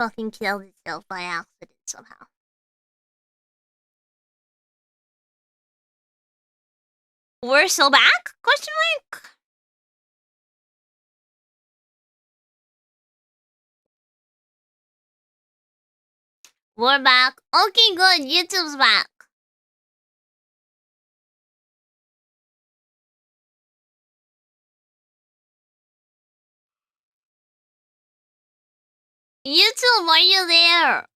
fucking killed itself by accident somehow. We're still back? Question mark? We're back. Okay, good. YouTube's back. YouTube, are you there?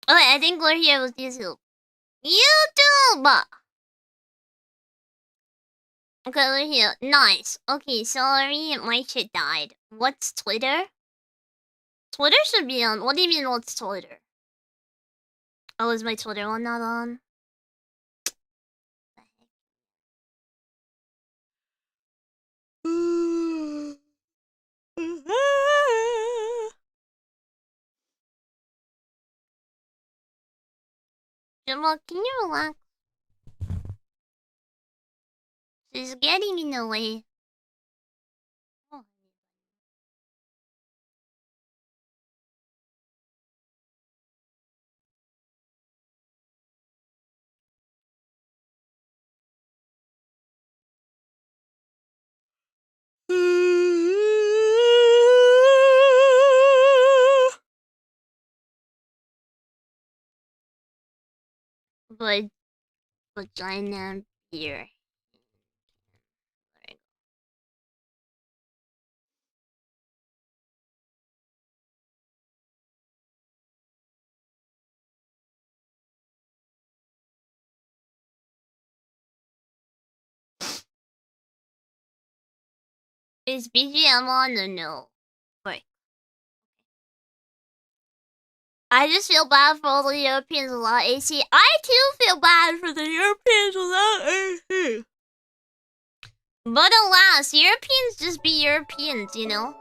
Okay, I think we're here with YouTube. YouTube! Okay, we're here. Nice. Okay, sorry, my shit died. What's Twitter? Twitter should be on. What do you mean, what's Twitter? Oh, is my Twitter one not on? Jamal, can you relax? She's getting in the way. Oh. But vagina beer. Is BGM on or no? Wait. I just feel bad for all the Europeans without AC. I too feel bad for the Europeans without AC. But alas, Europeans just be Europeans, you know?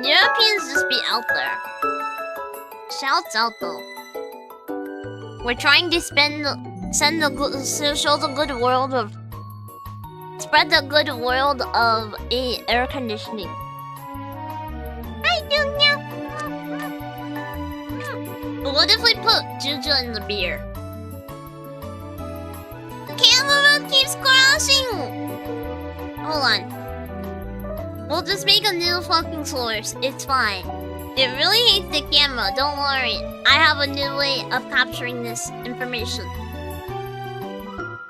Europeans just be out there. Shouts out though. We're trying to spread the good world of air conditioning. Hi, Dunya. What if we put Juju in the beer? The camera keeps crashing. Hold on. We'll just make a new fucking source. It's fine. It really hates the camera. Don't worry. I have a new way of capturing this information.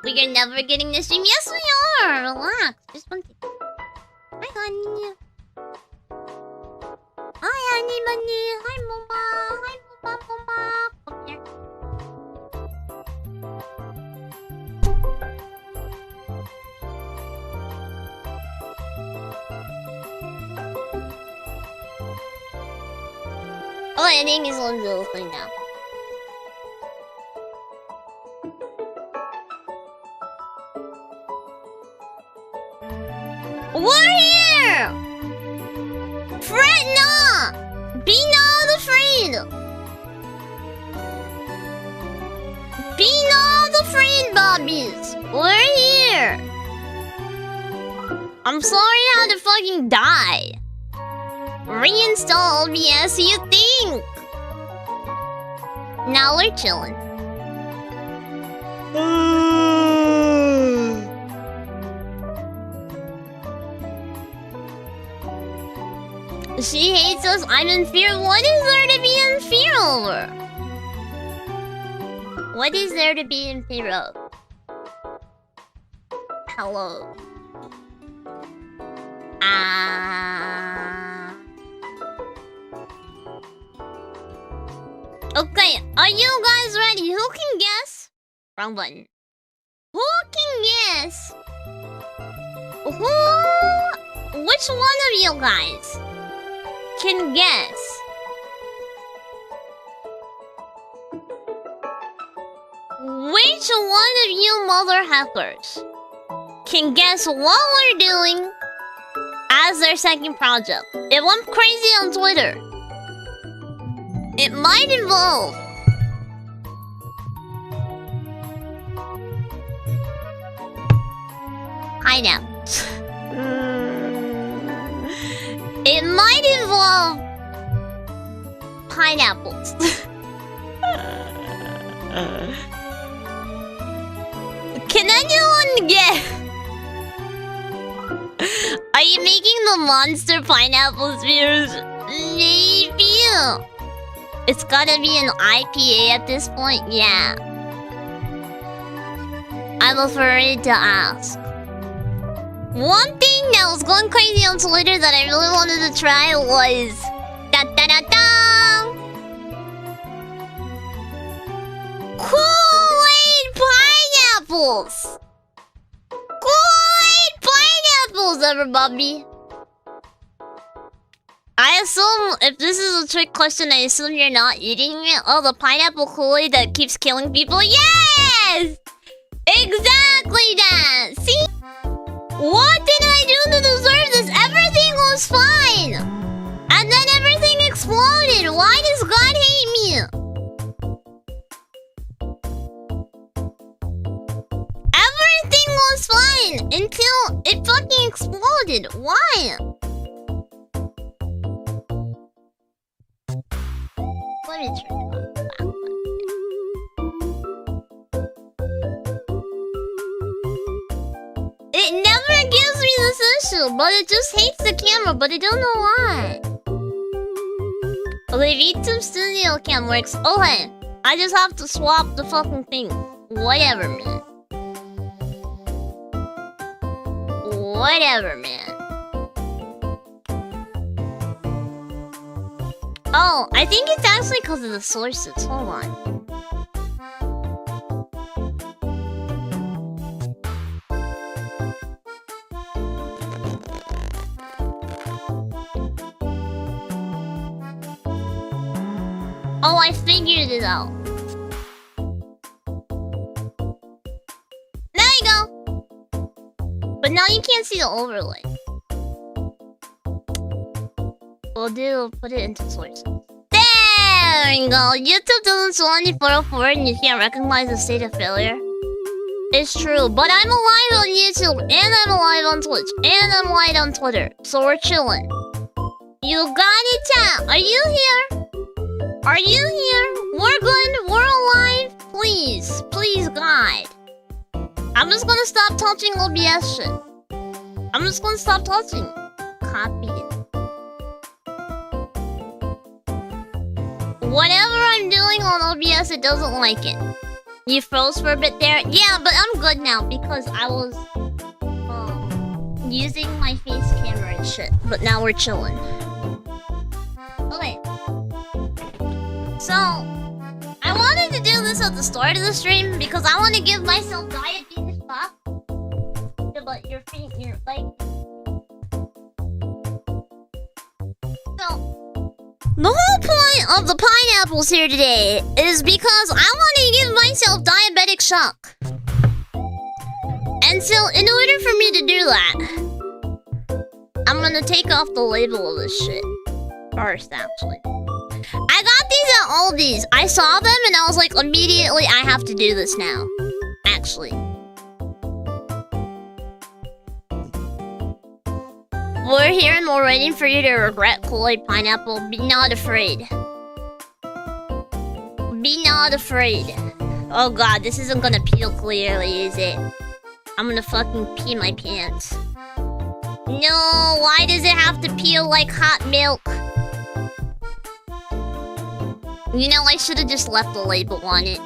We are never getting this stream. Yes, we are. Relax. Just one thing. Hi, honey. Hi, honey bunny. Hi, Moba. Hi, Moba. Come here. Oh, I think it's on the thing now. We're here! Fret not! Be not afraid! Be not afraid, Bobbies! We're here! I'm sorry I had to fucking die. Reinstall OBS, you think? Now we're chilling. She hates us. I'm in fear. What is there to be in fear over? What is there to be in fear of? Hello. Okay, are you guys ready? Who can guess? Wrong button. Who can guess? Which one of you guys can guess which one of you mother hackers can guess what we're doing as their second project? It went crazy on Twitter. It might involve hideout. It might involve pineapples. Can anyone get? Are you making the monster pineapple spheres? Maybe. It's gotta be an IPA at this point. Yeah. I'm afraid to ask. One thing that was going crazy on Twitter that I really wanted to try was da da da da Kool-Aid pineapples. Kool-Aid pineapples, everybody. I assume if this is a trick question, I assume you're not eating it. Oh, the pineapple Kool-Aid that keeps killing people. Yes, exactly that. See. What did I do to deserve this? Everything was fine! And then everything exploded! Why does God hate me? Everything was fine until it fucking exploded. Why? Let me turn it on. It never gives me this issue, but it just hates the camera, but I don't know why. Okay, VTube Studio Cam works. Okay, I just have to swap the fucking thing. Whatever, man. Whatever, man. Oh, I think it's actually because of the sources. Hold on. Oh, I figured it out. There you go. But now you can't see the overlay. We'll put it into sources. There we go. YouTube doesn't show any photo forward and you can't recognize the state of failure. It's true, but I'm alive on YouTube, and I'm alive on Twitch, and I'm alive on Twitter. So we're chilling. You got it, chat. Are you here? Are you here? We're good. We're alive. Please. Please, God. I'm just gonna stop touching OBS shit. I'm just gonna stop touching. Copy it. Whatever I'm doing on OBS, it doesn't like it. You froze for a bit there? Yeah, but I'm good now because I was using my face camera and shit. But now we're chilling. Okay. So, I wanted to do this at the start of the stream because I want to give myself diabetes shock. But you're like... So... The whole point of the pineapples here today is because I want to give myself diabetic shock. And so, in order for me to do that, I'm gonna take off the label of this shit first, actually. I got these at Aldi's. I saw them and I was like, immediately, I have to do this now. Actually. We're here and we're waiting for you to regret Kool-Aid pineapple. Be not afraid. Be not afraid. Oh god, this isn't gonna peel clearly, is it? I'm gonna fucking pee my pants. No, why does it have to peel like hot milk? You know, I should have just left the label on it.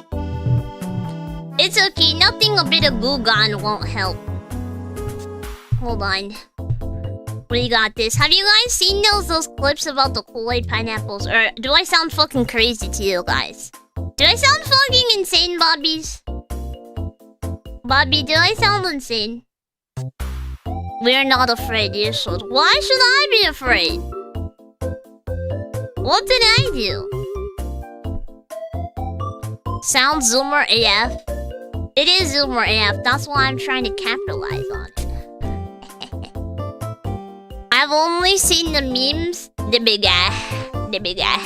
It's okay, nothing a bit of Goo Gone won't help. Hold on. We got this. Have you guys seen those clips about the Kool-Aid pineapples? Or do I sound fucking crazy to you guys? Do I sound fucking insane, Bobbies? Bobby, do I sound insane? We're not afraid, you should. Why should I be afraid? What did I do? Sound Zoomer AF? It is Zoomer AF, that's why I'm trying to capitalize on it. I've only seen the memes. The big guy. The big guy.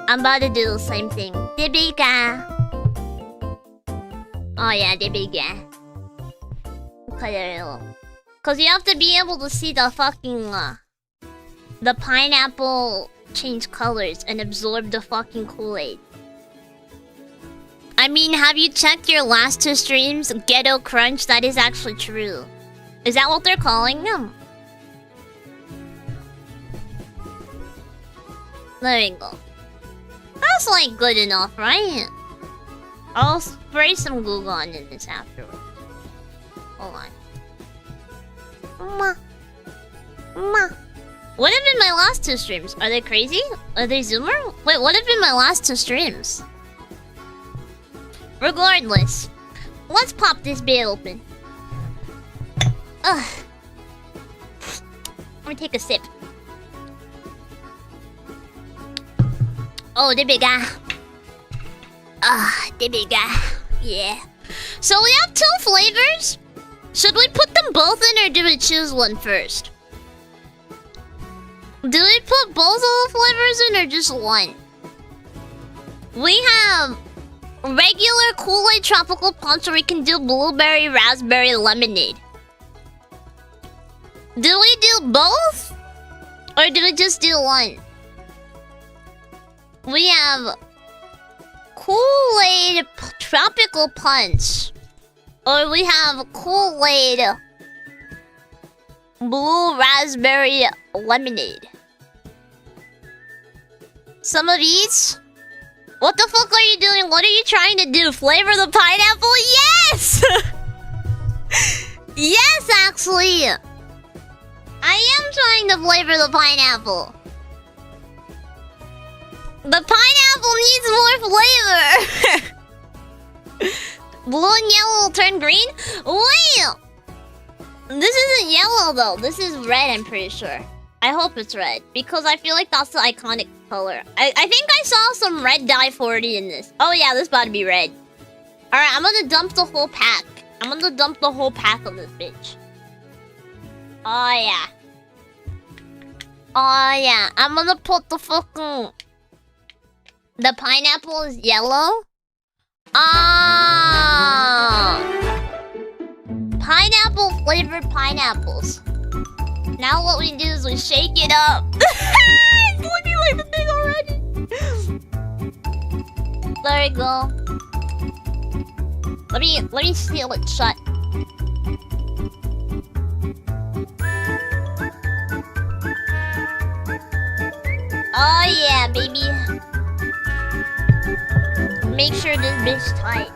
I'm about to do the same thing. The big guy. Oh yeah, the big guy. Cause you have to be able to see the fucking The pineapple changed colors and absorbed the fucking Kool-Aid. I mean, have you checked your last 2 streams? Ghetto Crunch, that is actually true. Is that what they're calling them? There we go. That's like good enough, right? I'll spray some Glugon in this afterwards. Hold on. What have been my last 2 streams? Are they crazy? Are they Zoomer? Wait, what have been my last 2 streams? Regardless, let's pop this bit open. Ugh. Let me take a sip. Oh, the big guy. The big guy. Yeah. So we have 2 flavors. Should we put them both in or do we choose one first? Do we put both of the flavors in or just one? We have regular Kool-Aid tropical punch, or we can do blueberry raspberry lemonade. Do we do both? Or do we just do one? We have Kool-Aid tropical punch. Or we have Kool-Aid blue raspberry lemonade. Some of each? What the fuck are you doing? What are you trying to do? Flavor the pineapple? Yes! Yes, actually! I am trying to flavor the pineapple. The pineapple needs more flavor! Blue and yellow will turn green? Wait! This isn't yellow though. This is red, I'm pretty sure. I hope it's red, because I feel like that's the iconic color. I think I saw some red dye 40 in this. Oh yeah, this about to be red. Alright, I'm gonna dump the whole pack. I'm gonna dump the whole pack of this bitch. Oh yeah. Oh yeah, I'm gonna put the fucking... The pineapple is yellow? Ah! Pineapple flavored pineapples. Now what we do is we shake it up. It's looking like the thing already. There we go. Let me seal it shut. Oh yeah, baby. Make sure this bitch tight.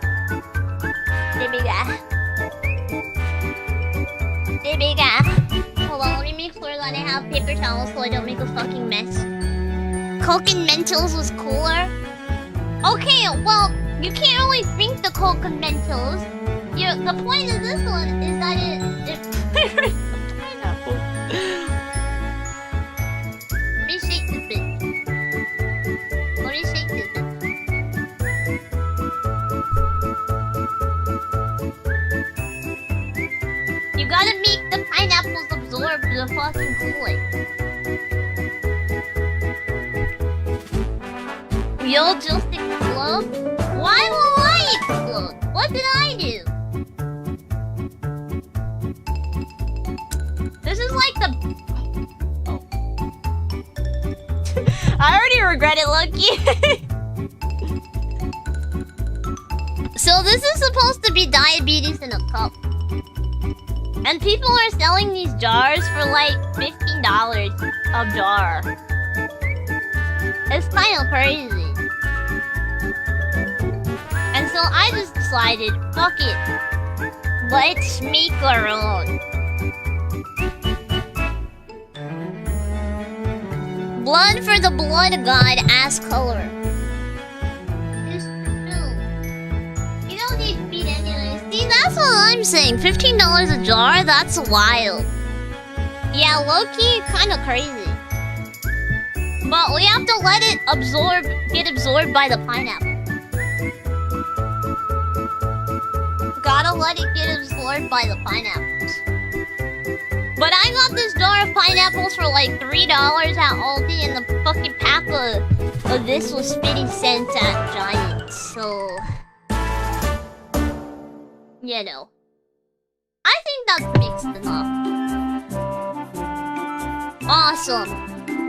Baby guy. Baby guy. Hold on, let me make sure that I have paper towels so I don't make a fucking mess. Coke and Mentos was cooler. Okay, well, you can't really drink the Coke and Mentos. The point of this one is that it flavors the pineapple. Let me shake this bit. Let me shake this bit. You gotta make the pineapples absorb the fucking Kool-Aid. You'll just explode? Why will I explode? What did I do? This is like the... Oh. I already regret it, Loki. So this is supposed to be diabetes in a cup. And people are selling these jars for like $15 a jar. It's kind of crazy. And so I just decided, fuck it. Let's make our own. Blood for the blood god ass color. Just you don't need feet anyway. See, that's what I'm saying. $15 a jar? That's wild. Yeah, low-key, kinda crazy. But we have to let it get absorbed by the pineapple. Gotta let it get absorbed by the pineapples. But I got this jar of pineapples for like $3 at Aldi, and the fucking pack of this was 50 cents at Giant, so... You know. I think that's mixed enough. Awesome.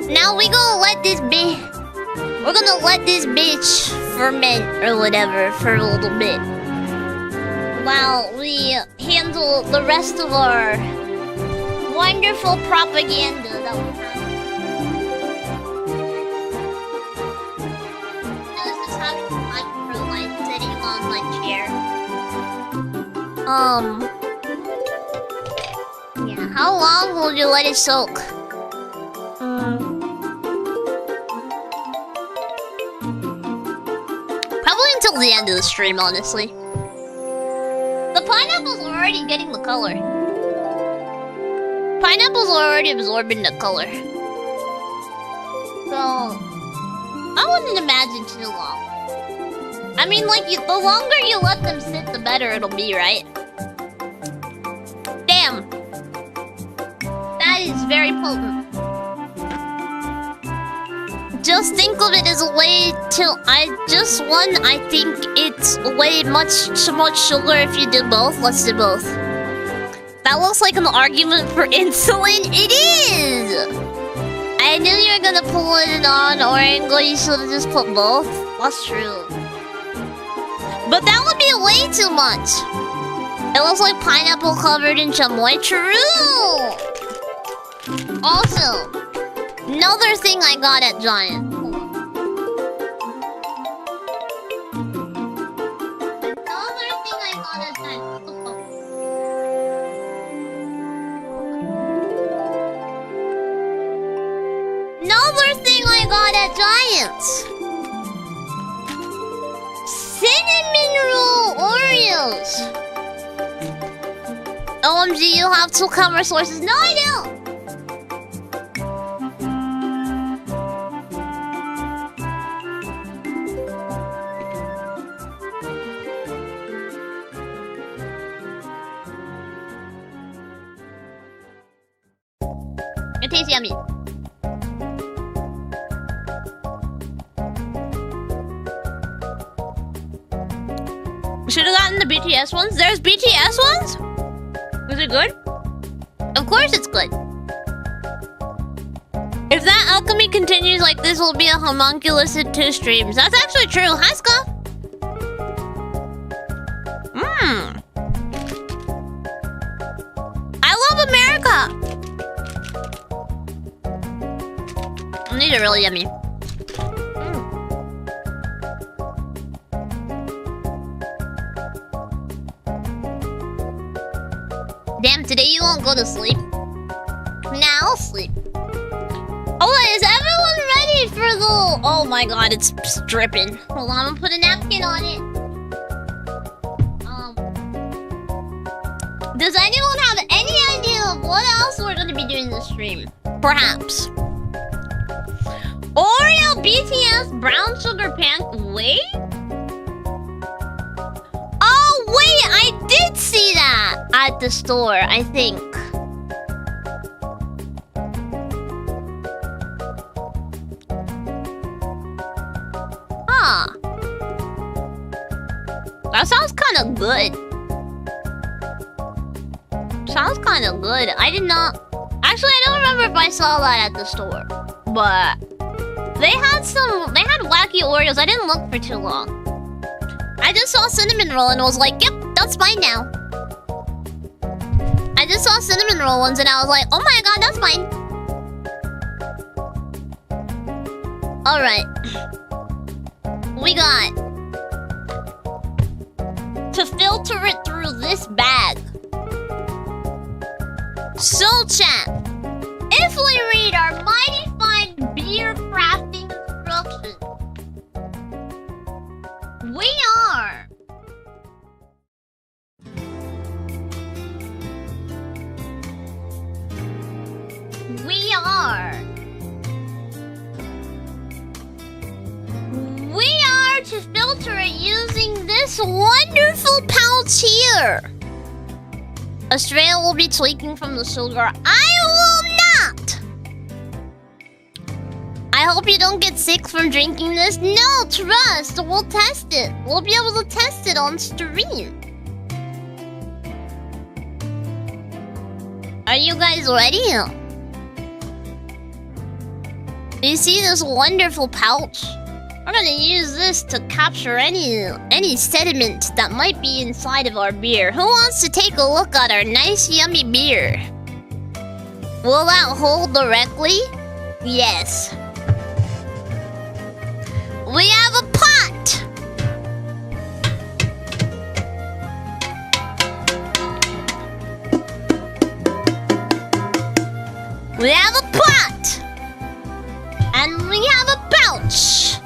Now we gonna let this we're gonna let this bitch ferment or whatever for a little bit, while we handle the rest of our wonderful propaganda that we have. Now this is having my pro-life sitting on my chair. Yeah, how long will you let it soak? Probably until the end of the stream, honestly. The pineapple's already getting the color. Pineapple's already absorbing the color. So, I wouldn't imagine too long. I mean, like, the longer you let them sit, the better it'll be, right? Damn. That is very potent. Just think of it as a way to... I think it's way too much sugar if you do both. Let's do both. That looks like an argument for insulin. It is! I knew you were gonna pull it on Orango. You should have just put both. That's true. But that would be way too much. It looks like pineapple covered in chamoy. True! Also, another thing I got at Giant. Another thing I got at Giant's. Cinnamon roll Oreos. OMG, you have two camera sources. No, I don't. It tastes yummy. Should have gotten the BTS ones. There's BTS ones? Is it good? Of course it's good. If that alchemy continues like this, will be a homunculus in 2 streams. That's actually true. Hi, Scott. I love America. These are really yummy. Damn, today you won't go to sleep? Nah, I'll sleep. Oh, is everyone ready for the... Oh my god, it's dripping. Hold on, I'm gonna put a napkin on it. Does anyone have any idea of what else we're gonna be doing this stream? Perhaps. Oreo BTS brown sugar wait? Oh wait, I did see that at the store, I think. Huh. That sounds kind of good. Sounds kind of good. I did not... Actually, I don't remember if I saw that at the store. But... They had wacky Oreos. I didn't look for too long. I just saw cinnamon roll and was like, yep, that's mine now. I just saw cinnamon roll ones and I was like, oh my god, that's mine. Alright. We got... to filter it through this bag. So chat, if we read our mighty fine beer crafting instructions, we are to filter it using this wonderful pouch here. Astrea will be tweaking from the sugar. I will not! I hope you don't get sick from drinking this. No, trust. We'll test it. We'll be able to test it on stream. Are you guys ready? You see this wonderful pouch? We're gonna use this to capture any sediment that might be inside of our beer. Who wants to take a look at our nice yummy beer? Will that hold directly? Yes. We have a pot! We have a pot! And we have a pouch!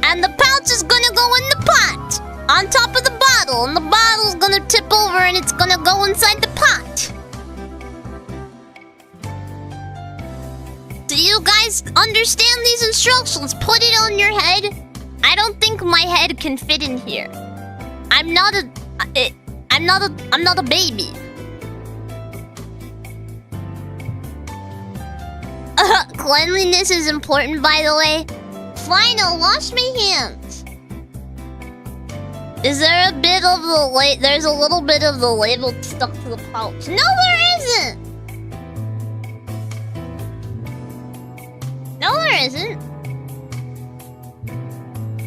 And the pouch is gonna go in the pot! On top of the bottle! And the bottle's gonna tip over and it's gonna go inside the pot! Do you guys understand these instructions? Put it on your head. I don't think my head can fit in here. I'm not a baby. Cleanliness is important, by the way. Fine, I'll wash my hands. Is there a bit of the there's a little bit of the label stuck to the pouch? No, there isn't. No, there isn't.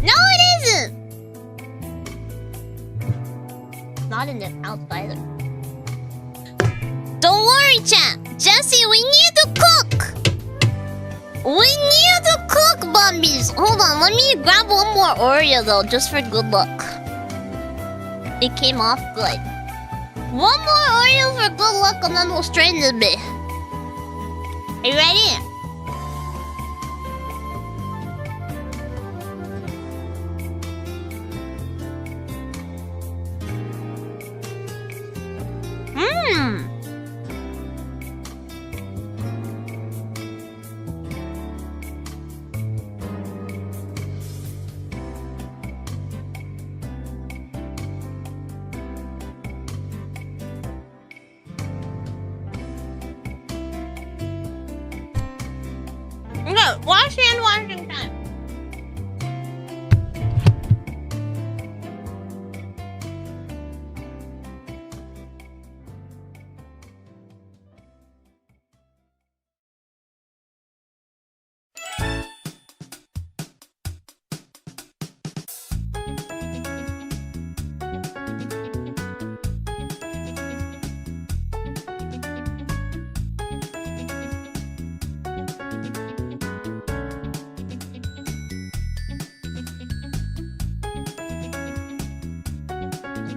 No, it isn't. Not in the pouch either. Don't worry, chat. Jesse, we need to cook. We need to cook, Bumbies! Hold on, let me grab one more Oreo though, just for good luck. It came off good. One more Oreo for good luck and then we'll strain this bit. Are you ready? No, wash hand washing time.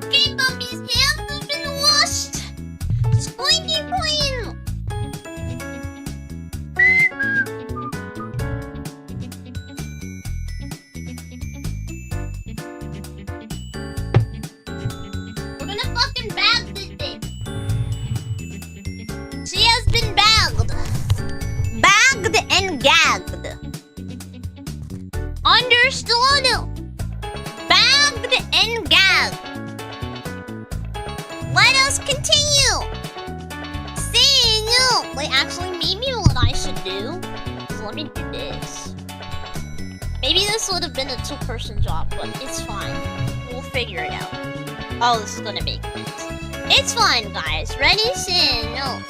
Okay, Bumbies, hands have been washed. Squeaky clean. We're gonna fucking bag this thing. She has been bagged. Bagged and gagged. Understood? Bagged and gagged. Let us continue. See you. Wait, actually, maybe what I should do is let me do this. Maybe this would have been a two-person job, but it's fine. We'll figure it out. Oh, this is gonna make sense. It's fine, guys. Ready, set, no.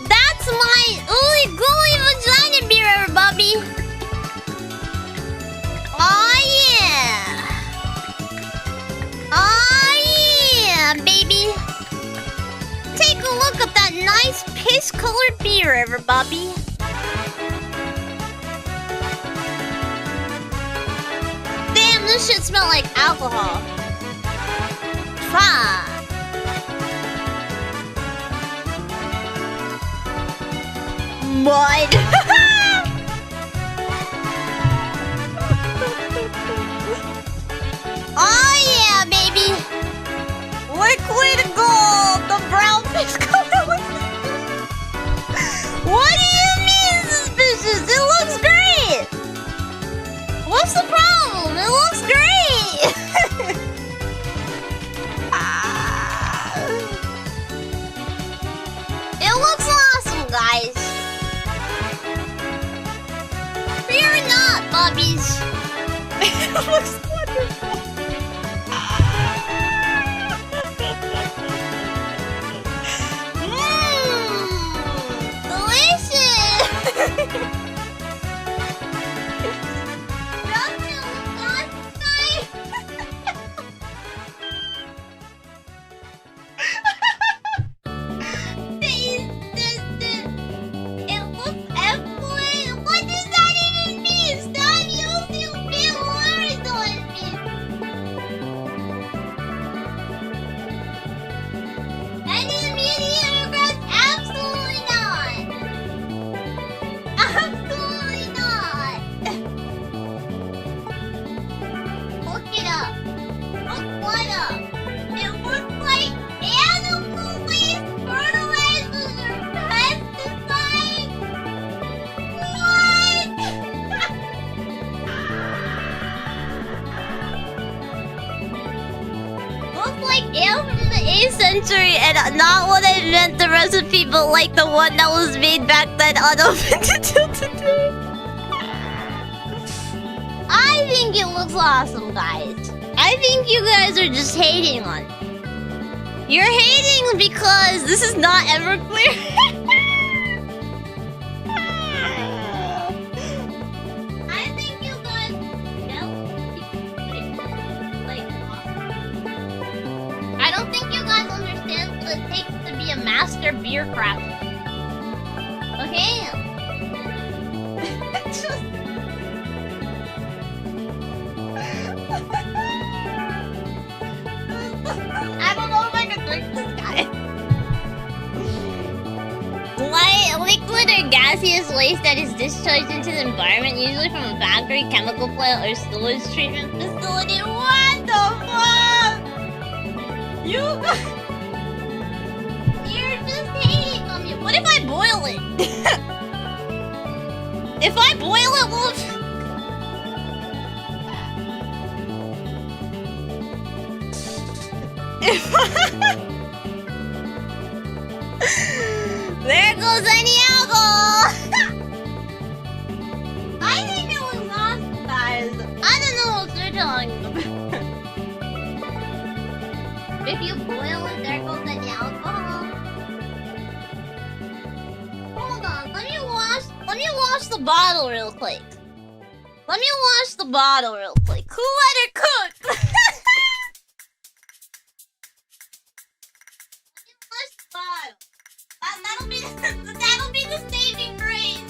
That's my ooey gooey vagina beer, Bobby. Oh yeah! Oh yeah, baby! Take a look at that nice piss-colored beer, everybody. Damn, this shit smells like alcohol. Fuck. Mud. Oh yeah, baby! Liquid gold! The brown fish color. What do you mean suspicious? It looks great! What's the problem? It looks great! It looks awesome, guys! Fear not, Bobbies! It looks wonderful! not what I meant the recipe, but like the one that was made back then unopened until today. I think it looks awesome, guys. I think you guys are just hating on it. You're hating because this is not Everclear. I think you guys like. I don't think you guys understand what it takes to be a master beer crafter. Okay? I don't know if I can drink this guy. Liquid or gaseous waste that is discharged into the environment, usually from a factory, chemical plant, or sewage treatment facility. What the fuck? You're just hating on me. What if I boil it? If I boil it, will there goes any alcohol! I think it was awesome, guys. I don't know what you're talking about. If you boil it, there goes any alcohol. Hold on, let me wash the bottle real quick. Let me wash the bottle real quick. Who let it cook? That'll be the saving grace.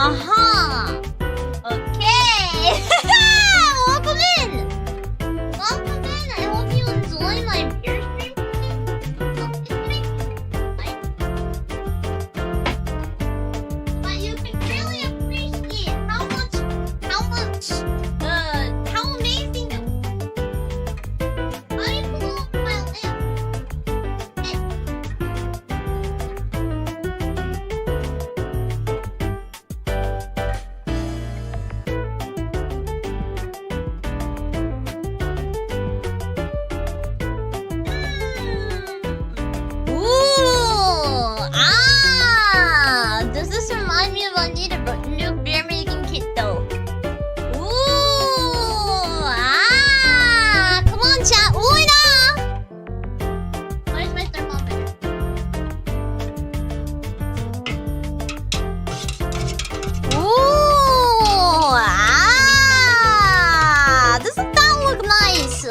Uh-huh. Okay. Welcome in. Welcome in. I hope you enjoy my beer stream. But you can really appreciate how amazing it was. Let me pull up my lip. Does this remind me of a new beer making kit though? Come on chat, Oina! Where's my thermometer? Doesn't that look nice?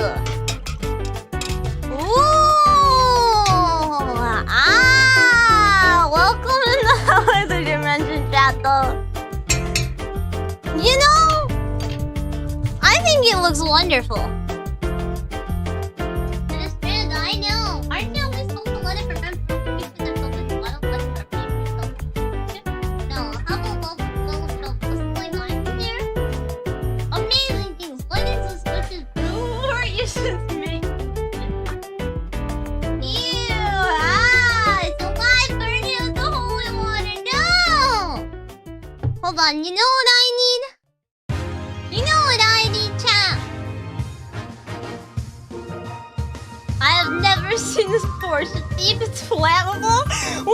Welcome in the other dimension chat though. You know, I think it looks wonderful. And it's good, I know. Aren't you always supposed to let it prevent people from focus? I don't let it prevent. No, how about what's going on here? Amazing things. What is this? Which is brewer? You should make. It's alive, burning out the holy water. No! Hold on, you know what I need? You know what I need, champ? I have never seen this before. Should see if it's flammable. What do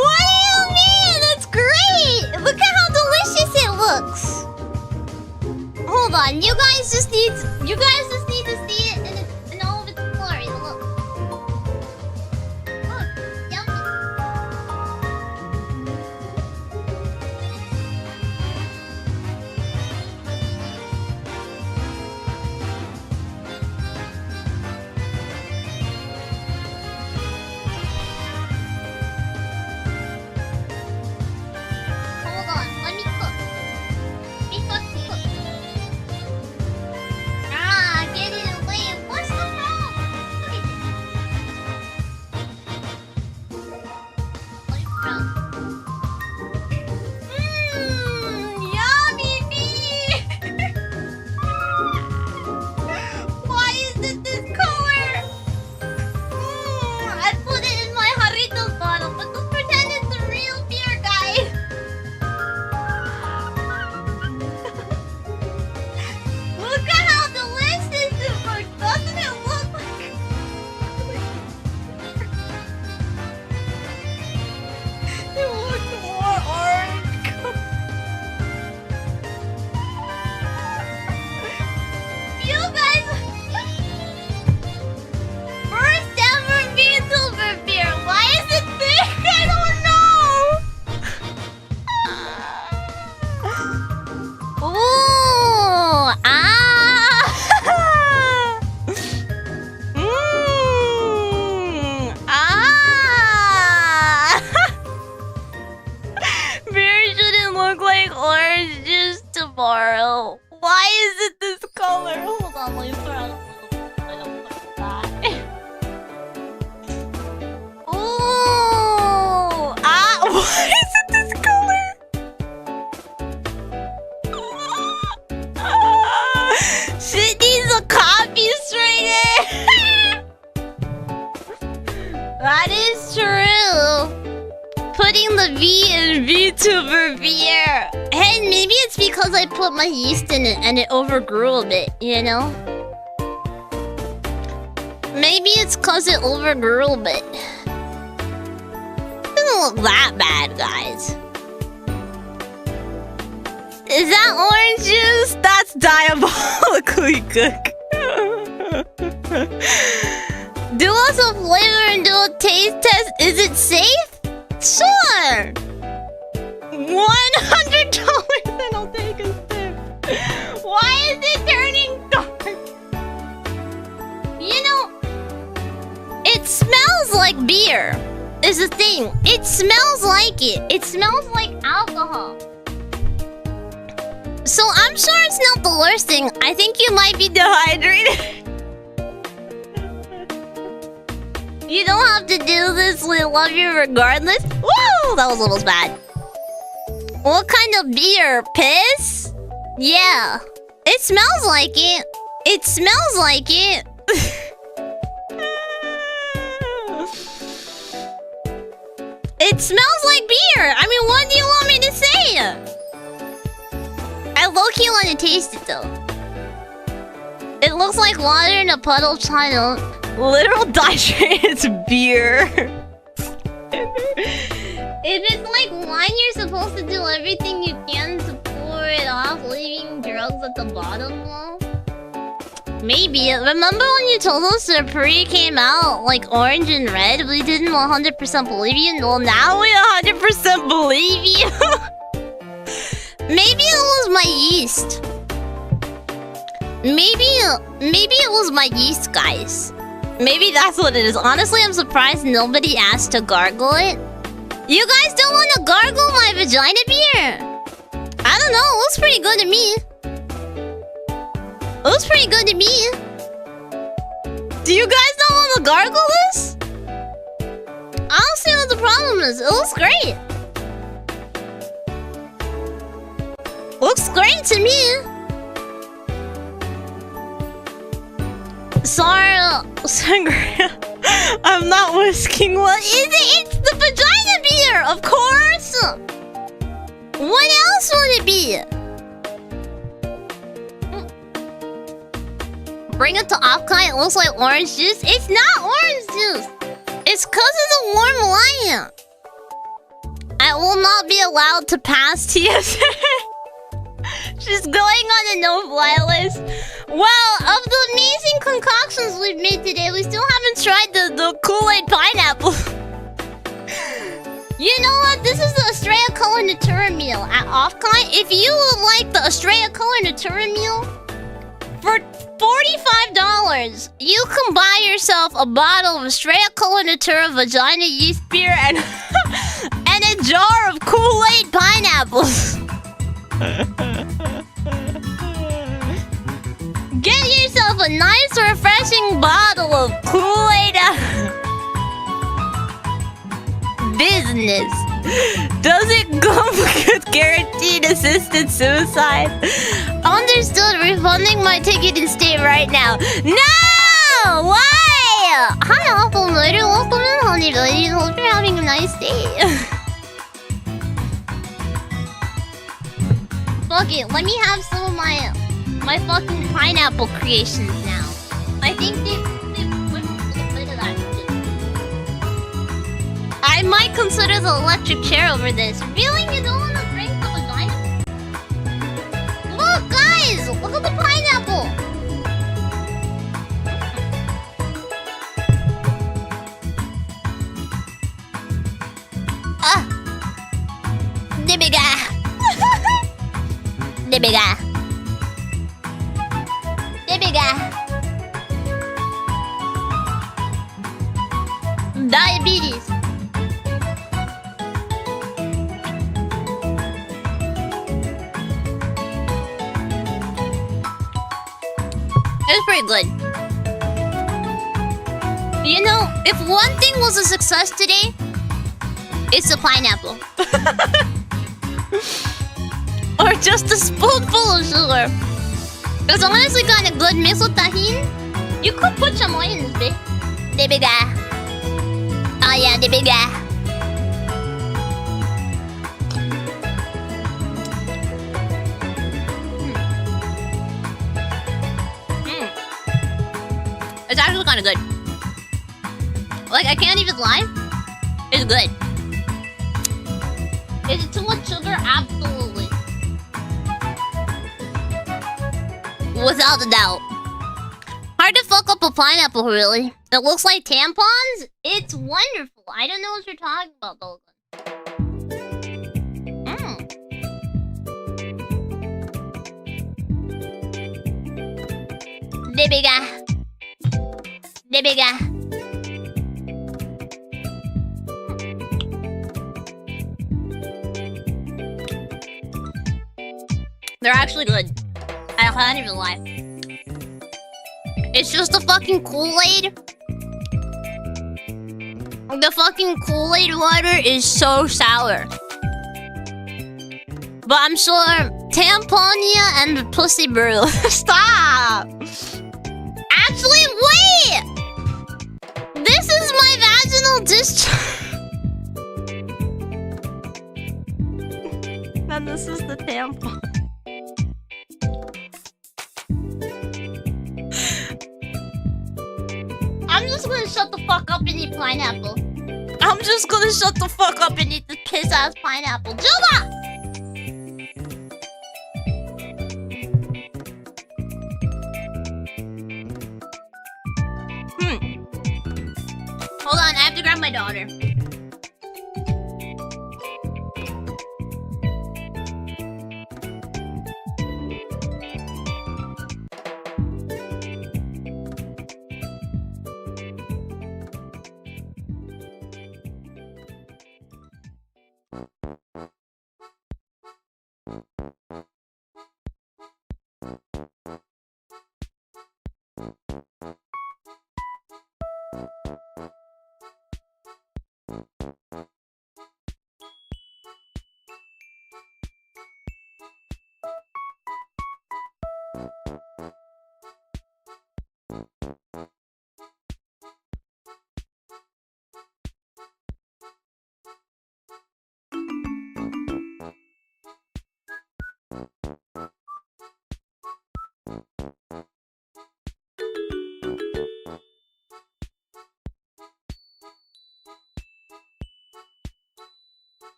you mean? It's great! Look at how delicious it looks! Hold on, you guys just need to see it in all of its glory. Look. Look, yummy. Hold on, let me cook. Get it away. What's the problem? Yummy meat! Why is it this color? I put it in my Jarritos bottle, but let's pretend it's a real beer, guys. Look at how delicious it looks. Doesn't it look like... It looks more orange. You guys... First ever Beetlejuice beer. Why is it thick? I don't know. Ooh, beer shouldn't look like orange juice tomorrow. Why is it this color? Hold on, let me put on a little bit. I don't like that. Ooh, why is it this color? Shit needs a copy strainer. That is true. Putting the V in VTuber beer. Hey, maybe it's because I put my yeast in it and it overgrew a bit, you know? Maybe it's cause it overgrew a bit. Doesn't look that bad, guys. Is that orange juice? That's diabolically good. Do us a flavor and do a taste test. Is it safe? Sure. $100 and I'll take a sip. Why is it turning dark? You know, it smells like beer. Is the thing. It smells like it. It smells like alcohol. I'm sure it's not the worst thing. I think you might be dehydrated. You don't have to do this. We love you regardless. Woo! That was almost bad. What kind of beer? Piss? Yeah. It smells like it. It smells like it. It smells like beer. I mean, what do you want me to say? I low-key want to taste it though. It looks like water in a puddle trying to literal dehydrated beer. If it's like wine, you're supposed to do everything you can to pour it off, leaving drugs at the bottom though. Maybe. Remember when you told us the pre came out like orange and red? We didn't 100% believe you. Well, now we 100% believe you. Maybe it was my yeast. Maybe it was my yeast, guys. Maybe that's what it is. Honestly, I'm surprised nobody asked to gargle it. You guys don't want to gargle my vagina beer? I don't know. It looks pretty good to me. It looks pretty good to me. Do you guys not want to gargle this? I don't see what the problem is. It looks great. Looks great to me. Sorry, sangria. I'm not whisking. What is it? It's the vagina beer, of course. What else would it be? Bring it to Opkai. It looks like orange juice. It's not orange juice. It's because of the warm light. I will not be allowed to pass TSA. She's going on a no-fly list. Well, of the amazing concoctions we've made today, we still haven't tried the Kool-Aid pineapple. You know what? This is the Astrea Colornatura meal at Offkai. If you would like the Astrea Colornatura meal, for $45, you can buy yourself a bottle of Astrea Colornatura vagina yeast beer and and a jar of Kool-Aid pineapples. Get yourself a nice, refreshing bottle of Kool-Aid. Business. Does it come with guaranteed assisted suicide? Understood. Refunding my ticket and stay right now. No! Why? Hi, Awful Murder. Welcome in, honey ladies. Hope you're having a nice day. Fuck it. Let me have some of my fucking pineapple creations now. I think they've put a bit of that. I might consider the electric chair over this. Really? You don't want to drink the vagina? Look, guys! Look at the pineapple! Ah! Dibiga! Dibiga! Dibiga! Diabetes! It's pretty good. You know, if one thing was a success today, it's a pineapple. Or just a spoonful of sugar. It's honestly kind of good. Miso tahin. You could put some oil in this bit. Dibiga. Oh yeah, dibiga. It's actually kind of good. Like, I can't even lie. It's good. Is it too much sugar? Absolutely. Without a doubt. Hard to fuck up a pineapple, really. It looks like tampons? It's wonderful. I don't know what you're talking about, though. Dibiga. Dibiga. They're actually good. I can't even lie. It's just the fucking Kool-Aid. The fucking Kool-Aid water is so sour. But I'm sure Tamponia and the Pussy Brew. Stop! Actually, wait! This is my vaginal discharge. And this is the tampon. I'm just gonna shut the fuck up and eat pineapple. I'm just gonna shut the fuck up and eat this piss ass pineapple. Juba! Hold on, I have to grab my daughter.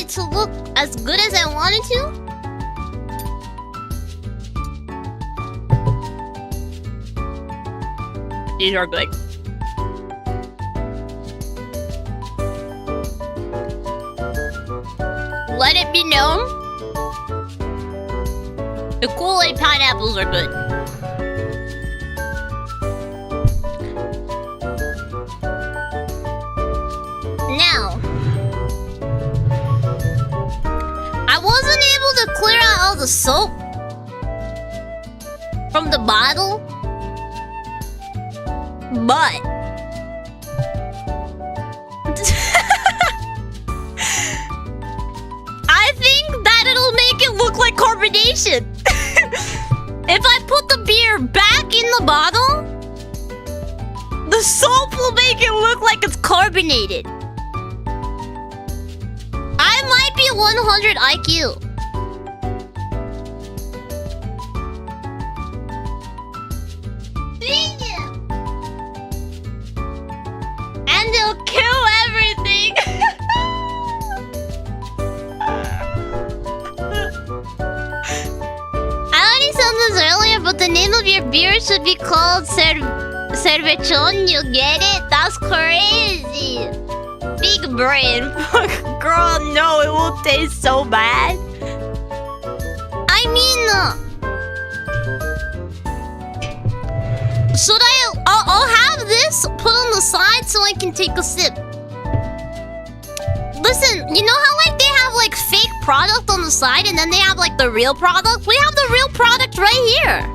To look as good as I wanted to. These are good. Let it be known, the Kool-Aid pineapples are good. Now, I wasn't able to clear out all the soap from the bottle, but I think that it'll make it look like carbonation. If I put the beer back in the bottle, the soap will make it look like it's carbonated. I might be 100 IQ. And they'll kill everything. I already said this earlier, but the name of your beer should be called Cervechon, you get it? That's crazy. Big brain. Girl, no, it will taste so bad. I mean, should I'll have this put on the side so I can take a sip. Listen, you know how like they have like fake product on the side and then they have like the real product? We have the real product right here.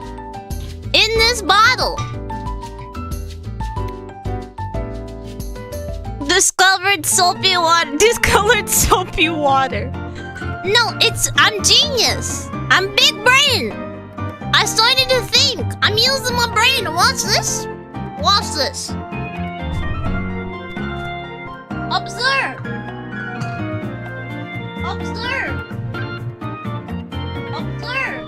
In this bottle. Discovered soapy water. Discolored soapy water. No, I'm genius. I'm big brain. I started to think. I'm using my brain. Watch this. Watch this. Observe. Observe. Observe.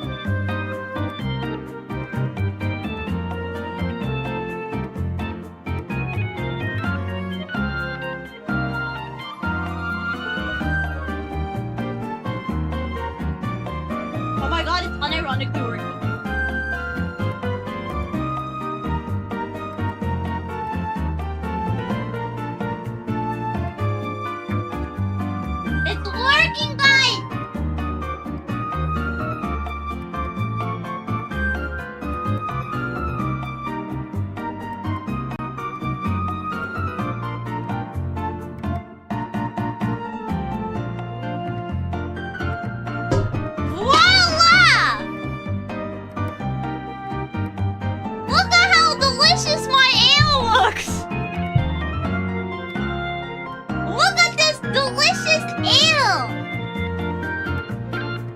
Oh my god, it's unironically working. It's working, guys! Voila! Look at how delicious my ale looks! Look at this delicious ale!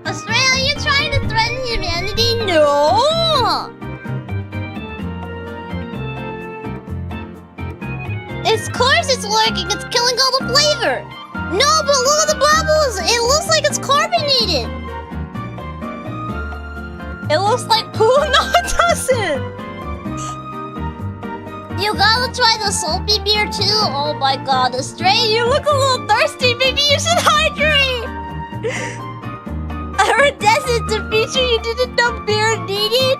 Astrea, are you trying to threaten humanity? No! Of course it's working! It's killing all the flavor! No, but look at the bubbles! It looks like it's carbonated! It looks like poo. No, it doesn't. You gotta try the soapy beer too! Oh my god, Astrea, you look a little thirsty! Maybe you should hydrate! Iridescent, the feature you didn't know beer needed?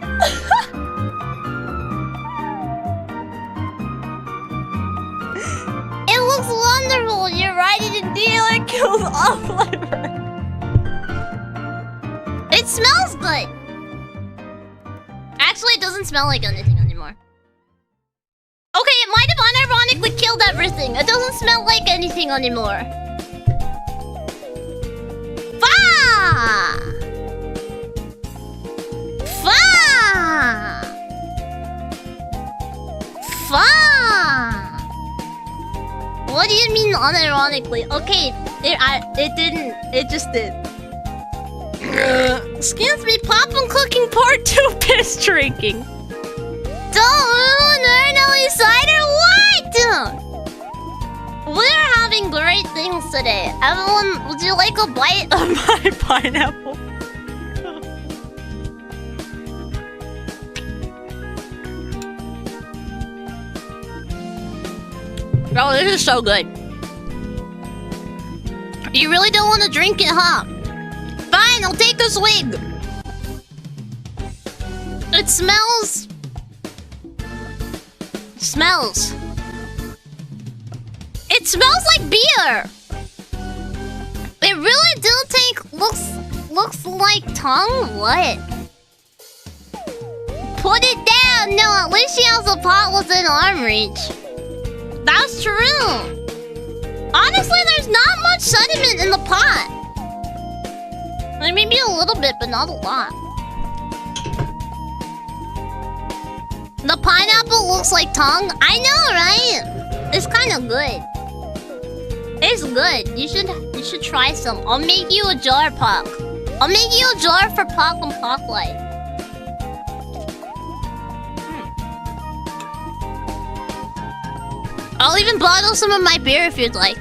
It looks wonderful! You're right, it indeed kills all flavor! It smells good! Actually, it doesn't smell like anything anymore. Okay, it might have unironically killed everything. It doesn't smell like anything anymore. Fa! Fa! Fa! What do you mean unironically? Okay, it didn't. It just did. Excuse me, Poppin' Cooking Part 2 piss drinking. Don't ruin Early Cider, what? We're having great things today. Everyone, would you like a bite of my pineapple? Oh, this is so good. You really don't want to drink it, huh? Fine, I'll take a swig. It smells. It smells like beer. It really do take looks like tongue. What? Put it down. No, at least she has a pot within arm reach. That's true. Honestly, there's not much sediment in the pot. Like maybe a little bit, but not a lot. The pineapple looks like tongue. I know, right? It's kind of good. It's good. You should try some. I'll make you a jar, Pock. I'll make you a jar for Pock and Pock Light. I'll even bottle some of my beer if you'd like.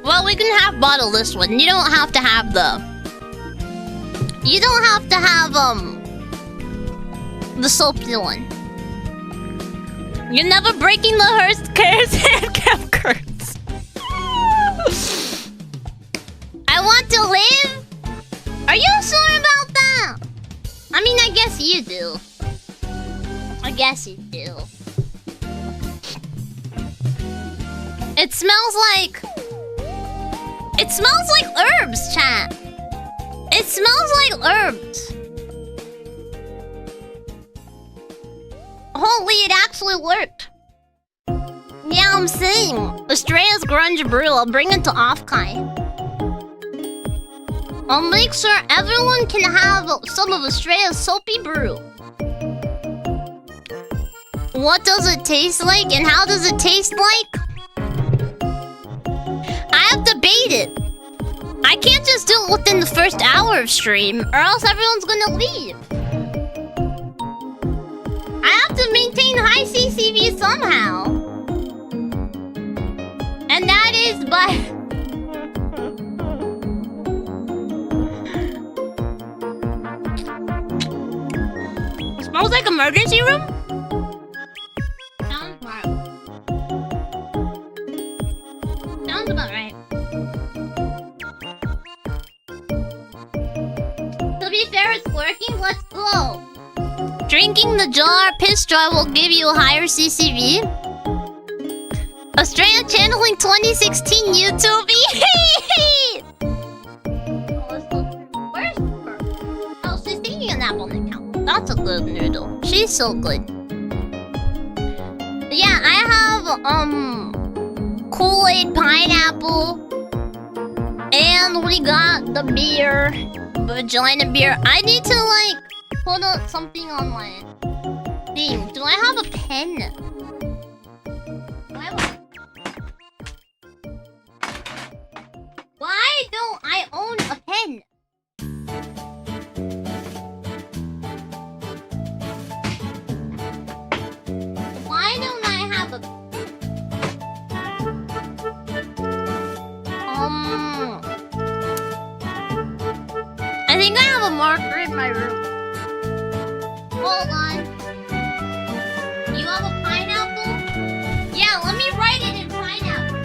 Well, we can bottle this one. You don't have to have You don't have to have the soapy one. You're never breaking the HANDCAM curse. I want to live? Are you sure about that? I mean, I guess you do. guess you do. It smells like... It smells like herbs, chat. It smells like herbs. Holy, it actually worked. Yeah, I'm saying. Astrea's grunge brew. I'll bring it to Offkai. I'll make sure everyone can have some of Astrea's soapy brew. What does it taste like and how does it taste like? I have to bait it. I can't just do it within the first hour of stream or else everyone's gonna leave. I have to maintain high CCV somehow. And that is by... Smells like emergency room? Sounds right. Sounds about right. To be fair, it's working. Let's go. Drinking the jar piss jar will give you a higher CCV. Astrea channeling 2016 YouTube. Where's her? Oh, she's taking a nap on the couch. That's a good noodle. She's so good. Yeah, I have Kool-Aid pineapple. And we got the beer. Vagina beer. I need to like put something on my thing. Do I have a pen? Do I have a... Why don't I own a pen? Why don't I have a... I think I have a marker in my room. Hold on. You have a pineapple? Yeah, let me write it in pineapple.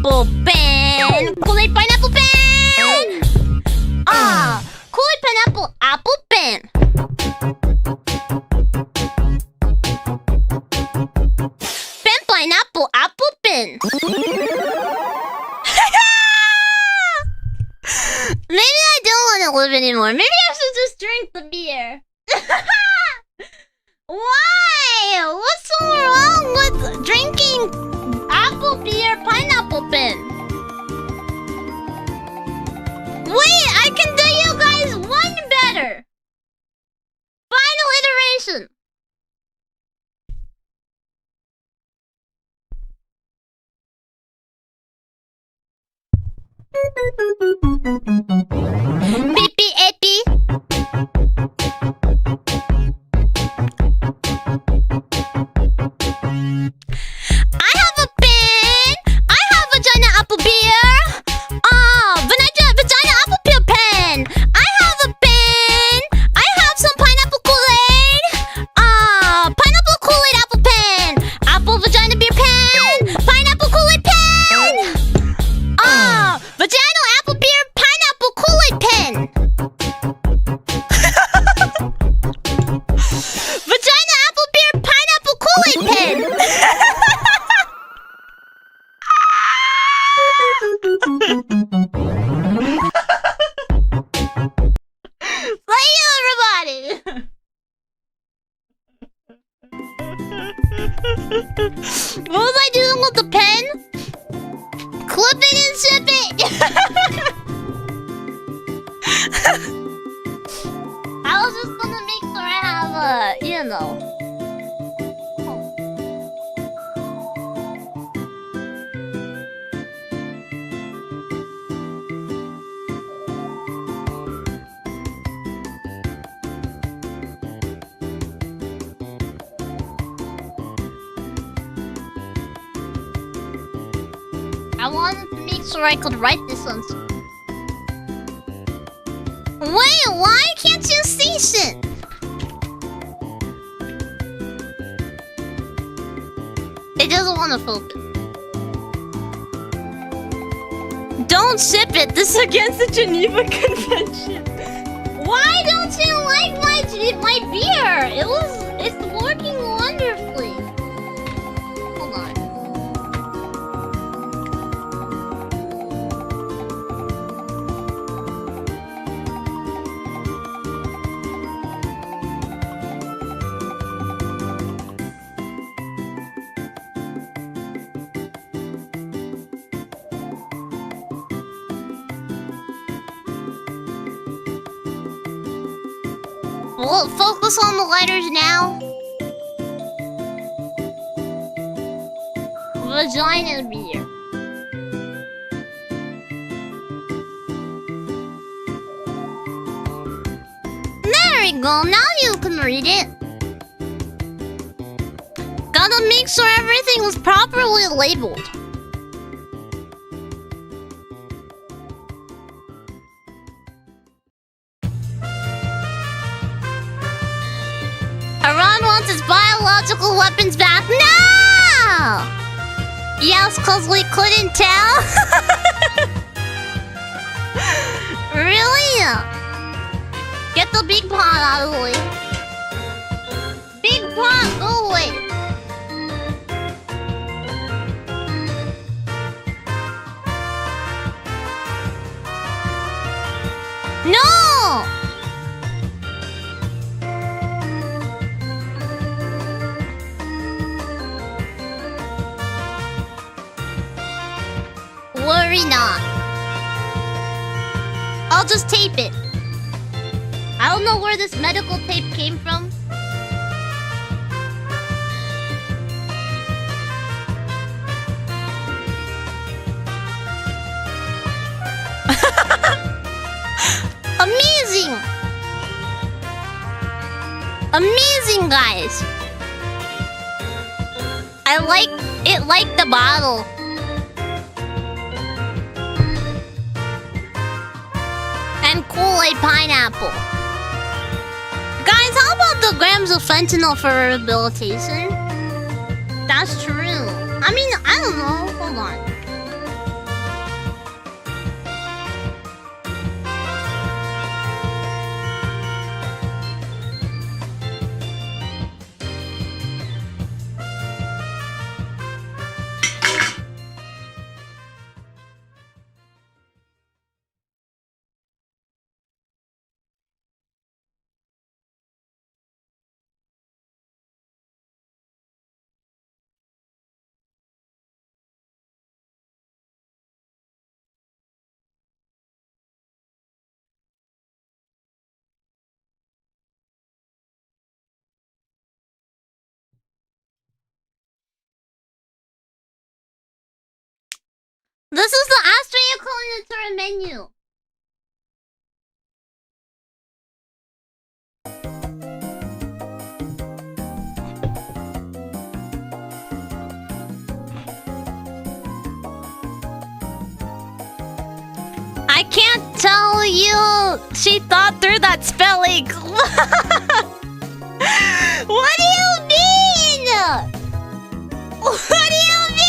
pineapple pen. Kool-Aid pineapple pen. Kool-Aid pineapple apple pen. Pen pineapple apple pen. Maybe I don't want to live anymore. Maybe I should just drink the beer. Why? What's so wrong with drinking apple beer pineapple pen? Wait, I can do you guys one better. Final iteration. Beepy epi. I have a pen. I have vagina apple beer. Vagina apple beer pen. I have a pen. I have some pineapple Kool-Aid. Pineapple Kool-Aid apple pen. Apple vagina beer pen. Pineapple Kool-Aid pen. Vagina apple beer pineapple Kool-Aid pen. Vagina apple beer pineapple Kool-Aid pen. Thank you, everybody. What was I doing with the pen? Clip it and zip it. I was just gonna make sure I have I wanted to make sure I could write this on. Wait, why can't you see shit? It doesn't want to focus. Don't ship it. This is against the Geneva Convention. Why don't you like my beer? It's working wonderfully. Hold on. Well, focus on the letters now. Vagina beer. There we go, now you can read it. Gotta make sure everything was properly labeled. Iran wants its biological weapons back. No! Yes, cause we couldn't tell. Really? Get the big pot out of the way. Big pot, go away. No! Worry not. I'll just tape it. I don't know where this medical tape came from. Amazing! Amazing, guys! I like it like the bottle. And Kool-Aid pineapple. Guys, how about the grams of fentanyl for rehabilitation? That's true. I mean, I don't know. Hold on. This is the Astrea Colornatura menu. I can't tell you. She thought through that spelling. What do you mean? What do you mean?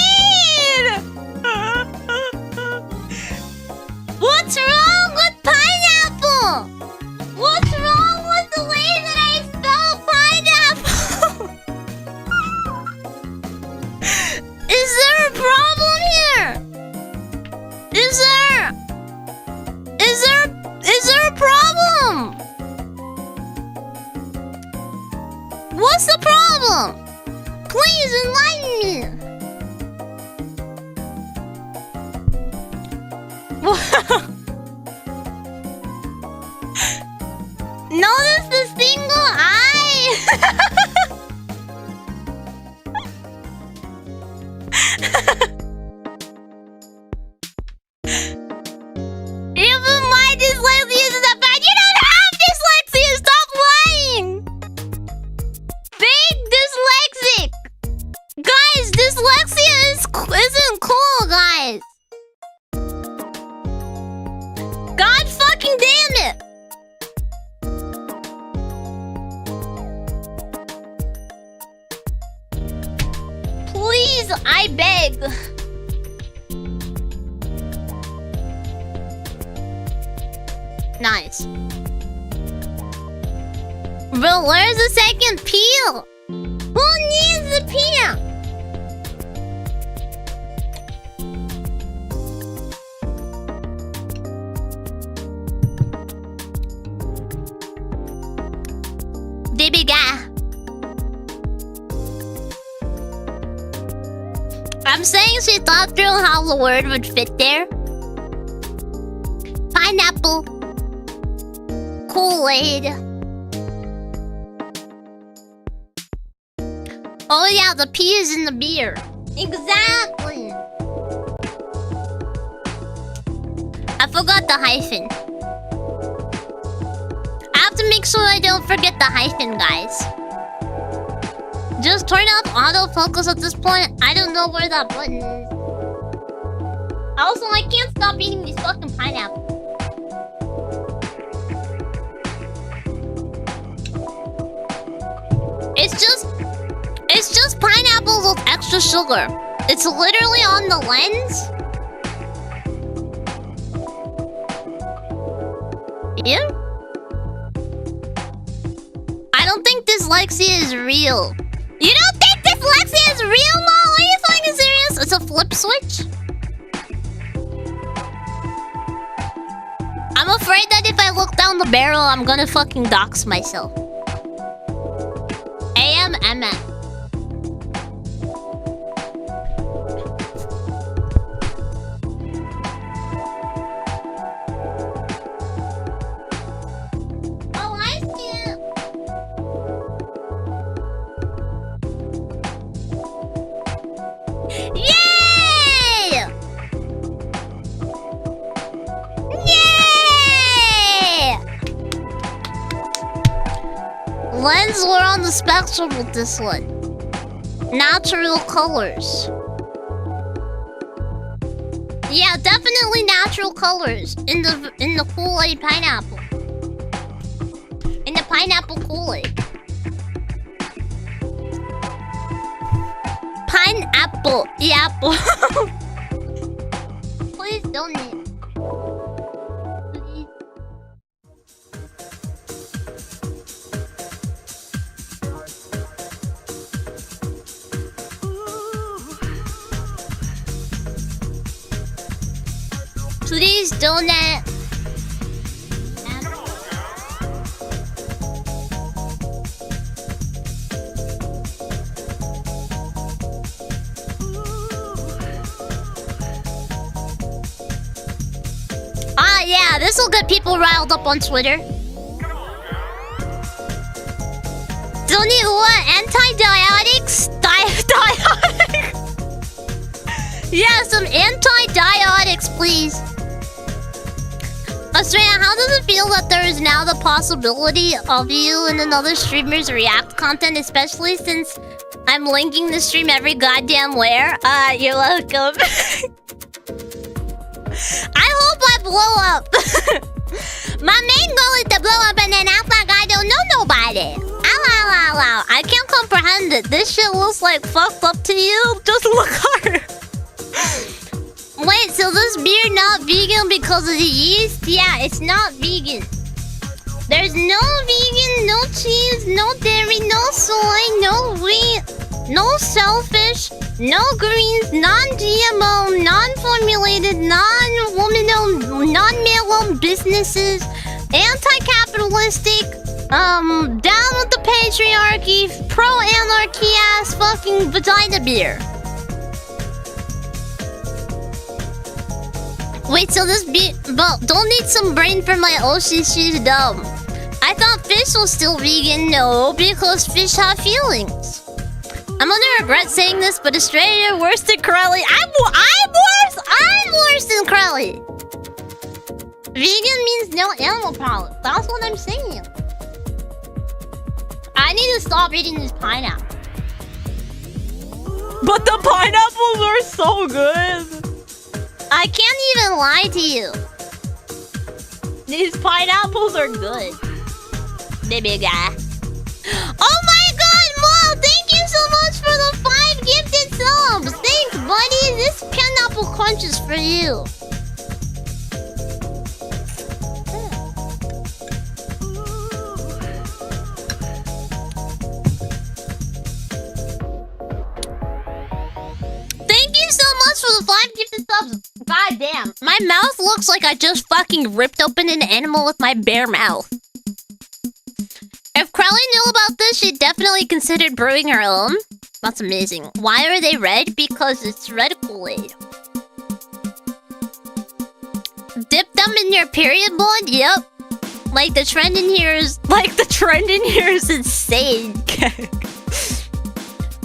What's wrong with pineapple? What's wrong with the way that I spell pineapple? Is there a problem here? Is there a problem? What's the problem? Please enlighten me. Notice the single eye. Even my dyslexia isn't that bad. You don't have dyslexia. Stop lying. Fake dyslexic. Guys, dyslexia isn't cool, guys. God fucking damn it. Please, I beg. Nice. But where's the second peel? Who needs the peel? Baby guy. I'm saying she thought through how the word would fit there. Pineapple. Kool-Aid. Oh yeah, the P is in the beer. Exactly. I forgot the hyphen. I have to make sure I don't forget the hyphen, guys. Just turn off autofocus at this point. I don't know where that button is. Also, I can't stop eating these fucking pineapples. It's just pineapples with extra sugar. It's literally on the lens. Yeah? I don't think dyslexia is real. You don't think dyslexia is real, Mom? Are you fucking serious? It's a flip switch? I'm afraid that if I look down the barrel, I'm gonna fucking dox myself. AMMN. Oh, I see it. Yay! Yay! Lens, we're on the spectrum with this one. Natural colors. Yeah, definitely natural colors in the Kool-Aid pineapple. In the pineapple Kool-Aid. Pineapple. Apple. Please donate. Please. Please donate. Ah, yeah, this will get people riled up on Twitter. Donate what? Antibiotics? Diotic? Yeah, some antibiotic Astrea, how does it feel that there is now the possibility of you and another streamer's react content, especially since I'm linking the stream every goddamn where? You're welcome. I hope I blow up. My main goal is to blow up and then act like I don't know nobody. Ow. I can't comprehend it. This shit looks like fucked up to you. Just look harder. Wait, so this beer not vegan because of the yeast? Yeah, it's not vegan. There's no vegan, no cheese, no dairy, no soy, no wheat, no shellfish, no greens, non-GMO, non-formulated, non-woman-owned, non-male-owned businesses, anti-capitalistic, down with the patriarchy, pro-anarchy ass fucking vagina beer. Wait, so this beer... But don't need some brain for my Oshi, she's dumb. I thought fish was still vegan. No, because fish have feelings. I'm gonna regret saying this, but Astrea worse than Crowley. I'm worse! I'm worse than Crowley! Vegan means no animal products. That's what I'm saying. I need to stop eating this pineapple. But the pineapples are so good. I can't even lie to you. These pineapples are good. Baby guy. Oh my god, Mo! Thank you so much for the 5 gifted subs! Thanks, buddy! This pineapple crunch is for you. Thank you so much for the 5 gifted subs! God damn. My mouth looks like I just fucking ripped open an animal with my bare mouth. If Crowley knew about this, she'd definitely considered brewing her own. That's amazing. Why are they red? Because it's red Kool-Aid. Dip them in your period blood? Yep. Like the trend in here is... insane.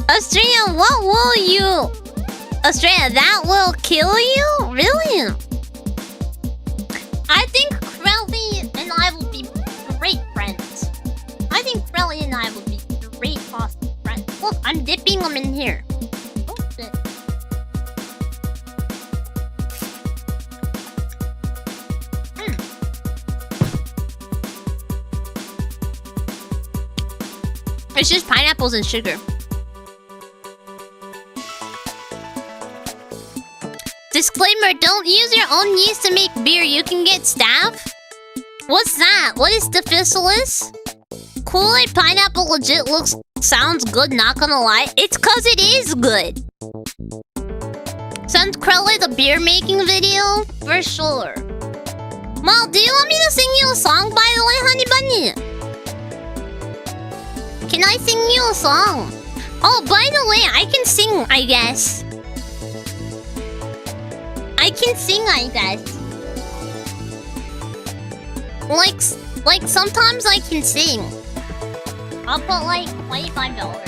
Astrea, what will you... Astrea, that will kill you? Really? I think Crowley and I will be great friends. I think Crowley and I will be great awesome friends. Look, I'm dipping them in here. Oh, shit. It's just pineapples and sugar. Disclaimer, don't use your own yeast to make beer. You can get staph. What's that? What is staphylococcus? Kool-Aid pineapple legit sounds good, not gonna lie. It's cause it is good. Send Crowley the beer making video? For sure. Mal, do you want me to sing you a song, by the way, honey bunny? Can I sing you a song? Oh, by the way, I can sing, I guess. I can sing, I guess. Like sometimes I can sing. I'll put like $25.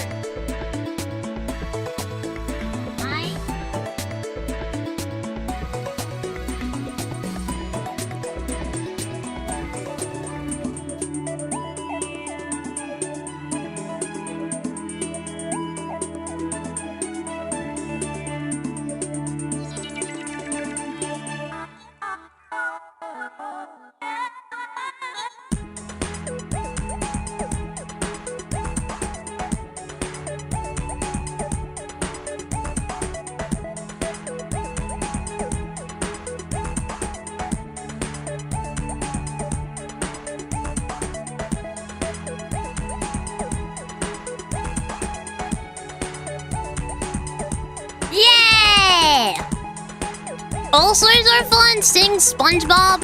Ulcers are fun. Sing SpongeBob.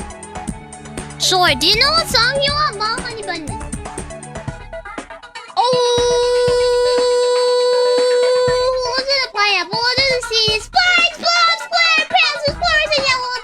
Sure. Do you know what song you want, Mom? Honey Bunny. Oh, what's in the pineapple? What does it see? SpongeBob SquarePants, Explorers and Yellow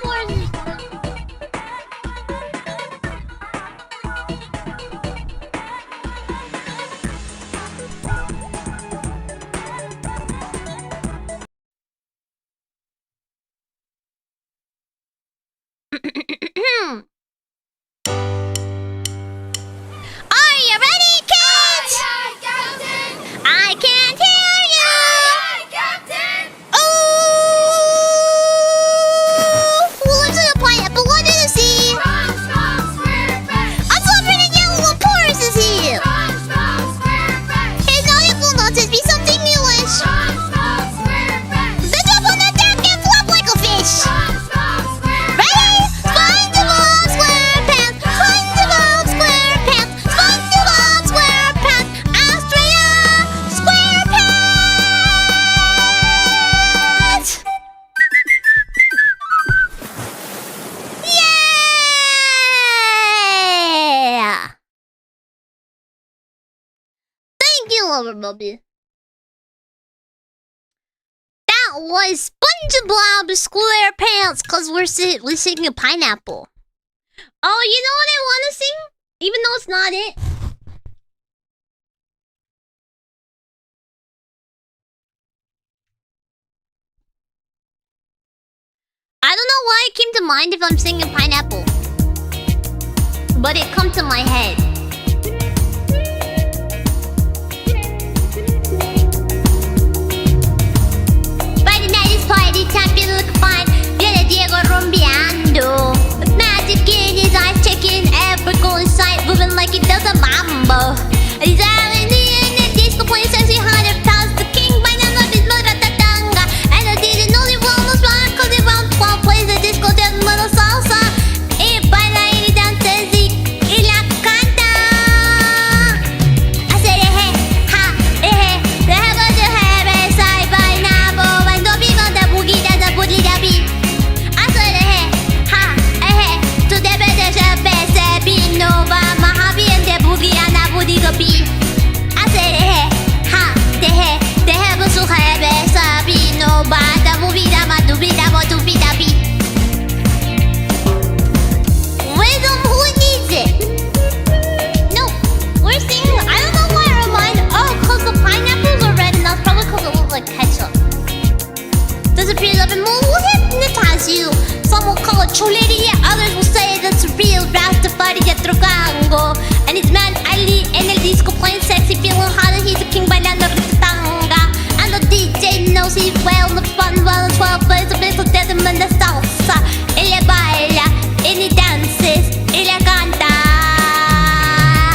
over, Bubby. That was SpongeBob SquarePants, cause we're singing a pineapple. Oh, you know what I want to sing? Even though it's not it. I don't know why it came to mind if I'm singing pineapple. But it come to my head. Friday night is party time, feel like fine. Viene Diego rumbeando. With magic in his eyes, checking every goal in sight, moving like he does a mambo. And he's out in the disco playing sexy 100 pounds. The king by now love his mother tatanga. And the DJ only one was wrong, cause he round 12 plays the disco, there's a little salsa. Y baila y dances y la canta. I said hey, ha, hey, the hell of the heavy side by now, and don't be on the boogie, that's a boogie that beat. I said hey, ha, hey, to the better best, be no, but my hobby and the boogie and a boogie go be. I said hey, ha, the heavy so heavy, be no, but the movie that my do be that what to be that be. Rhythm, who needs it? No, we're singing. I don't know why I remind. Oh, cause the pineapples are red, and that's probably cause it looks like ketchup. Disappears up and will hypnotize you. Some will call it chuleria, others will say that's real. Rastafari de Trogango. And his man Ali en el disco playing sexy, feeling hot, and he's the king bailando tanga. And the DJ knows he's well, the fun, well, and 12 plays a bit of dead and the salsa. Ele baila, and he dances, y le canta.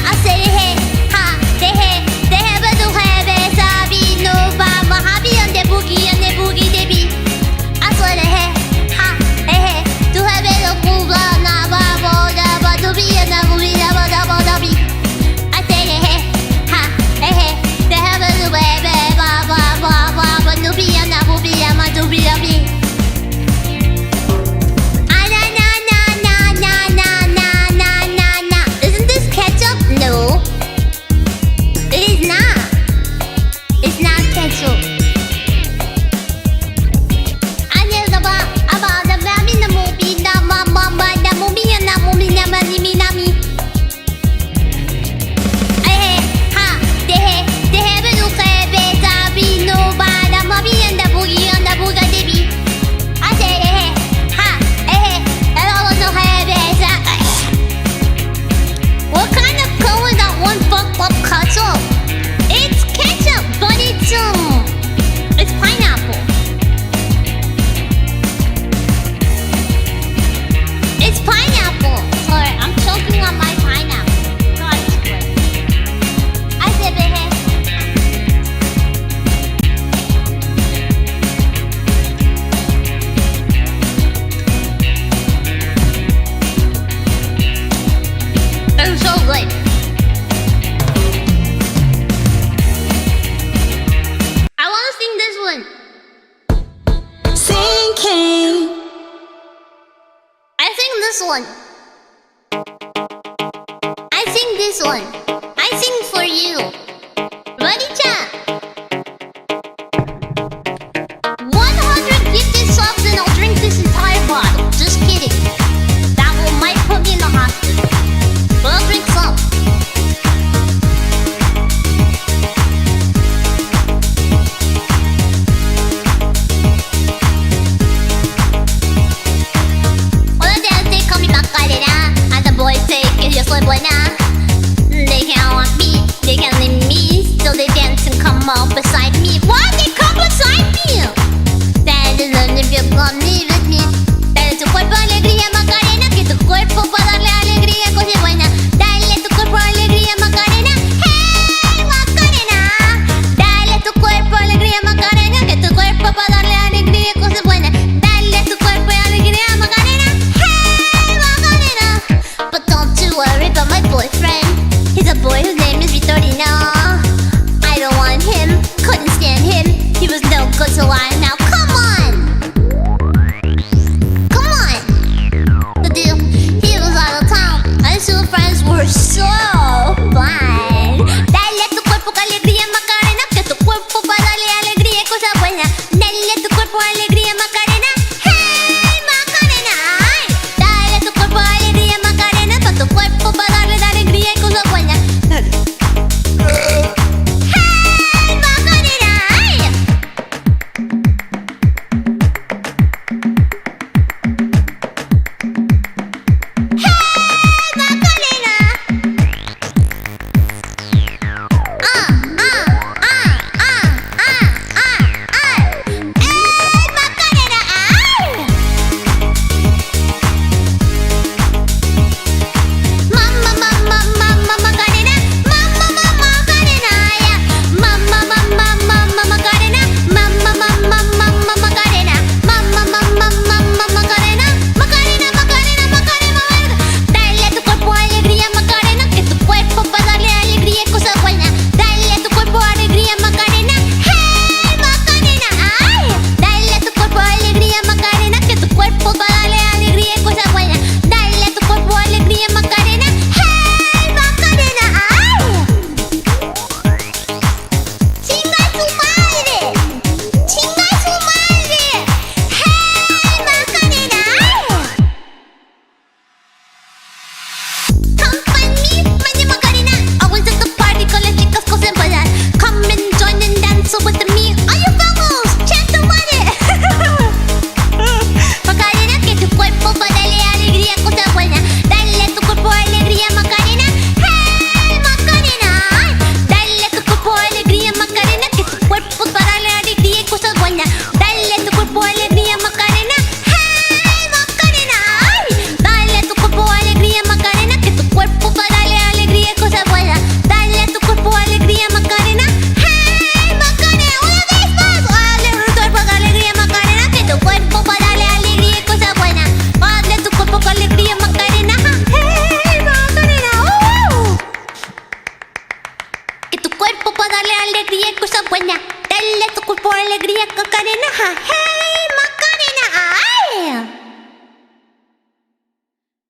I say hey, ha, the heaven to heaven, sabi no, but my hobby and the boogie they be. I say hey, ha, to heaven to Cuba, na ba bo da ba to be and the movie da ba da be. I say hey, ha, the heaven to heaven, ba to be and the movie and to be da be. Isn't this ketchup? No. It is not. It's not ketchup. I know about the mami the movie, the mama, the movie and the movie, the nami. The heaven to heaven, sabi no, but the mommy and the boogie and the booga baby. I said and all of the heavens. What kind of color that one fucked up ketchup? It's ketchup, but it's pineapple. It's pineapple. Sorry, I'm choking on my pineapple. God, it's great. I said it's so good. I want to sing this one. Sinking. I sing this one. I sing this one. I sing for you. Ready, chat? 150 subs and I'll drink this entire bottle. Just kidding. That one might put me in the hospital. But I'll drink some. Well, the dance they call me Macarena, and the boys say que yo soy buena. They can't want me, they can't leave me, so they dance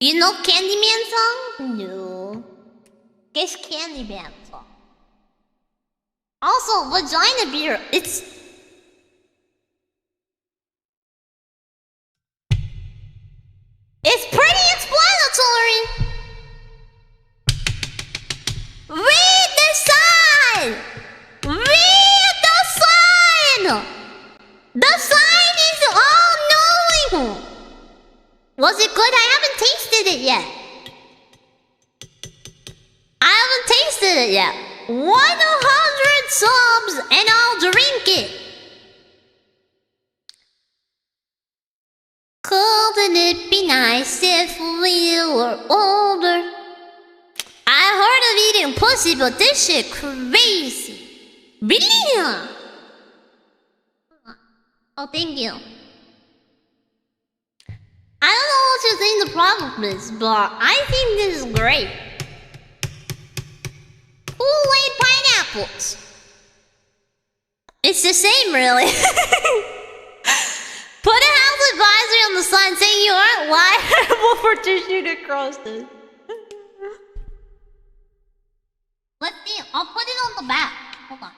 You know Candyman song? No. Guess Candyman song. Also, vagina beer. It's pretty explanatory. Read the sign. Read the sign. The sign is all knowing. Was it good? I haven't tasted it yet. I haven't tasted it yet. 100 subs and I'll drink it. Couldn't it be nice if we were older? I heard of eating pussy, but this shit crazy. Really? Oh, thank you. I don't know what you think the problem is, but I think this is great. Kool-Aid pineapples. It's the same, really. Put a health advisory on the sign saying you aren't liable for tissue necrosis. Let's see. I'll put it on the back. Hold on.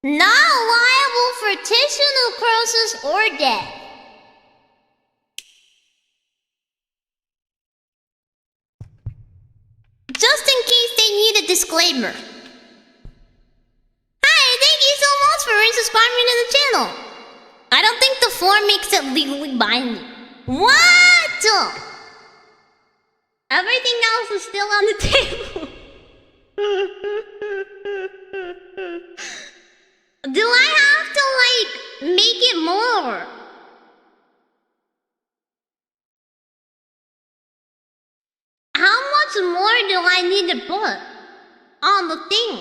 Not liable for tissue necrosis or death. Just in case they need a disclaimer. Hi, thank you so much for resubscribing to the channel. I don't think the form makes it legally binding. What? Everything else is still on the table. Do I have to, like, make it more? How much more do I need to put on the thing?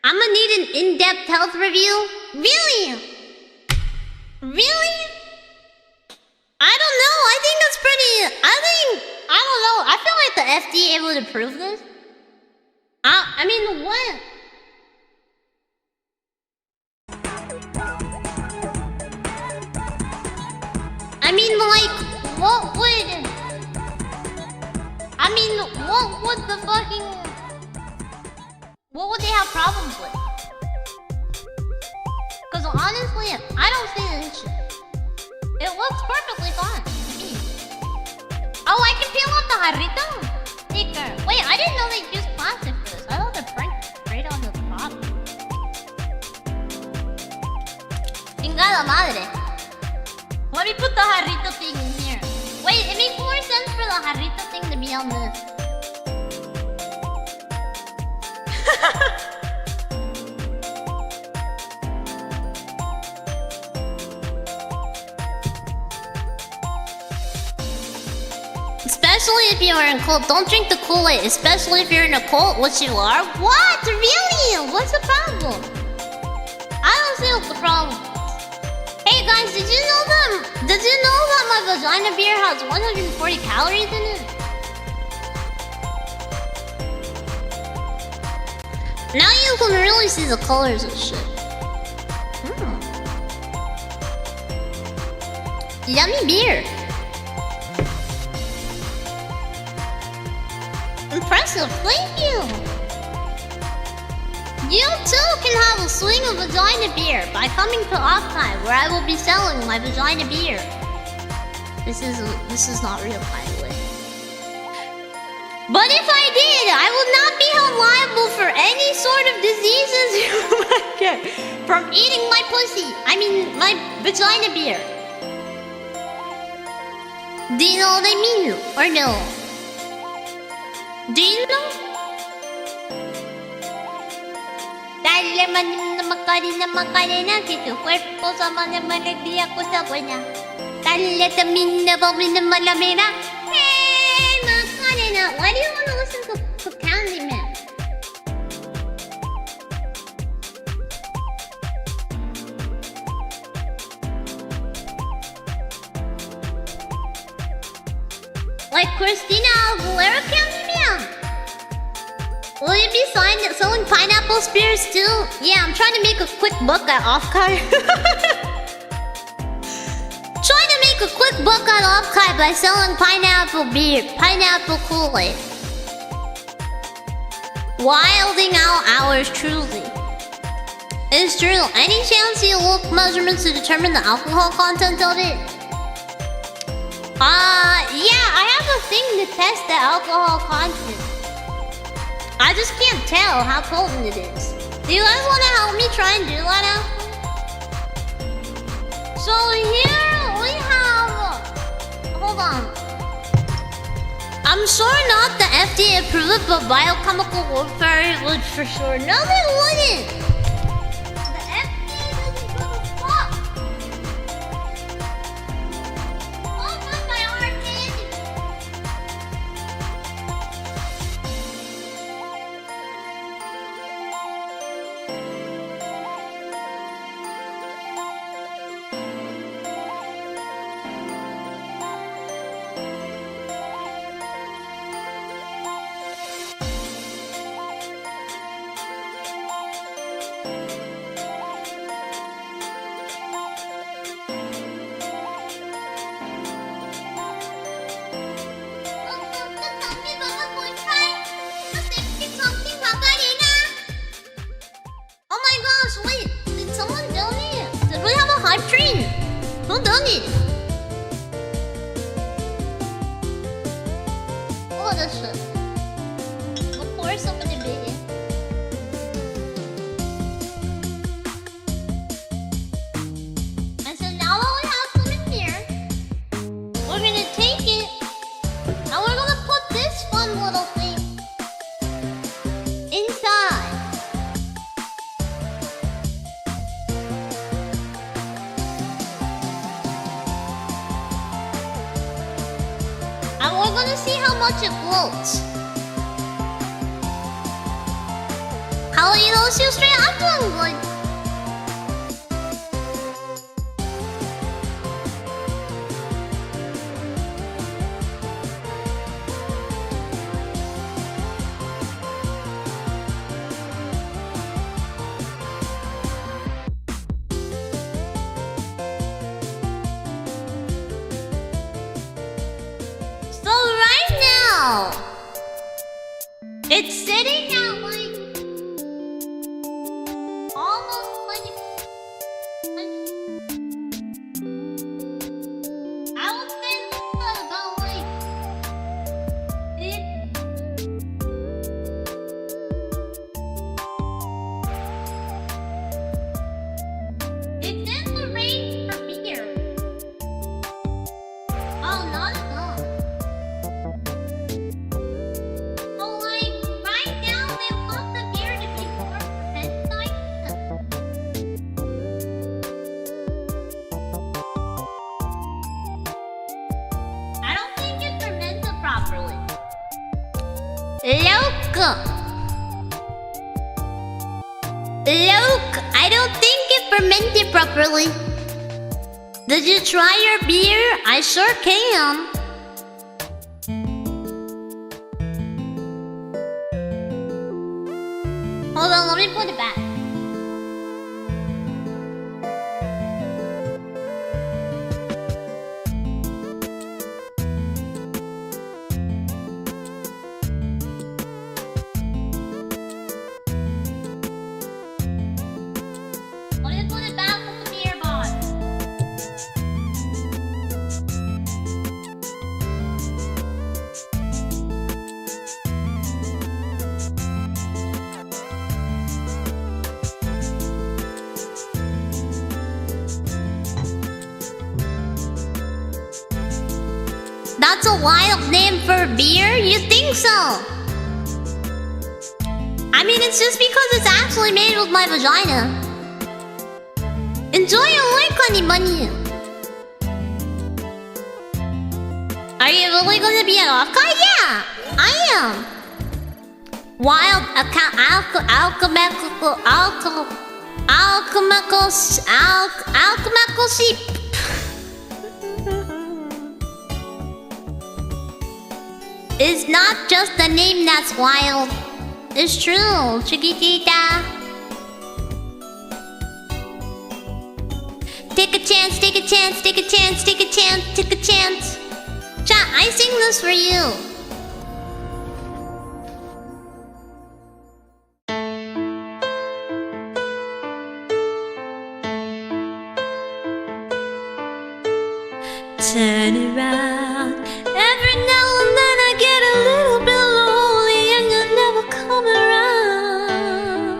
I'm gonna need an in-depth health review? Really? Really? I don't know. I think that's pretty... I don't know. I feel like the FDA would approve this. I mean, what? I mean, like, what would... I mean, what would the fucking... What would they have problems with? Because honestly, I don't see an issue. It looks perfectly fine to me. Oh, I can peel off the jarrito sticker. Wait, I didn't know they used plastic for this. I thought they print straight on the bottom. Chingada madre. Let me put the jarrito thing in here. Wait, it makes more sense for the jarrito thing to be on this. Especially if you are in a cult. Don't drink the Kool-Aid. Especially if you're in a cult, which you are. What? Really? What's the problem? I don't see what the problem is. Hey guys, did you know that my vagina beer has 140 calories in it? Now you can really see the colors of shit. Yummy beer. Impressive, thank you! You too can have a swing of vagina beer by coming to Octai, where I will be selling my vagina beer. This is not real, by the way. But if I did, I would not be held liable for any sort of diseases from eating my pussy. I mean, my vagina beer. Do you know what I mean? Or no? Do you know? Dale na Macarena, que tu cuerpo sama na alegría cosa buena. Dale también na boblina malamera. Hey, Macarena, why do you want to listen to Candyman? Like Christina Aguilera Candyman? Will you be selling pineapple spears too? Yeah, I'm trying to make a quick buck at Offkai. Trying to make a quick buck at Offkai by selling pineapple beer, pineapple Kool-Aid. Wilding out hours, truly. It's true. Any chance you look measurements to determine the alcohol content of it? Yeah, I have a thing to test the alcohol content. I just can't tell how potent it is. Do you guys want to help me try and do that now? So here we have... Hold on. I'm sure not the FDA approved, but biochemical warfare would for sure. No, they wouldn't! The FDA doesn't give a fuck! Oh my arm candy! Oh my gosh, wait, did someone donate? Did we have a hype train? Who donated? Oh, this shit. Of course somebody did it. And so now that we have some in here, we're gonna take it and we're gonna put this fun little thing inside. And we're gonna see how much it floats. How are you, Astrea? I'm doing good. So right now, it's sitting at like almost 20. I would say about like it's in the range for beer. Oh, not at all. Oh, like, right now they want the beer to be 4% nice. I don't think it fermented properly. Look, I don't think it fermented properly. Did you try your beer? I sure can. Hold on, let me put it back. Let me put it back with the beer bottle. a wild name for beer? You think so? I mean, it's just because it's actually made with my vagina. Enjoy your life, honey bunny. Are you really gonna be an Oscar? Yeah, I am. Wild alchemical sheep. It's not just the name that's wild. It's true, chiquitita. Take a chance, take a chance, take a chance, take a chance, take a chance. Chat, I sing this for you. Turn around. Every now and then I get a little bit lonely and you never come around.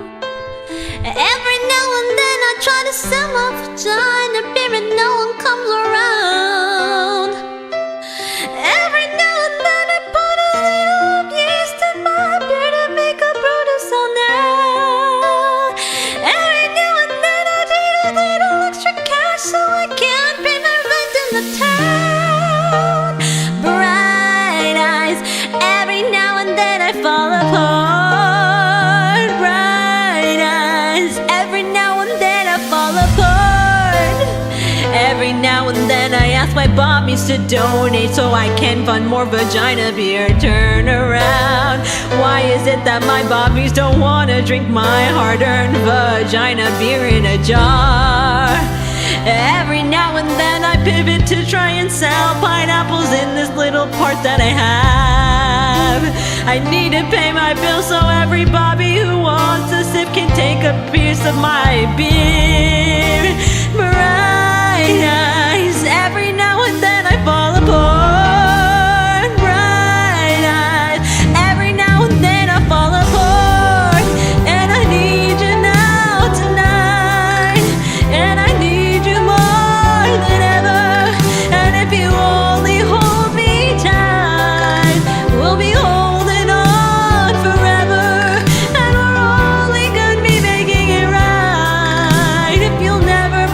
Every now and then I try to sell my vagina beer and no one comes around. Every now and then I put a little yeast in my beer to make a brutal sound now. Every now and then I need a little extra cash so I can't pay my rent in the town. Bright eyes, every now and then I fall apart. Bright eyes, every now and then I fall apart. Every now and then I ask my bobbies to donate so I can fund more vagina beer. Turn around. Why is it that my bobbies don't wanna drink my hard-earned vagina beer in a jar? Every now and then I pivot to try and sell pineapples in this little part that I have. I need to pay my bills so every bobby who wants a sip can take a piece of my beer. Bright eyes, every now and then I fall apart. Bright eyes, every now and then I fall apart. And I need you now tonight. And I need you more than ever. And if you only hold me tight, we'll be holding on forever. And we're only gonna be making it right. If you'll never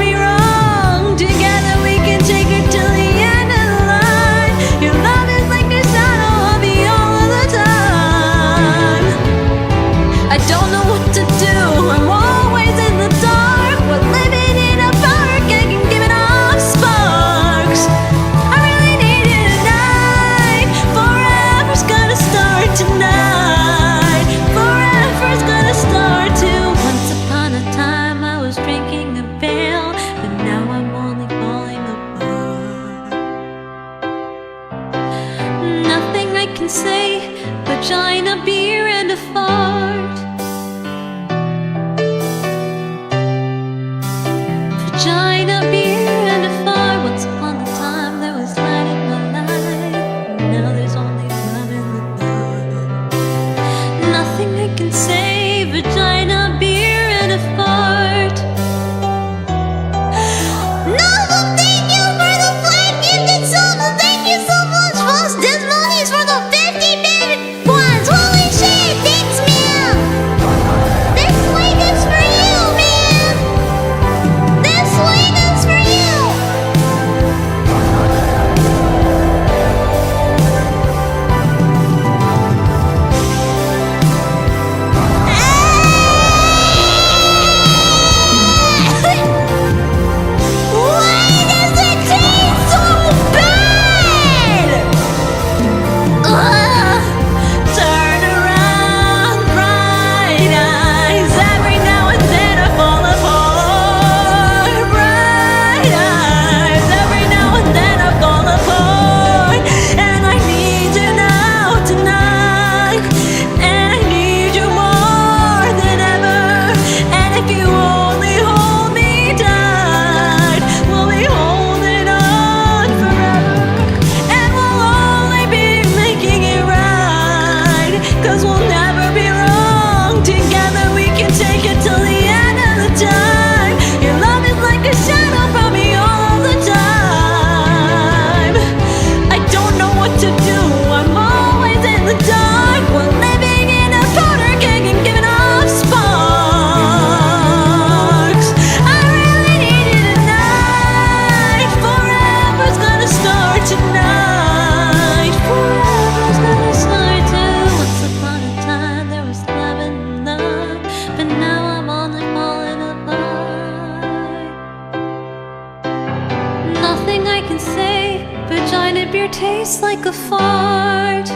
beer tastes like a fart.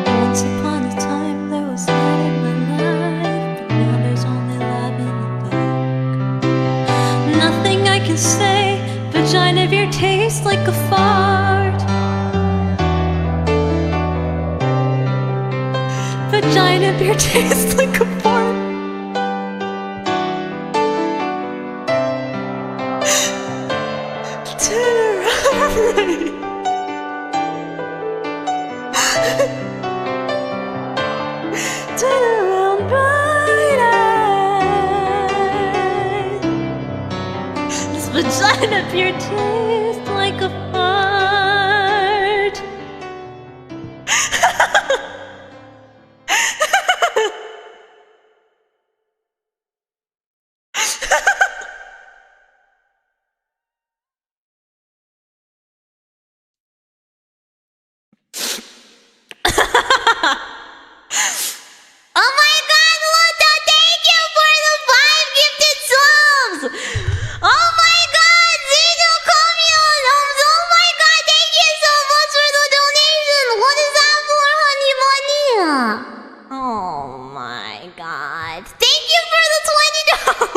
Once upon a time there was light in my life, but now there's only love in the dark. Nothing I can say, vagina beer tastes like a fart. Vagina beer tastes like a fart. Turn around, right. Turn around, bright eyes. This vagina beer tastes like a fart. Oh my god, Luto, thank you for the 5 gifted subs! Oh my god, Zeno Commune! Oh my god, thank you so much for the donation! What is that for, honey bunny? Oh my god. Thank you for the $20!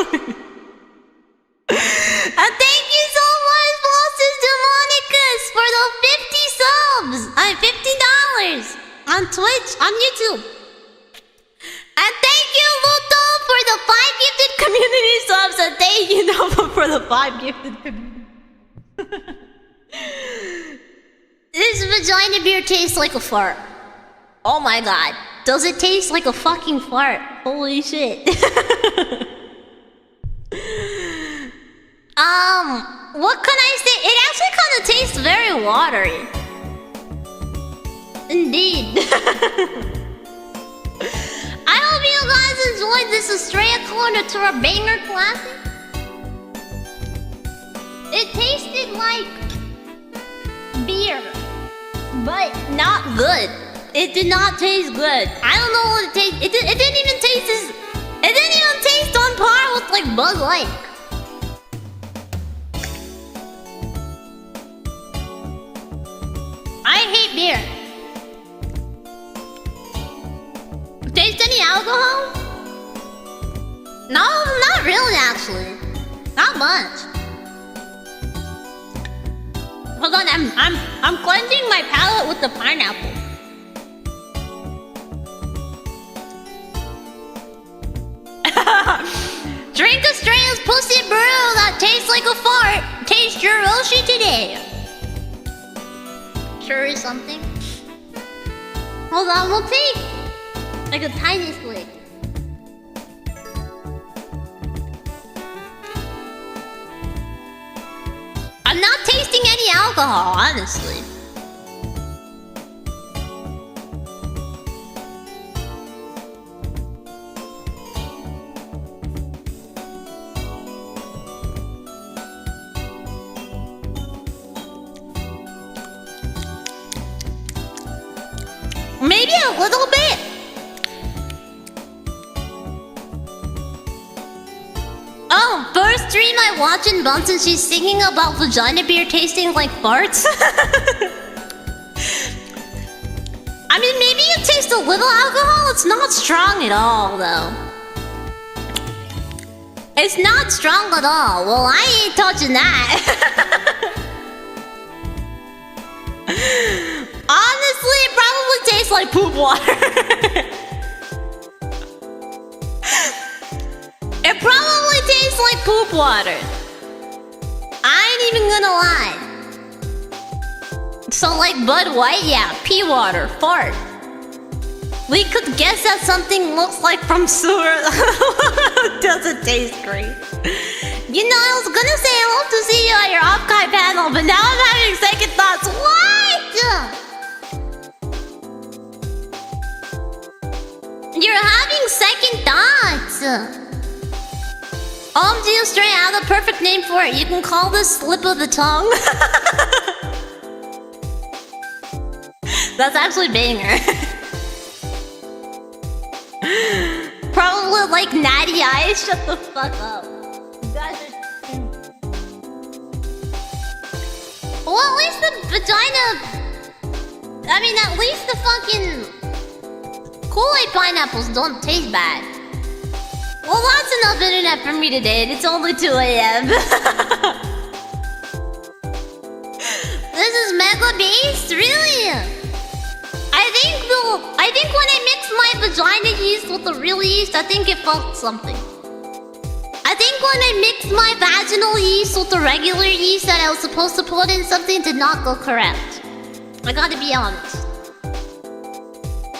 And thank you so much, Blossus Demonicus, for the 50 subs! $50 on Twitch, on YouTube. And thank you, Luto, for the 5 gifted community subs. And thank you, Nova, for the 5 gifted community. This vagina beer tastes like a fart. Oh my god. Does it taste like a fucking fart? Holy shit. What can I say? It actually kind of tastes very watery. Indeed. I hope you guys enjoyed this Astrea Colornatura banger classic. It tasted like beer, but not good. It did not taste good. I don't know what it tastes. It didn't even taste as. It didn't even taste on par with like Bud Light. I hate beer. Taste any alcohol? No, not really actually. Not much. Hold on, I'm cleansing my palate with the pineapple. Drink Astrea's pussy brew that tastes like a fart. Taste your Roshi today. Sure is something. Hold on, we'll take like a tiny swig. I'm not tasting any alcohol, honestly. Maybe a little bit. Oh, first stream I watch in months and she's singing about vagina beer tasting like farts. I mean, maybe you taste a little alcohol. It's not strong at all, though. It's not strong at all. Well, I ain't touching that. Honestly, it probably tastes like poop water. It probably tastes like poop water. I ain't even gonna lie. So like Bud White, yeah, pee water, fart. We could guess that something looks like from sewer. Doesn't taste great. You know, I was gonna say I hope to see you at your off-kai panel, but now I'm having second thoughts. What? You're having second thoughts. OMG Astrea, I have the perfect name for it. You can call this slip of the tongue. That's actually banger. Probably like Natty Ice. Shut the fuck up. You guys are Well, at least the vagina... I mean, at least the fucking... Kool-Aid pineapples don't taste bad. Well, that's enough internet for me today, and it's only 2 AM. This is Mega Beast? Really? I think when I mix my vagina yeast with the real yeast, I think it fucked something. I think when I mixed my vaginal yeast with the regular yeast that I was supposed to put in, something did not go correct. I gotta be honest.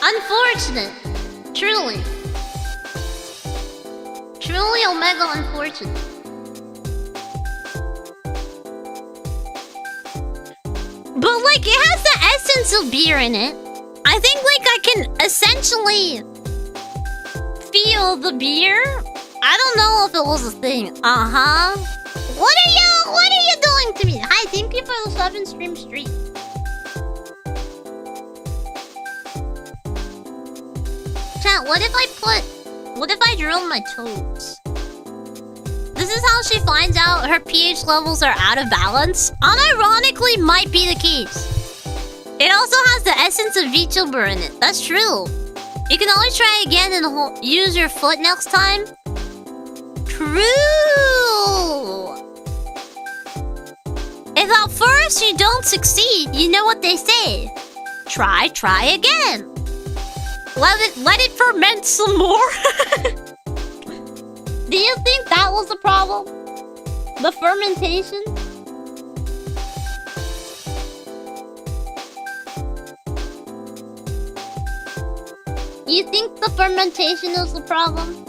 Unfortunate. Truly. Truly omega unfortunate. But like, it has the essence of beer in it. I think like I can essentially feel the beer. I don't know if it was a thing. Uh-huh. What are you doing to me? Hi, thank you for the 7-stream streak. Chat, what if I drill my toes? This is how she finds out her pH levels are out of balance. Unironically, might be the case. It also has the essence of VTuber in it. That's true. You can always try again and use your foot next time. True. If at first you don't succeed, you know what they say. Try again. Let it ferment some more. Do you think that was the problem? The fermentation? You think the fermentation is the problem?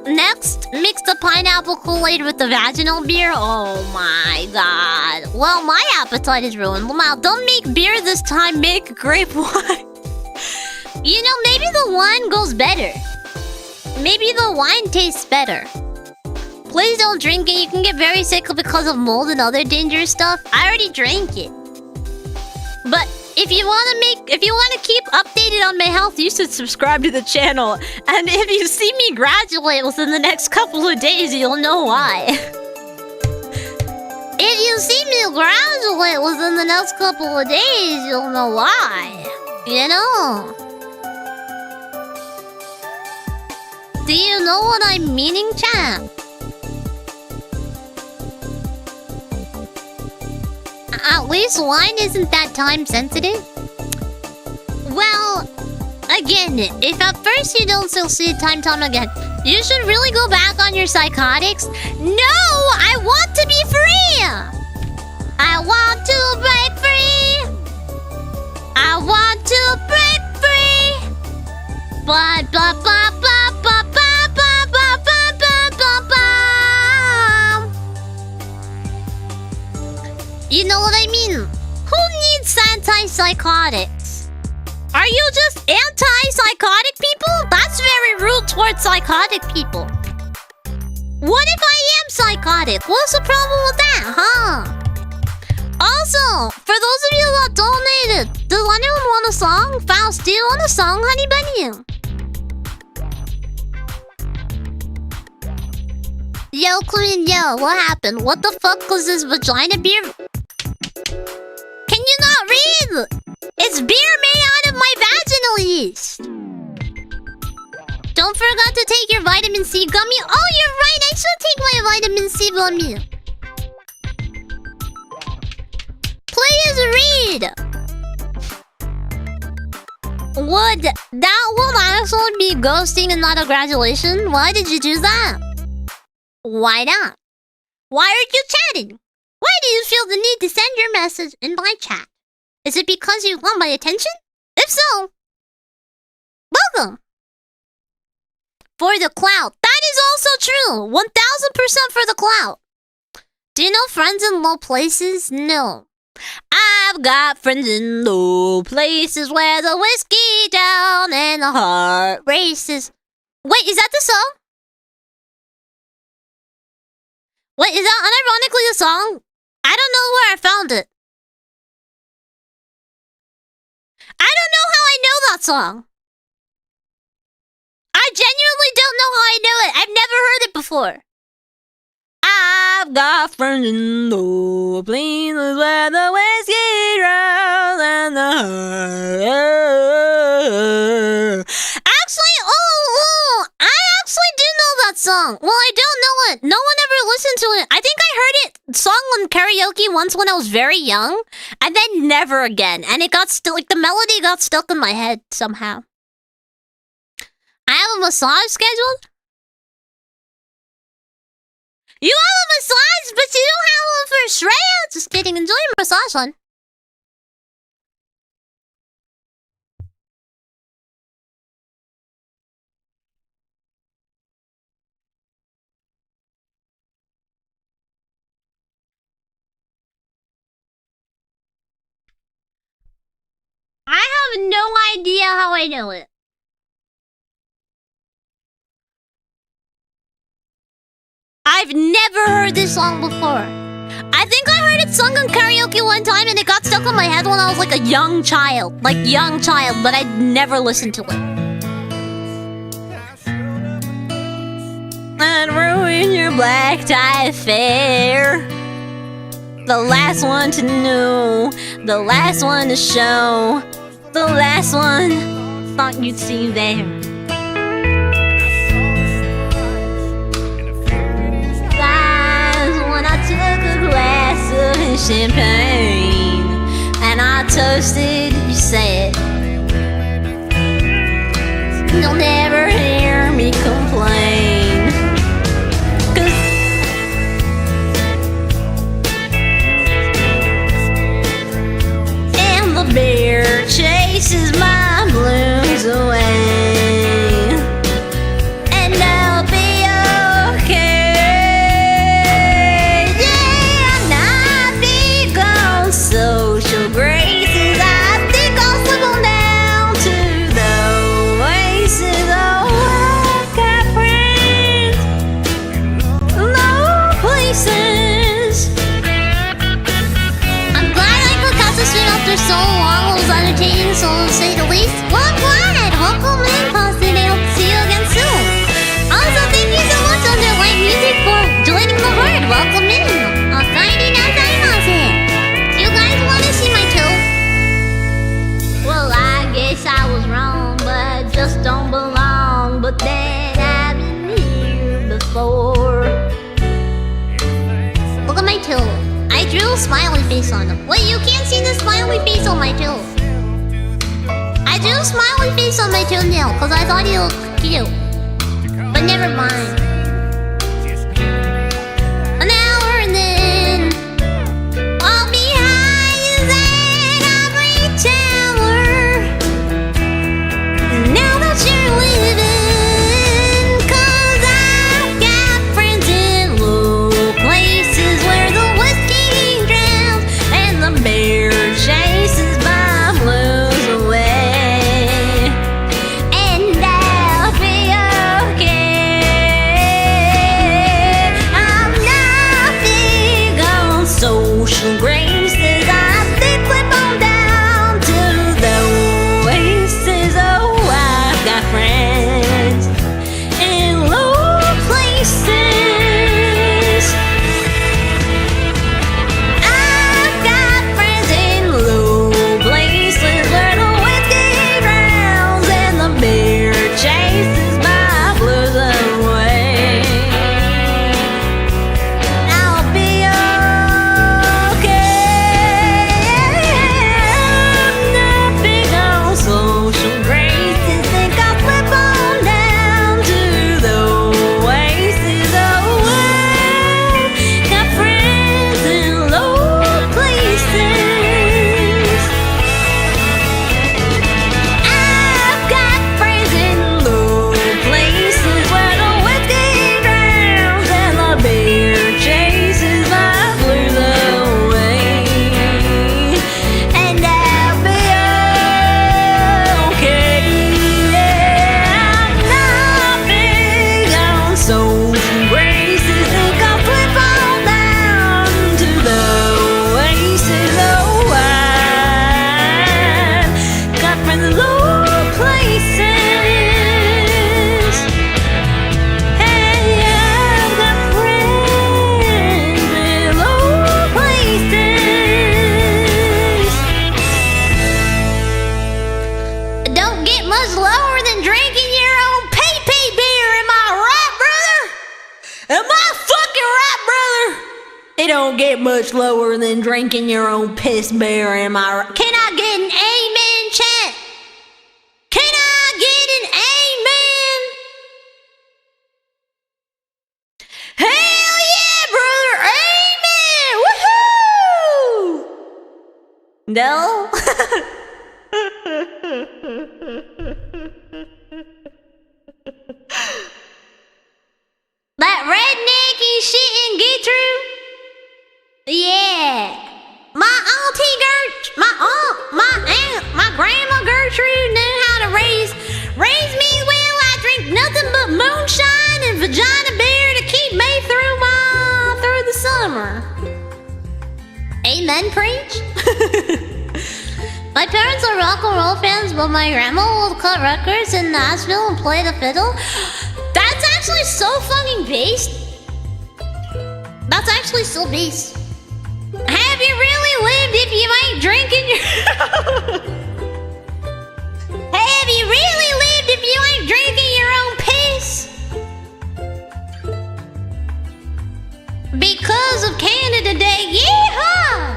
Next, mix the pineapple Kool-Aid with the vaginal beer. Oh my god. Well, my appetite is ruined. Wow, don't make beer this time, make grape wine. You know, maybe the wine goes better. Maybe the wine tastes better. Please don't drink it. You can get very sick because of mold and other dangerous stuff. I already drank it. But if you want to keep updated on my health, you should subscribe to the channel. And if you see me graduate within the next couple of days, you'll know why. If you see me graduate within the next couple of days, you'll know why. You know? Do you know what I'm meaning, chat? At least wine isn't that time sensitive. Well, again, if at first you don't succeed time again, you should really go back on your psychotics. No, I want to be free. I want to break free. I want to break free. But blah blah blah blah blah blah blah blah blah blah. You know what I mean? Who needs antipsychotics? Are you just anti-psychotic people? That's very rude towards psychotic people. What if I am psychotic? What's the problem with that, huh? Also, for those of you that donated, does anyone want a song? Faust, do you want a song, honey bunny? Yo, Queen, yo, what happened? What the fuck was this vagina beer? Can you not read? It's beer made out of my vaginal yeast. Don't forget to take your vitamin C gummy. Oh, you're right. I should take my vitamin C gummy. Please read. Would that would actually be ghosting and not a graduation? Why did you do that? Why not? Why aren't you chatting? Why do you feel the need to send your message in my chat? Is it because you want my attention? If so, welcome. For the clout. That is also true. 1000% for the clout. Do you know friends in low places? No. I've got friends in low places where the whiskey down and the heart races. Wait, is that the song? Wait, is that unironically the song? I don't know where I found it. I don't know how I know that song. I genuinely don't know how I know it. I've never heard it before. I've got friends in the places where the whiskey rolls and the Actually, I actually do know that song. Well, I don't know it. No one ever listened to it. I think I heard it sung on karaoke once when I was very young, and then never again. And it got like the melody got stuck in my head somehow. I have a massage scheduled. You have a massage, but you don't have one for Astrea. Just kidding. Enjoy your massage, hon. I have no idea how I know it. I've never heard this song before. I think I heard it sung on karaoke one time and it got stuck on my head when I was like a young child. Like young child, but I'd never listened to it. And ruin your black tie affair. The last one to know, the last one to show, the last one thought you'd see there. Took a glass of champagne and I toasted, you said you'll never hear me complain. And the beer chases my blues away, and I'll be okay. Social graces, I think I'll slip on down to the oasis. Oh, I've got friends, no places. I'm glad I could catch the stream after so long. It was entertaining, so to say the least. Well, I'm glad. Welcome in, Positive. I hope to see you again soon. Also, thank you so much, Underlight Music, for joining the herd. Welcome in. See my toe? Well, I guess I was wrong, but I just don't belong. But then I've been here before. Look at my toe. I drew a smiley face on it. Wait, you can't see the smiley face on my toe. I drew a smiley face on my toenail because I thought he looked cute. But never mind. An hour and then I'll be now that you're leaving, 'cause I've got friends in low places where the whiskey drowns and the bear chases my blues away, and I'll be okay. It don't get much lower than drinking your own piss beer, am I right? Can I get an amen, chat? Can I get an amen? Hell yeah, brother! Amen! Woohoo! No? That rednecky shit in Gertrude? Yeah. My auntie my aunt, my grandma Gertrude knew how to raise me well. I drink nothing but moonshine and vagina beer to keep me through the summer. Amen, preach. My parents are rock and roll fans, but my grandma will cut records in Nashville and play the fiddle. That's actually so fucking based. That's actually so based. Have you really lived if you ain't drinking your... Have you really lived if you ain't drinking your own piss? Because of Canada Day, yeehaw!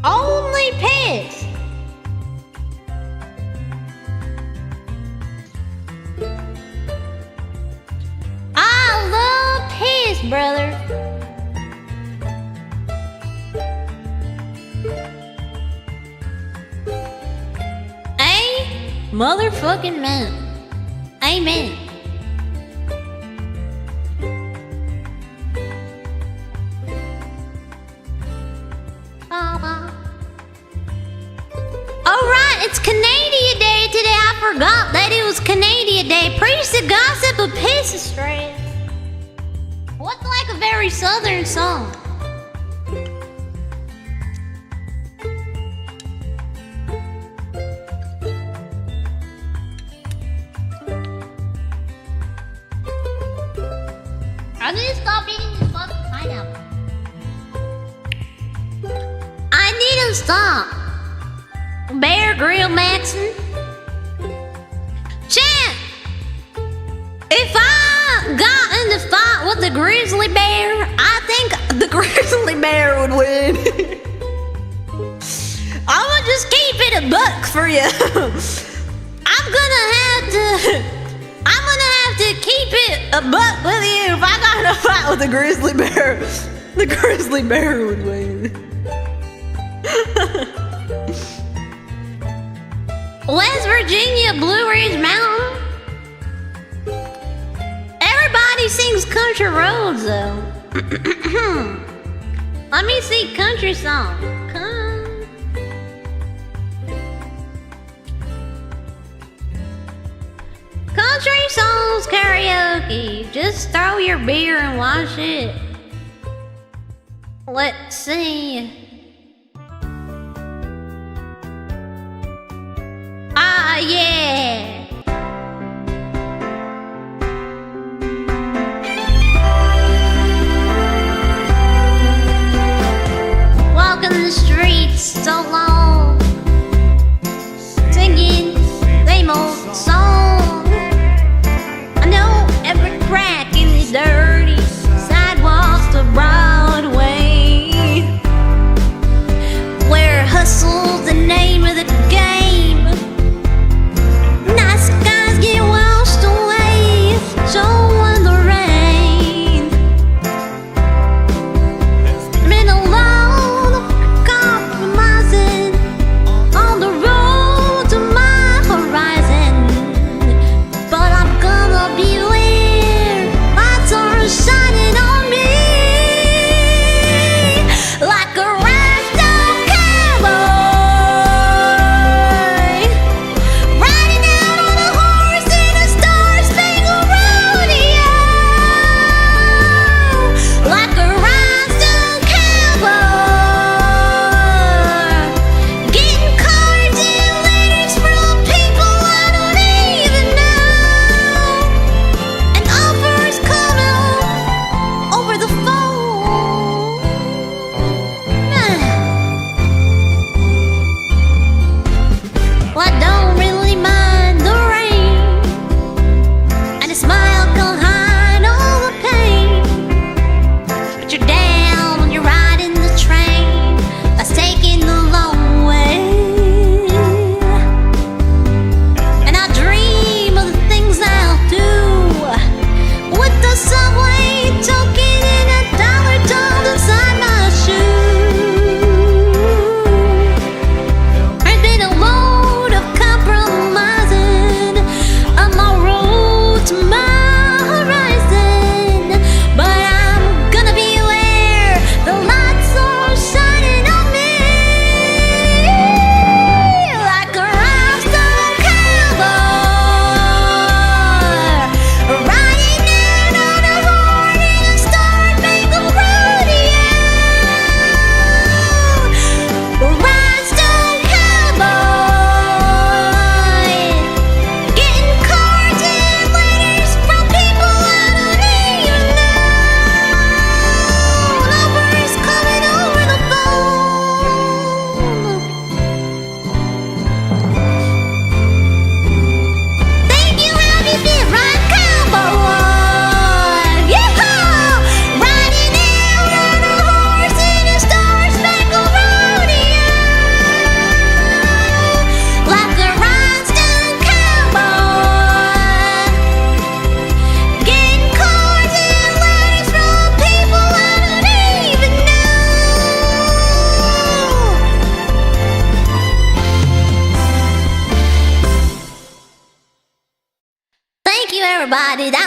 Only piss. I love piss, brother. Motherfucking man. Amen. Alright, it's Canadian Day today. I forgot that it was Canadian Day. Preach the gossip of piss, Astrea. What's like a very southern song? I need to stop eating this fucking pineapple. I need to stop. Bear Grill Maxon. Chat! If I got in the fight with the grizzly bear, I think the grizzly bear would win. I'ma just keep it a buck for you. I'm gonna have to keep it a buck with you. If I got in a fight with the grizzly bear would win. West Virginia, Blue Ridge Mountain. Everybody sings country roads though. Let me see country song. Country songs karaoke. Just throw your beer and watch it. Let's see. Ah, yeah. Walking the streets so long, singing same old song. I know every crack in the dirty sidewalks of Broadway, where hustle's the name of the game. Nice guys get washed away, so in the rain. Been a long compromising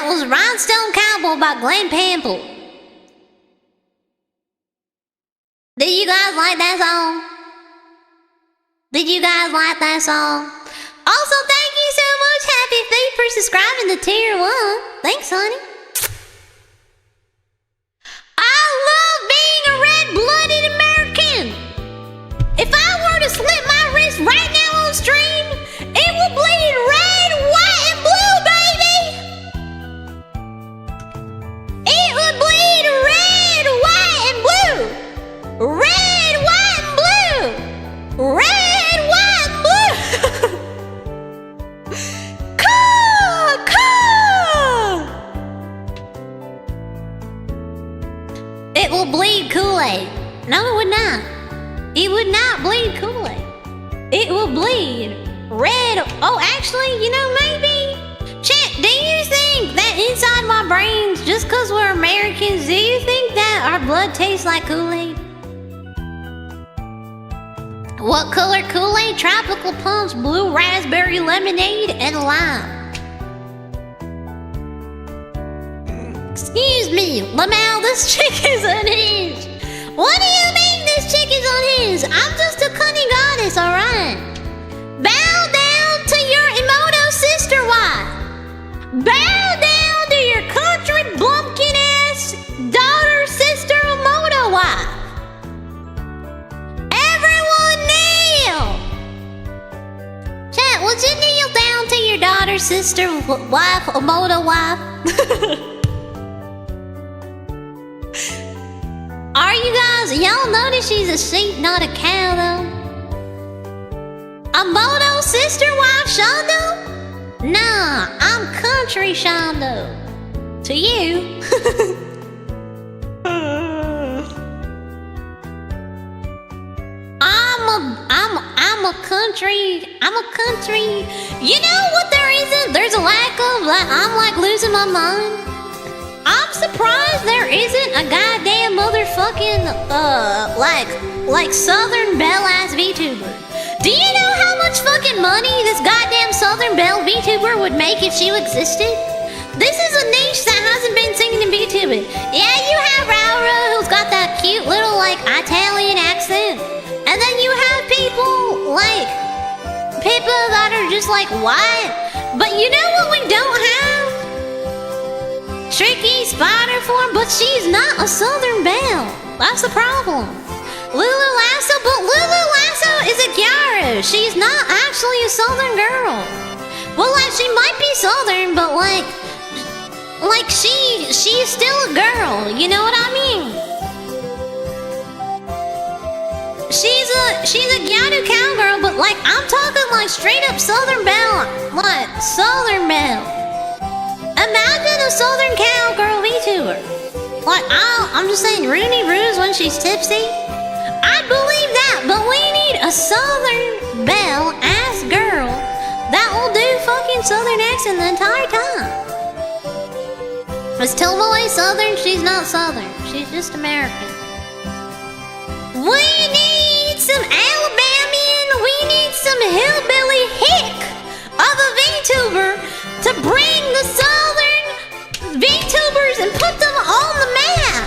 was Rhinestone Cowboy by Glenn Pample. Did you guys like that song? Did you guys like that song? Also, thank you so much, Happy Feet, for subscribing to Tier 1. Thanks, honey. I love being a red-blooded American. If I were to slit my wrist right now on stream, it will bleed red, white, and blue, baby! It would bleed red, white, and blue! Red, white, and blue! Red, white, and blue! It will bleed Kool-Aid. No, it would not. It would not bleed Kool-Aid. It will bleed red. Oh, actually, you know, maybe. Chat, do you think that inside my brains, just because we're Americans, do you think that our blood tastes like Kool-Aid? What color Kool-Aid? Tropical punch, blue raspberry lemonade, and lime. Excuse me, Lamau, this chick is unhinged. What do you mean this chick is unhinged? I'm just a cunning goddess, alright? Bow down to your Emoto sister wife. Bow down to your country bumpkin ass daughter sister Emoto wife. Everyone kneel. Chat, would you kneel down to your daughter sister wife Emoto wife? Are you guys, y'all notice she's a sheep, not a cow, though? A Moto sister wife Shondo? Nah, I'm country Shondo. To you. I'm a country. You know what there isn't? There's a lack of, I'm like losing my mind. I'm surprised there isn't a goddamn motherfucking, like Southern Belle ass VTuber. Do you know how much fucking money this goddamn Southern Belle VTuber would make if she existed? This is a niche that hasn't been singing in VTubing. Yeah, you have Raura, who's got that cute little, like, Italian accent. And then you have people, like, people that are just like, white. But you know what we don't have? Tricky spider form, but she's not a Southern Belle. That's the problem. Lulu Lasso, but Lulu Lasso is a Gyaru. She's not actually a Southern girl. Well, like, she might be Southern, but like she's still a girl. You know what I mean? She's a Gyaru cowgirl, but like, I'm talking like straight up Southern Belle, like Southern Belle. Imagine a Southern cowgirl VTuber. Like, I'm just saying, Rooney Roos when she's tipsy. I'd believe that, but we need a Southern Belle ass girl that will do fucking Southern accent the entire time. Is Tomoe Southern? She's not Southern. She's just American. We need some Alabamian, we need some hillbilly hick of a VTuber to bring the Southern VTubers and put them on the map.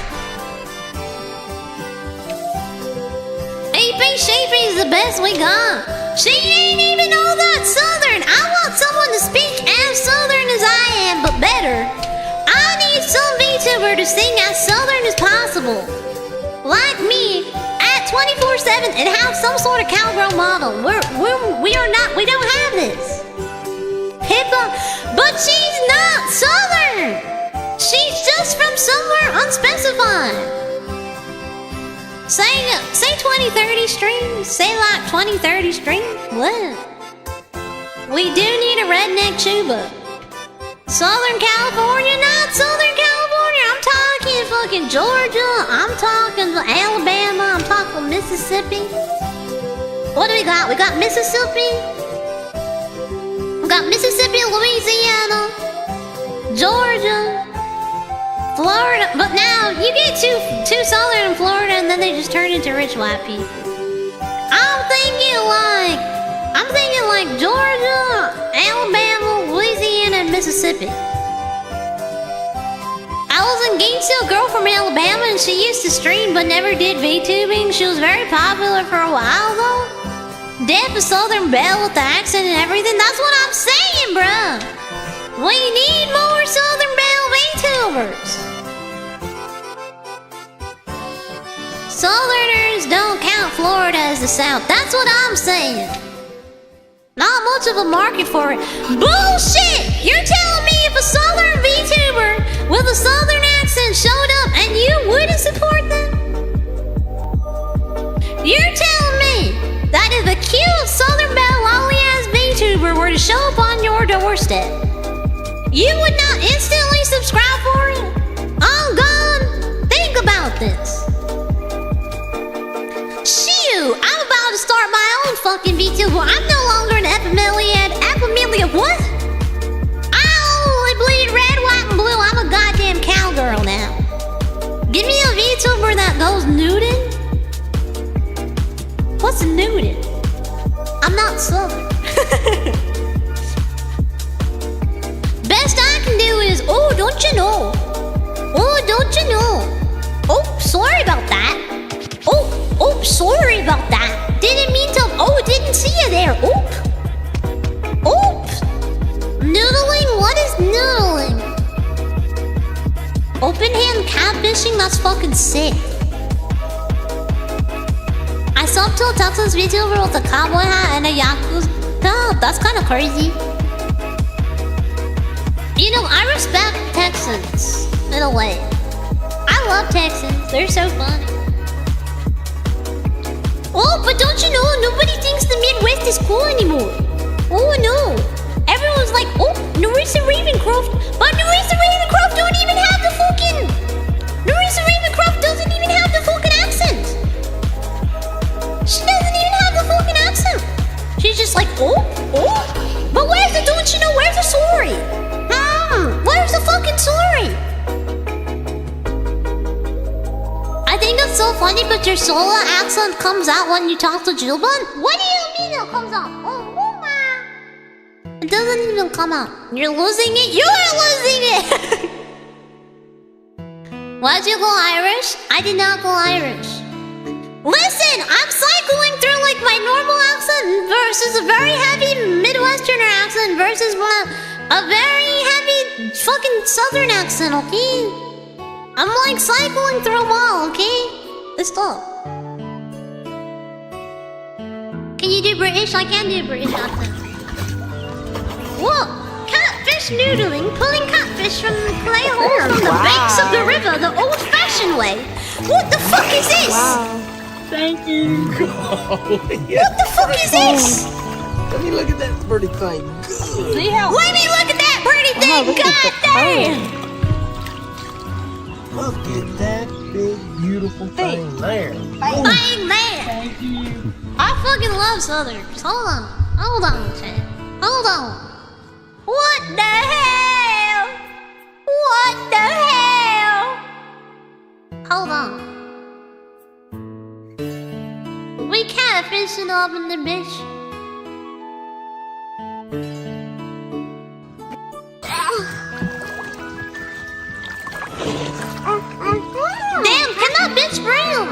AP Shapey is the best we got. She ain't even all that Southern. I want someone to speak as Southern as I am, but better. I need some VTuber to sing as Southern as possible. Like me, at 24/7 and have some sort of cowgirl model. We don't have this. Pippa, but she's not Southern. She's just from somewhere unspecified. Say 2030 stream. Say like 2030 stream. What? We do need a redneck Chuba. Southern California, not Southern California. I'm talking fucking Georgia. I'm talking Alabama. I'm talking Mississippi. What do we got? We got Mississippi. We got Mississippi, Louisiana, Georgia, Florida. But now you get too Southern in Florida, and then they just turn into rich white people. I'm thinking like Georgia, Alabama, Louisiana, and Mississippi. some gangster girl from Alabama and she used to stream but never did VTubing. She was very popular for a while though. Deb a Southern Belle with the accent and everything. That's what I'm saying, bruh. We need more Southern Belle VTubers. Southerners don't count Florida as the South. That's what I'm saying. Not much of a market for it. Bullshit! You're telling me if a Southern VTuber with a Southern accent showed up and you wouldn't support them? You're telling me that if a cute Southern Belle lolly-ass VTuber were to show up on your doorstep, you would not instantly subscribe for it? Oh God, think about this. Shoot, I'm about to start my own fucking VTuber. I'm no longer an epimeliad. Epimeliad what? I bleed red, white, and blue. I'm a goddamn cowgirl now. Give me a VTuber that goes nudin'. What's nudin'? I'm not Southern. Best I can do is, oh, don't you know? Oh, don't you know? Oh, sorry about that. Oh, sorry about that. Didn't mean to. Oh, didn't see you there. Oop. Noodling? What is noodling? Open hand catfishing? That's fucking sick. I subbed to a Texas VTuber with a cowboy hat and a Yakuza. Oh, that's kind of crazy. You know, I respect Texans in a way. I love Texans. They're so funny. Oh, but don't you know, nobody thinks the Midwest is cool anymore. Oh, no. Everyone's like, oh, Nerissa Ravencroft. But Nerissa Ravencroft don't even have the fucking... Nerissa Ravencroft doesn't even have the fucking accent. She doesn't even have the fucking accent. She's just like, oh. But where's the, don't you know, where's the sorry? Where's the fucking sorry? I think it's so funny, but your solo accent comes out when you talk to Jilbun? What do you mean it comes out? Oh my! It doesn't even come out. You're losing it? You're losing it! Why'd you go Irish? I did not go Irish. Listen, I'm cycling through like my normal accent versus a very heavy Midwesterner accent versus a very heavy fucking Southern accent, okay? I'm like cycling through them all, okay? Let's talk. Can you do British? I can do British accent. Whoa! Catfish noodling, pulling catfish from the clay holes from the banks of the river the old-fashioned way. What the fuck is this? Wow. Thank you. What the fuck is this? Let me look at that pretty thing. See how? Let me look at that pretty thing! Look at God the damn! Look at that big, beautiful thing there. Thing there! Thank you. I fucking love Southerners. Hold on, chat. Hold on. What the hell? What the hell? Hold on. We catfishing up in the bitch. Damn, can that bitch breathe?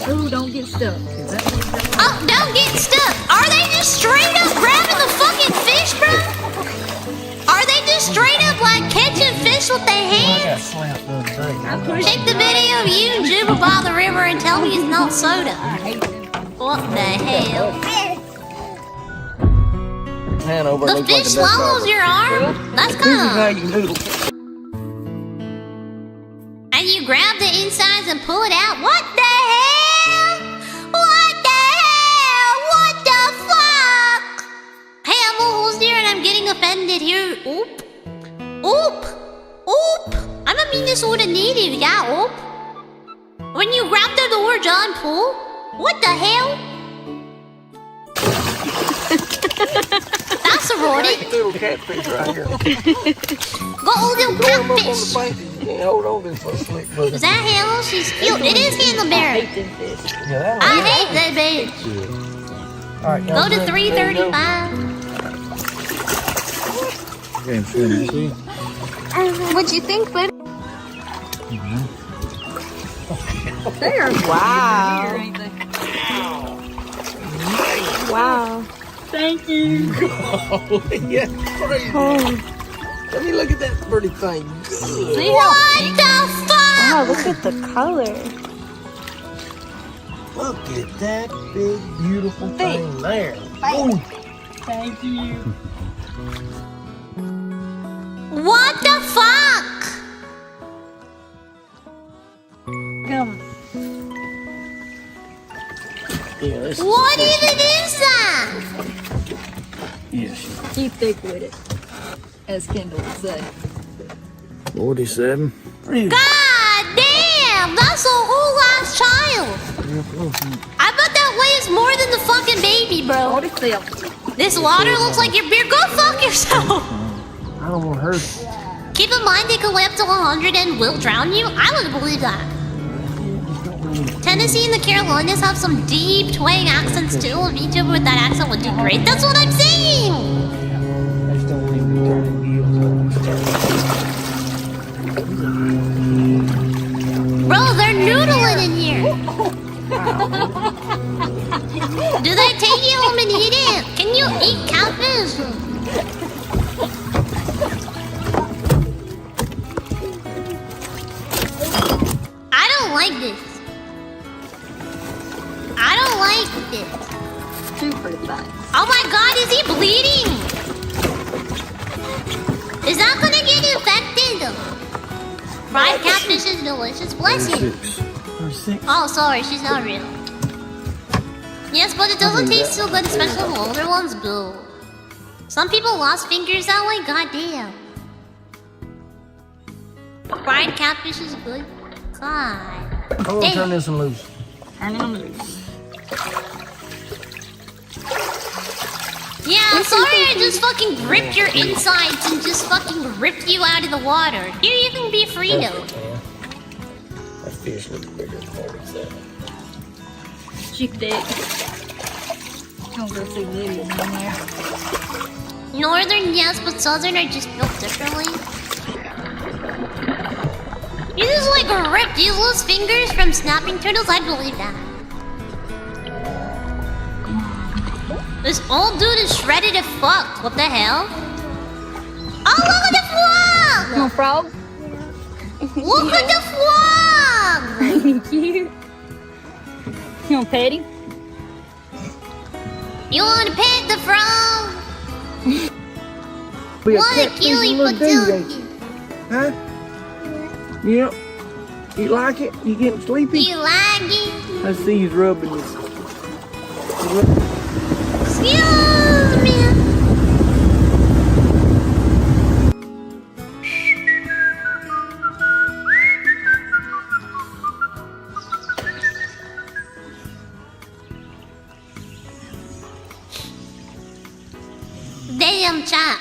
Ooh, don't get stuck. Oh, don't get stuck. Are they just straight up grabbing the fucking fish, bro? Are they just straight up like catching fish with their hands? Take the video of you and Juba by the river and tell me it's not soda. What the hell? The fish swallows your arm? That's kind of... And you grab the insides and pull it out? What the hell? What the hell? What the fuck? Hey, I'm almost here and I'm getting offended here. Oop. Oop. Oop. I don't mean this with a native, yeah, oop. When you grab the door, John, pull? What the hell? That's erotic. Little catfish right here. Go, little catfish. Hold on this for a slick bugger. Is that Halo? She's cute. It is Handleberry. Yeah, I hate that bitch. All right, Go to 335. Okay, see? What'd you think, buddy? They're Wow. ain't they? Wow. Thank you. Yeah, crazy. Oh. Let me look at that pretty thing. See What the fuck? Wow, look at the color. Look at that big, beautiful Hey. thing there. Bye. Ooh. Thank you. What the fuck? Come. Yeah, this is What even is that? yes. Keep thick with it. As Kendall would say. 47. God damn, that's a whole ass child. I bet that weighs more than the fucking baby, bro. 47. This water looks like your beer. Go fuck yourself. I don't want to hurt. Keep in mind they can weigh up to 100 and will drown you. I wouldn't believe that. Tennessee and the Carolinas have some deep twang accents too. A VTuber with that accent would do great. That's what I'm saying. I just don't want him to turn Bro, they're noodling in here. Do they take you home and eat it? Can you eat catfish? I don't like this. I don't like this. Super fun. Oh my god, is he bleeding? Is that gonna get infected? Fried catfish is delicious. Bless you. 36. Oh, sorry, she's not real. Yes, but it doesn't taste so good, especially the older ones. Boo. Some people lost fingers that way. Goddamn. Fried catfish is good. God. I'm gonna Damn. turn this one loose. Turn them loose. Yeah, I'm sorry I just fucking ripped your insides and just fucking ripped you out of the water. Here, you can be free though. That fish looks bigger than 47. She thick. Don't go see Lydia's in there. Northern, yes, but southern are just built differently. You just like ripped these little fingers from snapping turtles? I'd believe that. This old dude is shredded as fuck. What the hell? Oh, look at the frog! You want a frog? Look at the frog! Thank you. You want to pet him? You want to pet the frog? Be What a catfish cutie little dude, ain't patootie. you? Huh? Yep. You like it? You getting sleepy? You like it? I see he's rubbing his. Excuse me. Damn chap.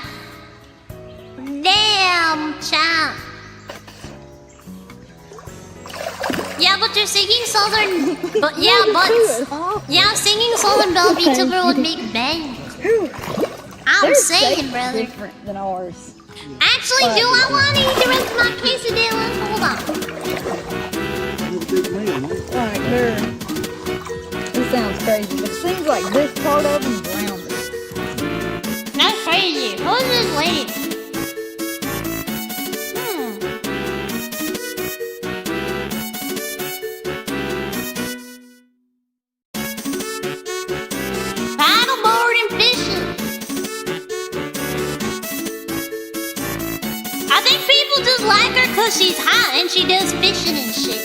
Damn chap. Yeah, but you're singing Southern. But yeah, singing Southern Belle VTuber would make bank. I'm saying, brother. Different than ours. Actually, do I want to eat the rest of my quesadilla? Hold on. Alright, there. This sounds crazy, but it seems like this part of them drowned it. That's crazy. Who is this lady? Paddleboard and fishing. I think people just like her because she's hot and she does fishing and shit.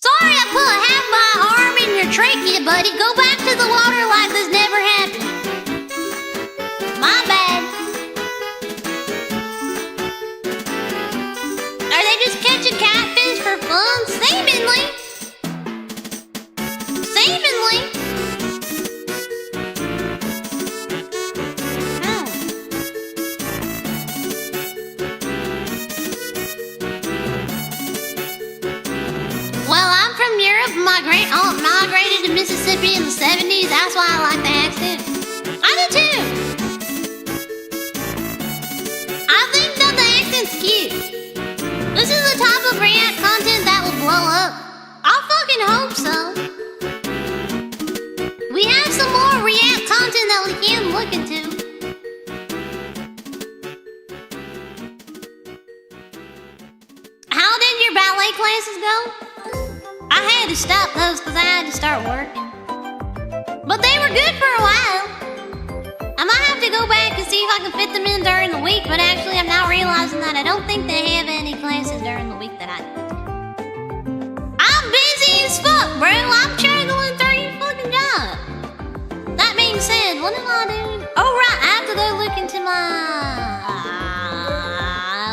Sorry I put half my arm in your trachea, buddy. Go back to the water like this never happened. My bad. Are they just catching catfish for fun? Seemingly. Seemingly. Hmm. Well, I'm from Europe. My great aunt migrated to Mississippi in the 70s. That's why I like the accent. I do too. fucking hope so. We have some more React content that we can look into. How did your ballet classes go? I had to stop those because I had to start working. But they were good for a while. I might have to go back and see if I can fit them in during the week, but actually I'm now realizing that I don't think they have any classes during the week that I go to. I'm busy as fuck, bro. I'm juggling 3 fucking jobs. That being said, what am I doing? Oh, right. I have to go look into my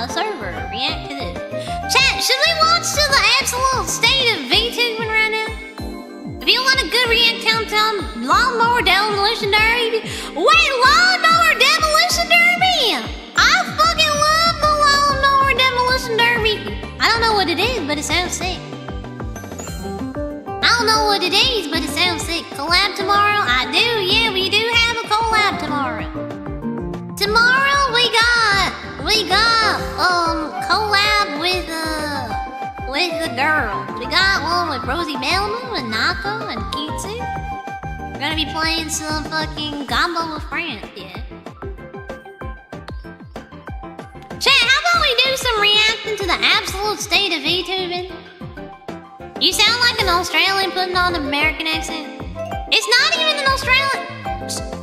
server. React to this. Chat, should we watch to the absolute state of VTubing right now? If you want a good React countdown, Lawnmower Demolition Derby. Wait, Lawnmower Demolition Derby! I fucking love the Lawnmower Demolition Derby. I don't know what it is, but it sounds sick. I don't know what it is, but it sounds sick. Collab tomorrow? I do, yeah, we do have a collab tomorrow. Tomorrow we got collab with the girls. We got one with Rosie Melma and Nako and Kitsu. We're gonna be playing some fucking Gombo with friends, yeah. Chat, how about we do some reacting to the absolute state of VTubing? You sound like an Australian putting on an American accent. It's not even an Australian.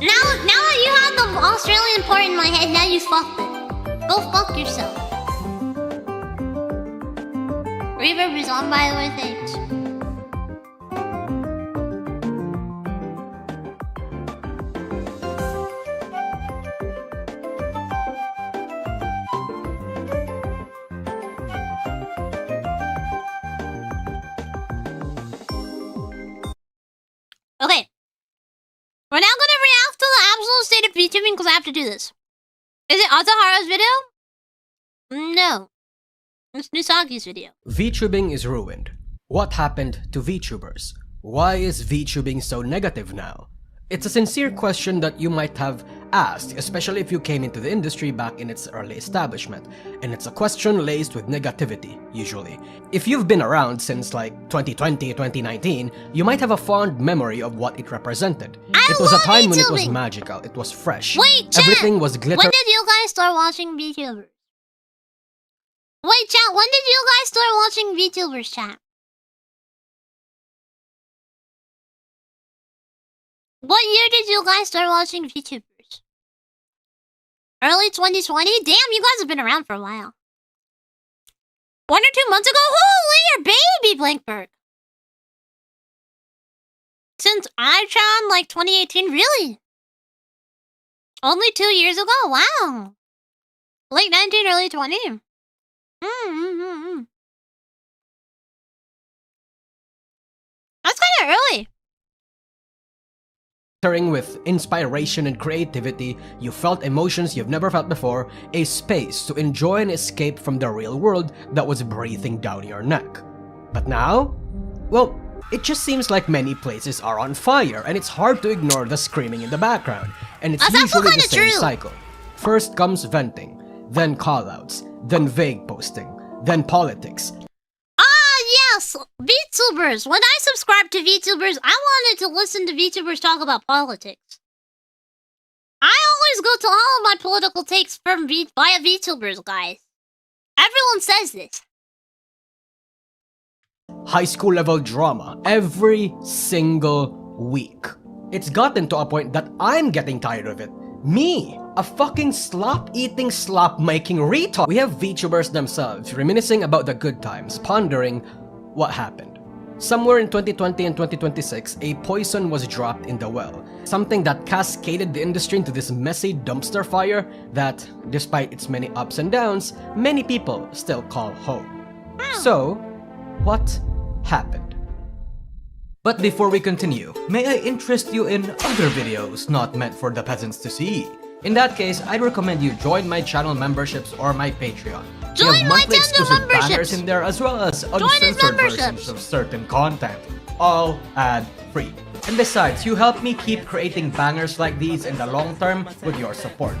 Now that you have the Australian part in my head, now you fucked it. Go fuck yourself. Reverb is on, by the way, thanks. Okay. We're now gonna react to the absolute state of VTubing because I have to do this. Is it Azaharu's video? No. It's Nusagi's video. VTubing is ruined. What happened to VTubers? Why is VTubing so negative now? It's a sincere question that you might have asked, especially if you came into the industry back in its early establishment, and it's a question laced with negativity, usually. If you've been around since like 2020, 2019, you might have a fond memory of what it represented. It was a time when it was magical, it was fresh. Wait, chat! Everything was glitter. When did you guys start watching VTubers? Wait, chat, when did you guys start watching VTubers, chat? What year did you guys start watching VTubers? Early 2020? Damn, you guys have been around for a while. 1 or 2 months ago? Holy, your baby, Blankberg! Since iChan, like 2018? Really? Only 2 years ago? Wow. Late 19, early 20. That's kind of early. With inspiration and creativity, you felt emotions you've never felt before, a space to enjoy and escape from the real world that was breathing down your neck. But now? Well, it just seems like many places are on fire, and it's hard to ignore the screaming in the background, and it's usually the same cycle. First comes venting, then callouts, then vague posting, then politics. Yes, VTubers. When I subscribed to VTubers, I wanted to listen to VTubers talk about politics. I always go to all of my political takes from via VTubers, guys. Everyone says this. High school level drama every single week. It's gotten to a point that I'm getting tired of it. Me, a fucking slop-eating, slop-making retard. We have VTubers themselves reminiscing about the good times, pondering what happened. Somewhere in 2020 and 2026, a poison was dropped in the well. Something that cascaded the industry into this messy dumpster fire that, despite its many ups and downs, many people still call home. So, what happened? But before we continue, may I interest you in other videos not meant for the peasants to see? In that case, I'd recommend you join my channel memberships or my Patreon. Join my channel memberships banners in there as well as uncensored versions of certain content. all ad-free. And besides, you help me keep creating bangers like these in the long term with your support.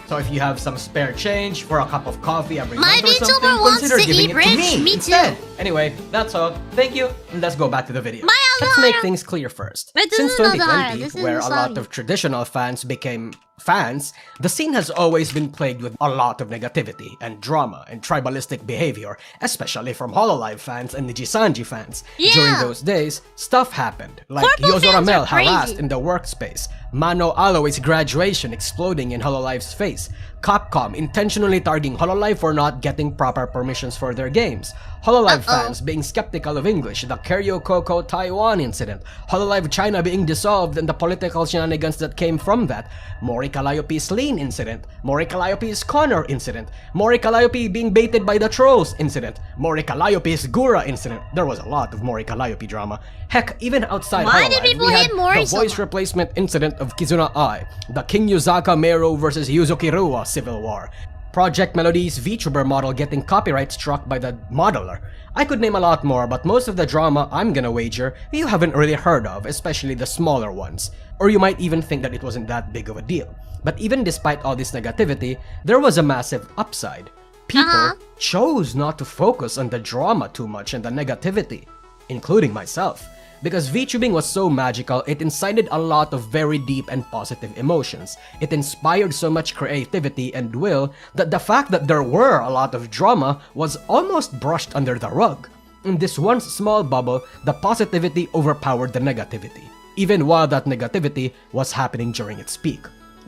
So if you have some spare change for a cup of coffee every My month or something, VTuber wants consider to giving eat it rich. to me Me instead. too. Anyway, that's all. Thank you, and let's go back to the video. Bye, Let's make Alvaro. things clear first. Wait, this Since is not Alvaro, 2020, this is where a lot Usagi. of traditional fans became fans, the scene has always been plagued with a lot of negativity and drama and tribalistic behavior, especially from Hololive fans and Nijisanji fans. Yeah. During those days, stuff happened, like Corpo fans Yozoramel are crazy. harassed in the workspace, Mano Aloe's graduation exploding in Hololive's face, Capcom intentionally targeting Hololive for not getting proper permissions for their games, Hololive fans being skeptical of English, the Keryo Coco Taiwan incident, Hololive China being dissolved and the political shenanigans that came from that, Mori Calliope's Lean incident, Mori Calliope's Connor incident, Mori Calliope being baited by the trolls incident, Mori Calliope's Gura incident. There was a lot of Mori Calliope drama. Heck, even outside Why do Hololive, people we had hate Mori the so voice much? replacement incident of Kizuna Ai, the King Yuzaka Mero versus Yuzuki Rua civil war, Project Melody's VTuber model getting copyright struck by the modeler. I could name a lot more, but most of the drama I'm gonna wager you haven't really heard of, especially the smaller ones. Or you might even think that it wasn't that big of a deal. But even despite all this negativity, there was a massive upside. People chose not to focus on the drama too much and the negativity, including myself. Because VTubing was so magical, it incited a lot of very deep and positive emotions. It inspired so much creativity and will that the fact that there were a lot of drama was almost brushed under the rug. In this once small bubble, the positivity overpowered the negativity, even while that negativity was happening during its peak.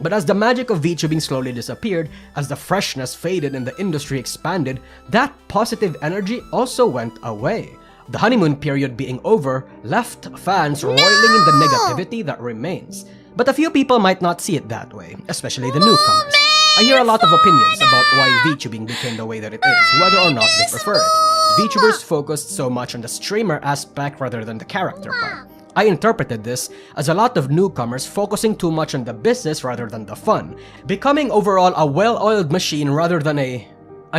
But as the magic of VTubing slowly disappeared, as the freshness faded and the industry expanded, that positive energy also went away. The honeymoon period being over left fans roiling in the negativity that remains. But a few people might not see it that way, especially the newcomers. I hear a lot of opinions about why VTubing became the way that it is, whether or not they prefer it. VTubers focused so much on the streamer aspect rather than the character part. I interpreted this as a lot of newcomers focusing too much on the business rather than the fun, becoming overall a well-oiled machine rather than an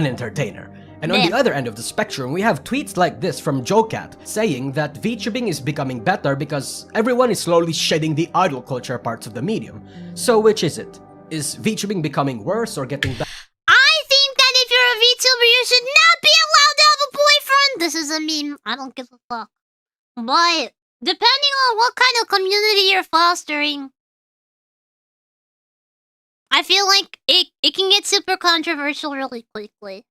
entertainer. And on the other end of the spectrum, we have tweets like this from JoeCat saying that VTubing is becoming better because everyone is slowly shedding the idol culture parts of the medium. So which is it? Is VTubing becoming worse or getting better? I think that if you're a VTuber, you should not be allowed to have a boyfriend. This is a meme. I don't give a fuck. But depending on what kind of community you're fostering, I feel like it can get super controversial really quickly.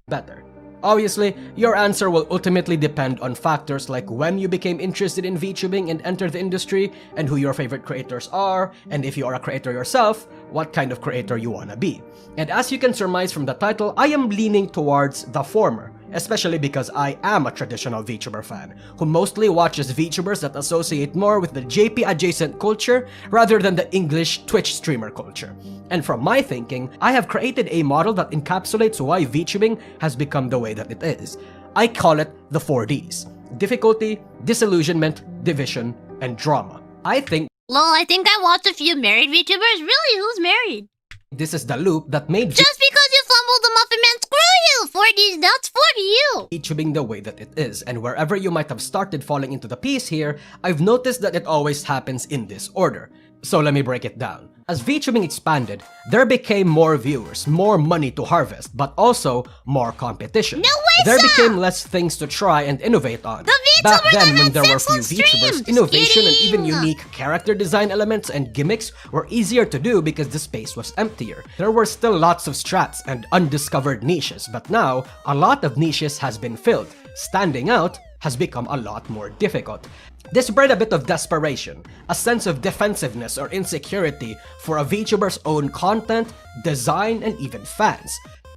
Better. Obviously, your answer will ultimately depend on factors like when you became interested in VTubing and entered the industry, and who your favorite creators are, and if you are a creator yourself, what kind of creator you wanna be. And as you can surmise from the title, I am leaning towards the former, especially because I am a traditional VTuber fan, who mostly watches VTubers that associate more with the JP adjacent culture rather than the English Twitch streamer culture. And from my thinking, I have created a model that encapsulates why VTubing has become the way that it is. I call it the 4Ds: difficulty, disillusionment, division, and drama. I think Lol, I think I watched a few married VTubers. Really? Who's married? this is the loop that made Just because you fumbled the Muffin Man, screw you! 4Ds, that's for you! VTubing the way that it is, and wherever you might have started falling into the piece here, I've noticed that it always happens in this order. So let me break it down. As VTubing expanded, there became more viewers, more money to harvest, but also more competition. No way, There sir! became less things to try and innovate on. The Back VTubers then, that when there were had few simple VTubers, streams. innovation and even Kidding. unique character design elements and gimmicks were easier to do because the space was emptier. There were still lots of strats and undiscovered niches, but now, a lot of niches has been filled. Standing out has become a lot more difficult. This bred a bit of desperation, a sense of defensiveness or insecurity for a VTuber's own content, design, and even fans.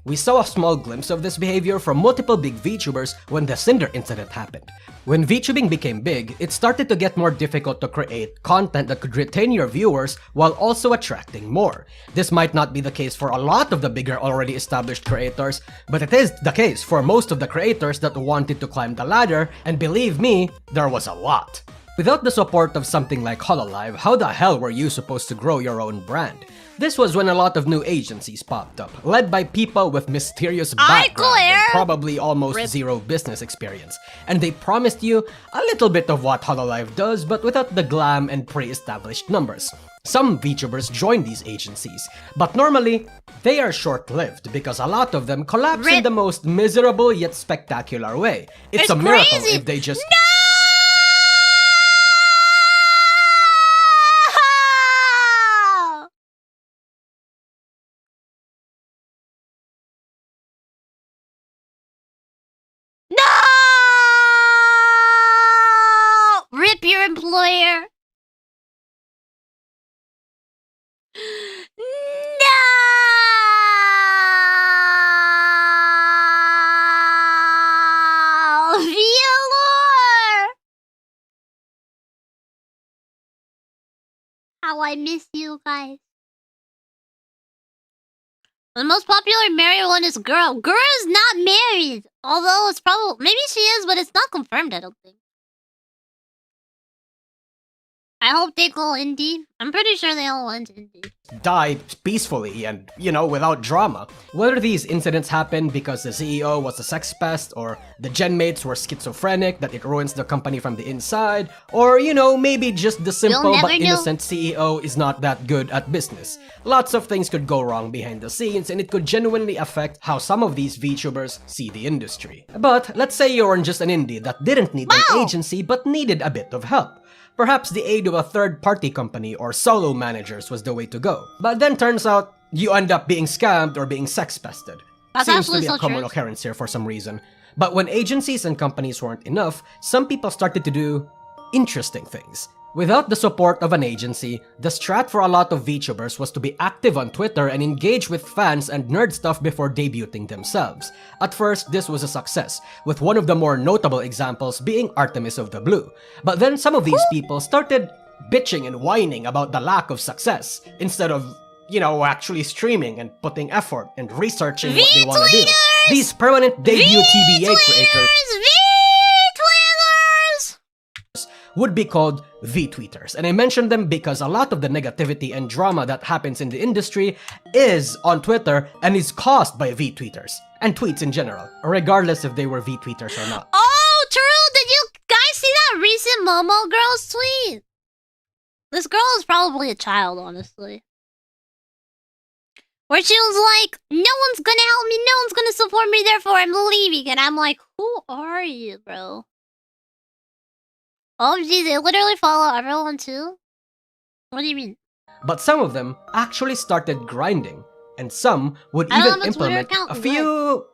We saw a small glimpse of this behavior from multiple big VTubers when the Cinder incident happened. When VTubing became big, it started to get more difficult to create content that could retain your viewers while also attracting more. This might not be the case for a lot of the bigger already established creators, but it is the case for most of the creators that wanted to climb the ladder, and believe me, there was a lot. Without the support of something like Hololive, how the hell were you supposed to grow your own brand? This was when a lot of new agencies popped up, led by people with mysterious I backgrounds and Claire! probably almost zero business experience. And they promised you a little bit of what Hololive does, but without the glam and pre-established numbers. Some VTubers join these agencies, but normally, they are short-lived because a lot of them collapse in the most miserable yet spectacular way. It's a miracle crazy. if they just... No! Rip your employer. No! Violor! How I miss you guys. The most popular married one is Girl. Girl is not married. Although it's probably... Maybe she is, but it's not confirmed, I don't think. I hope they go indie. I'm pretty sure they all went indie. Die peacefully and, without drama. Whether these incidents happened because the CEO was a sex pest, or the genmates were schizophrenic that it ruins the company from the inside, or, maybe just the simple but innocent CEO is not that good at business. Lots of things could go wrong behind the scenes, and it could genuinely affect how some of these VTubers see the industry. But let's say you're just an indie that didn't need an agency but needed a bit of help. Perhaps the aid of a third-party company or solo managers was the way to go. But then turns out, you end up being scammed or being sex-pested. Seems to be a common occurrence here for some reason. But when agencies and companies weren't enough, some people started to do interesting things. Without the support of an agency, the strat for a lot of VTubers was to be active on Twitter and engage with fans and nerd stuff before debuting themselves. At first, this was a success, with one of the more notable examples being Artemis of the Blue. But then some of these people started bitching and whining about the lack of success, instead of, actually streaming and putting effort and researching what they want to do. These permanent debut TBA creators would be called V-tweeters, and I mention them because a lot of the negativity and drama that happens in the industry is on Twitter and is caused by V-tweeters, and tweets in general, regardless if they were V-tweeters or not. Oh, true! Did you guys see that recent Momo girl's tweet? This girl is probably a child, honestly. Where she was like, no one's gonna help me, no one's gonna support me, therefore I'm leaving. And I'm like, who are you, bro? Oh, geez, they literally follow everyone too? What do you mean? But some of them actually started grinding, and some would even implement a few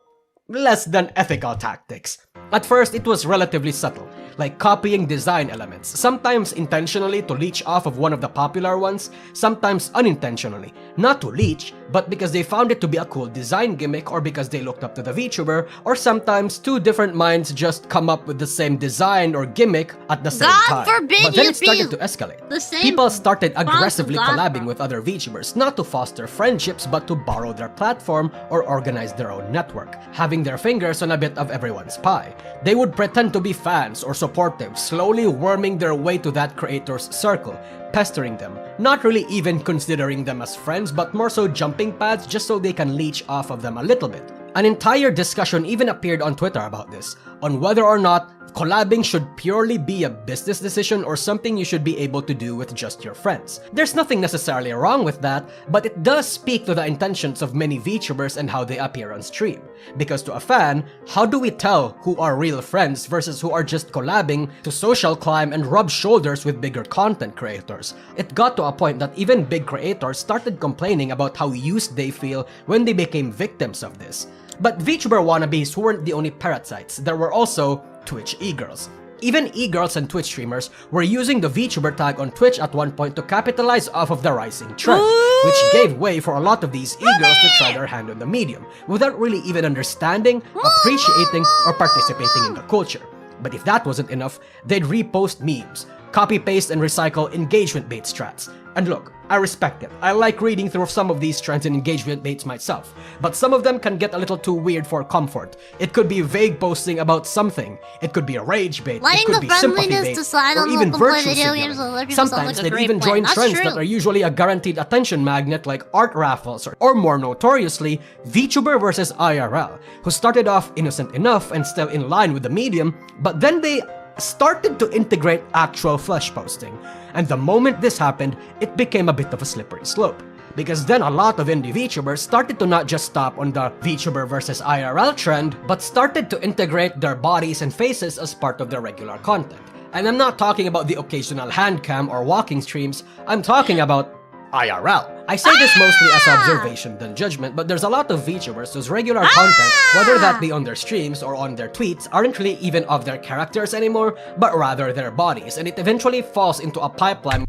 less than ethical tactics. At first, it was relatively subtle, like copying design elements, sometimes intentionally to leech off of one of the popular ones, sometimes unintentionally. Not to leech, but because they found it to be a cool design gimmick or because they looked up to the VTuber, or sometimes two different minds just come up with the same design or gimmick at the same time. But then it started to escalate. People started aggressively collabing with other VTubers, not to foster friendships but to borrow their platform or organize their own network, having their fingers on a bit of everyone's pie. They would pretend to be fans or supportive, slowly worming their way to that creator's circle, pestering them, not really even considering them as friends, but more so jumping pads just so they can leech off of them a little bit. An entire discussion even appeared on Twitter about this, on whether or not collabing should purely be a business decision or something you should be able to do with just your friends. There's nothing necessarily wrong with that, but it does speak to the intentions of many VTubers and how they appear on stream. Because to a fan, how do we tell who are real friends versus who are just collabing to social climb and rub shoulders with bigger content creators? It got to a point that even big creators started complaining about how used they feel when they became victims of this. But VTuber wannabes weren't the only parasites, there were also Twitch e-girls. Even e-girls and Twitch streamers were using the VTuber tag on Twitch at one point to capitalize off of the rising trend, which gave way for a lot of these e-girls to try their hand on the medium, without really even understanding, appreciating, or participating in the culture. But if that wasn't enough, they'd repost memes, copy-paste and recycle engagement bait strats, And look, I respect it. I like reading through some of these trends and engagement dates myself, but some of them can get a little too weird for comfort. It could be vague posting about something. It could be a rage bait. Letting it could the be sympathy friendliness bait, decide or on even who can play virtue video games signaling. and other people sound Sometimes like a they'd great even plan. join That's trends true. that are usually a guaranteed attention magnet like art raffles or more notoriously, VTuber versus IRL, who started off innocent enough and still in line with the medium, but then they started to integrate actual flesh posting. And the moment this happened, it became a bit of a slippery slope. Because then a lot of indie VTubers started to not just stop on the VTuber versus IRL trend, but started to integrate their bodies and faces as part of their regular content. And I'm not talking about the occasional handcam or walking streams, I'm talking about IRL. I say this mostly as observation than judgment, but there's a lot of VTubers whose regular content, whether that be on their streams or on their tweets, aren't really even of their characters anymore, but rather their bodies, and it eventually falls into a pipeline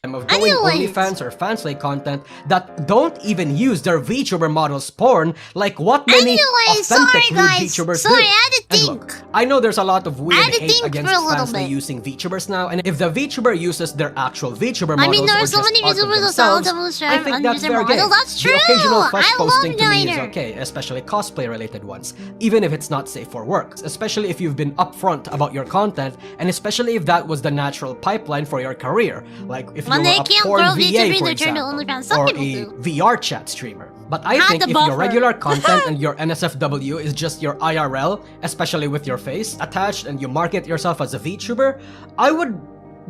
of doing Anyways. OnlyFans or fanslay content that don't even use their VTuber models porn like what many Anyways, authentic sorry, nude guys. VTubers Sorry, do. I had to And think. look, I know there's a lot of weird I had to hate think against for a little fanslay bit. using VTubers now, and if the VTuber uses their actual VTuber I models mean, there or are so just many art of VTubers that sell themselves, them I think that's fair game. That's true. The occasional flesh I posting love to me is Niner. okay, especially cosplay-related ones, even if it's not safe for work, especially if you've been upfront about your content, and especially if that was the natural pipeline for your career, like if you When were they a can't porn grow VA, VTubers, for they turn to example, OnlyFans. Some or people a do. VR chat streamer. But I Had think the if your buffer. regular content and your NSFW is just your IRL, especially with your face attached, and you market yourself as a VTuber, I would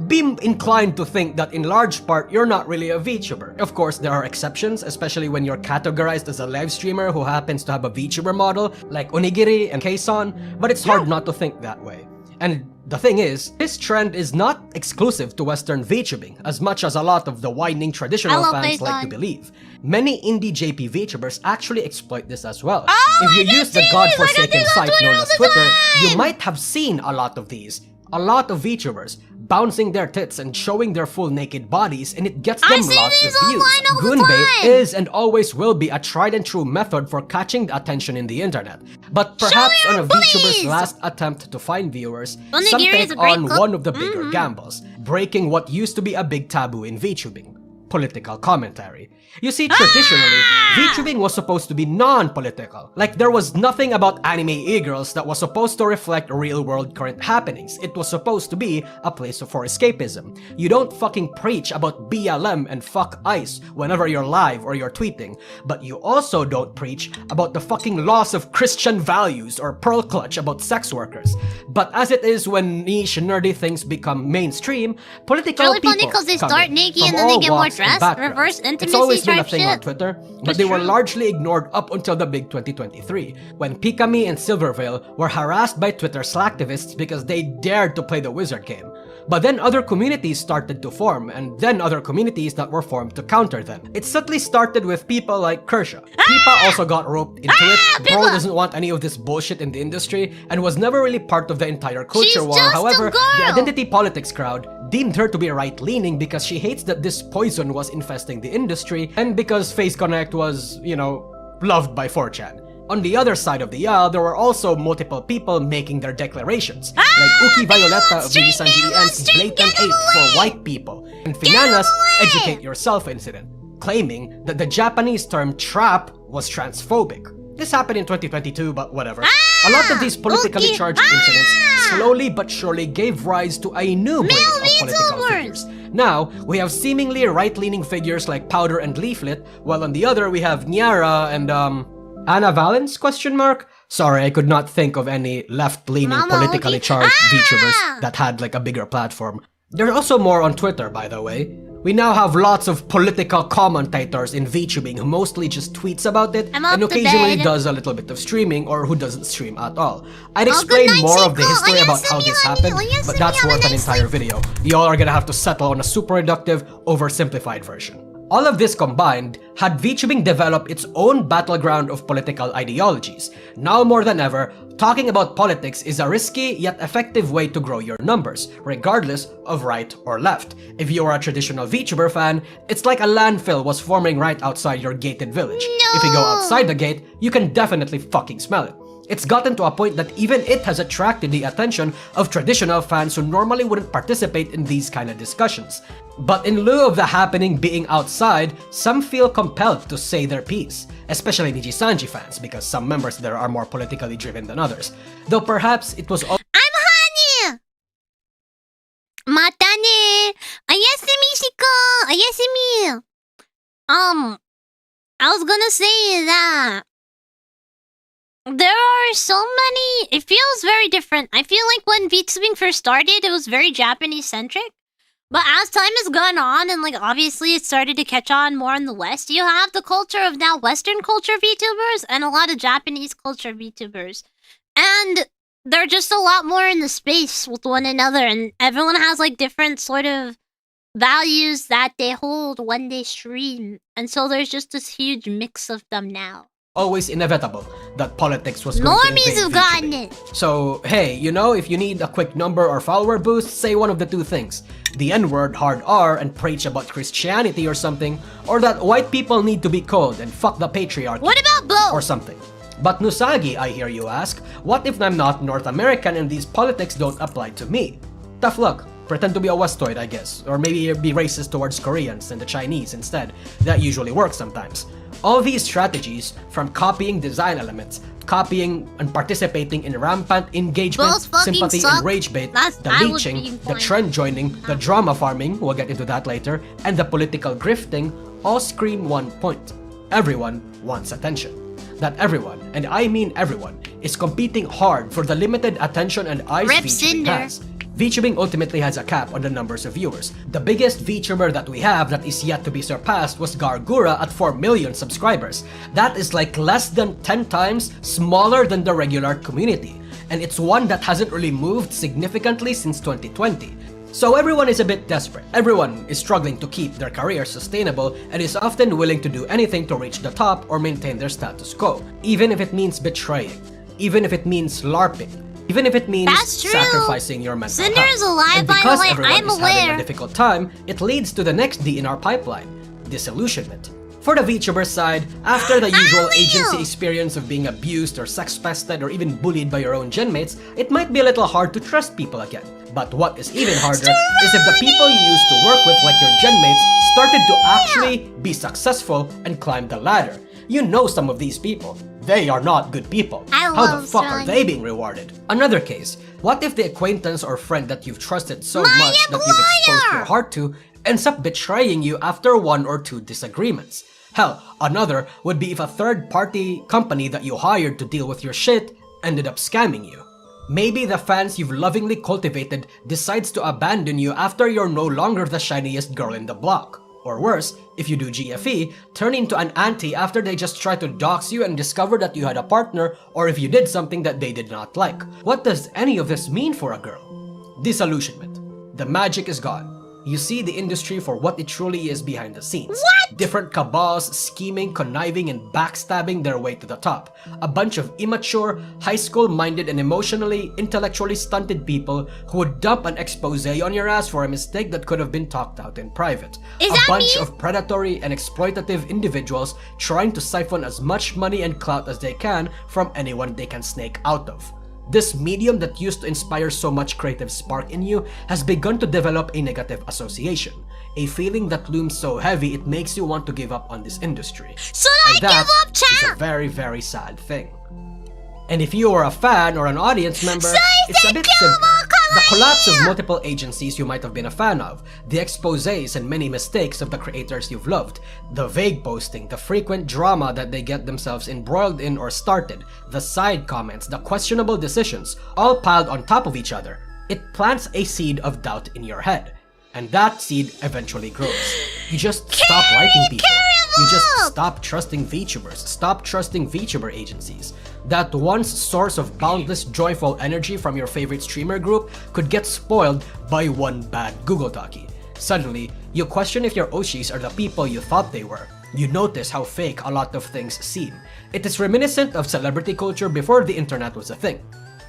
be inclined to think that in large part you're not really a VTuber. Of course, there are exceptions, especially when you're categorized as a live streamer who happens to have a VTuber model like Onigiri and Keisan, but it's hard not to think that way. And the thing is, this trend is not exclusive to Western VTubing, as much as a lot of the whining traditional love fans like to Keisan. believe. Many indie JP VTubers actually exploit this as well. Oh, if you I use can the see godforsaken this! I got site this on known Twitter as all the Twitter, you time! might have seen a lot of these. A lot of VTubers bouncing their tits and showing their full naked bodies, and it gets I them see lots these of views. online all the Goonbait time! is and always will be a tried and true method for catching the attention in the internet. But perhaps your on a VTuber's booties! last attempt to find viewers, Onigiri some is take a great on cook. one of the bigger gambles, breaking what used to be a big taboo in VTubing: political commentary. You see, traditionally, VTubing was supposed to be non-political. Like, there was nothing about anime e-girls that was supposed to reflect real-world current happenings. It was supposed to be a place for escapism. You don't fucking preach about BLM and fuck ICE whenever you're live or you're tweeting, but you also don't preach about the fucking loss of Christian values or pearl clutch about sex workers. But as it is when niche nerdy things become mainstream, political Really funny people 'cause they come start in naked from and then they all get more walks and dressed. backgrounds. Reverse It's intimacy always been a type thing shit. on Twitter, but That's they were true. largely ignored up until the big 2023, when Pikami and Silvervale were harassed by Twitter slacktivists because they dared to play the wizard game. But then other communities started to form, and then other communities that were formed to counter them. It subtly started with people like Kershaw. Pipa also got roped into it. Bro Pipa! doesn't want any of this bullshit in the industry, and was never really part of the entire culture She's war. just a However, girl! the identity politics crowd deemed her to be right-leaning because she hates that this poison was infesting the industry, and because Face Connect was, you know, loved by 4chan. On the other side of the aisle, there were also multiple people making their declarations, like Uki Violeta of Street, Minisan get away, GN's Street, blatant get hate away! for white people, and Finana's away! Educate Yourself incident, claiming that the Japanese term trap was transphobic. This happened in 2022, but whatever. A lot of these politically Uki, charged incidents slowly but surely gave rise to a new breed Male of political VTubers! figures. Now, we have seemingly right-leaning figures like Powder and Leaflet, while on the other we have Nyara and, Anna Valens, question mark? Sorry, I could not think of any left-leaning Mama politically Uki. charged VTubers Ah! that had like a bigger platform. There's also more on Twitter, by the way. We now have lots of political commentators in VTubing who mostly just tweets about it I'm up and to occasionally bed. does a little bit of streaming or who doesn't stream at all. I'd Oh, explain good night, more of the Seiko. history about how Oyasumi, this honey. happened, Oyasumi, but that's have a worth an nice entire sleep. video. Y'all are gonna have to settle on a super reductive, oversimplified version. All of this combined had VTubing develop its own battleground of political ideologies. Now more than ever, talking about politics is a risky yet effective way to grow your numbers, regardless of right or left. If you are a traditional VTuber fan, it's like a landfill was forming right outside your gated village. If you go outside the gate, you can definitely fucking smell it. It's gotten to a point that even it has attracted the attention of traditional fans who normally wouldn't participate in these kind of discussions. But in lieu of the happening being outside, some feel compelled to say their piece, especially Nijisanji fans, because some members there are more politically driven than others. Though perhaps it was I'm Honey! Mata ne! Ayasumi shika! Ayasumi! I was gonna say that there are so many. It feels very different. I feel like when VTubing first started, it was very Japanese-centric. But as time has gone on, and like obviously it started to catch on more in the West, you have the culture of now Western culture VTubers and a lot of Japanese culture VTubers. And they're just a lot more in the space with one another, and everyone has like different sort of values that they hold when they stream. And so there's just this huge mix of them now. always inevitable that politics was going to Normies have gotten invade it. So, hey, you know, if you need a quick number or follower boost, say one of the two things. The N-word, hard R, and preach about Christianity or something, or that white people need to be cold and fuck the patriarchy. What about both? Or something. But Nusagi, I hear you ask, what if I'm not North American and these politics don't apply to me? Tough luck. Pretend to be a Westoid, I guess. Or maybe be racist towards Koreans and the Chinese instead. That usually works sometimes. All these strategies, from copying design elements, copying and participating in rampant engagement, sympathy and rage bait, the leeching, the trend joining, the drama farming, we'll get into that later, and the political grifting, all scream one point. Everyone wants attention. That everyone, and I mean everyone, is competing hard for the limited attention and eyes VTubing has. VTubing ultimately has a cap on the numbers of viewers. The biggest VTuber that we have that is yet to be surpassed was Gargura at 4 million subscribers. That is like less than 10 times smaller than the regular community. And it's one that hasn't really moved significantly since 2020. So everyone is a bit desperate. Everyone is struggling to keep their career sustainable and is often willing to do anything to reach the top or maintain their status quo. Even if it means betraying. Even if it means LARPing. Even if it means sacrificing your mental Cinder is health. alive, And by because the way, everyone I'm is aware. having a difficult time, it leads to the next D in our pipeline, disillusionment. For the VTuber side, after the usual agency experience of being abused or sex-pested or even bullied by your own genmates, it might be a little hard to trust people again. But what is even harder is if the people you used to work with, like your genmates, started to actually be successful and climb the ladder. You know some of these people. They are not good people. How the fuck are they being rewarded? Another case, what if the acquaintance or friend that you've trusted so much that you've exposed your heart to ends up betraying you after 1 or 2 disagreements? Hell, another would be if a third-party company that you hired to deal with your shit ended up scamming you. Maybe the fans you've lovingly cultivated decides to abandon you after you're no longer the shiniest girl in the block. Or worse, if you do GFE, turn into an auntie after they just try to dox you and discover that you had a partner, or if you did something that they did not like. What does any of this mean for a girl? Disillusionment. The magic is gone. You see the industry for what it truly is behind the scenes. What? Different cabals scheming, conniving, and backstabbing their way to the top. A bunch of immature, high school-minded, and emotionally, intellectually stunted people who would dump an expose on your ass for a mistake that could have been talked out in private. A bunch of predatory and exploitative individuals trying to siphon as much money and clout as they can from anyone they can snake out of. This medium that used to inspire so much creative spark in you has begun to develop a negative association, a feeling that looms so heavy it makes you want to give up on this industry. And that is a very, very sad thing. And if you are a fan or an audience member, it's a bit simple. The collapse of multiple agencies you might have been a fan of, the exposés and many mistakes of the creators you've loved, the vague posting, the frequent drama that they get themselves embroiled in or started, the side comments, the questionable decisions, all piled on top of each other, it plants a seed of doubt in your head. And that seed eventually grows. You just stop liking people. You just stop trusting VTubers, stop trusting VTuber agencies. That once source of boundless joyful energy from your favorite streamer group could get spoiled by one bad Google Talkie. Suddenly, you question if your oshis are the people you thought they were. You notice how fake a lot of things seem. It is reminiscent of celebrity culture before the internet was a thing.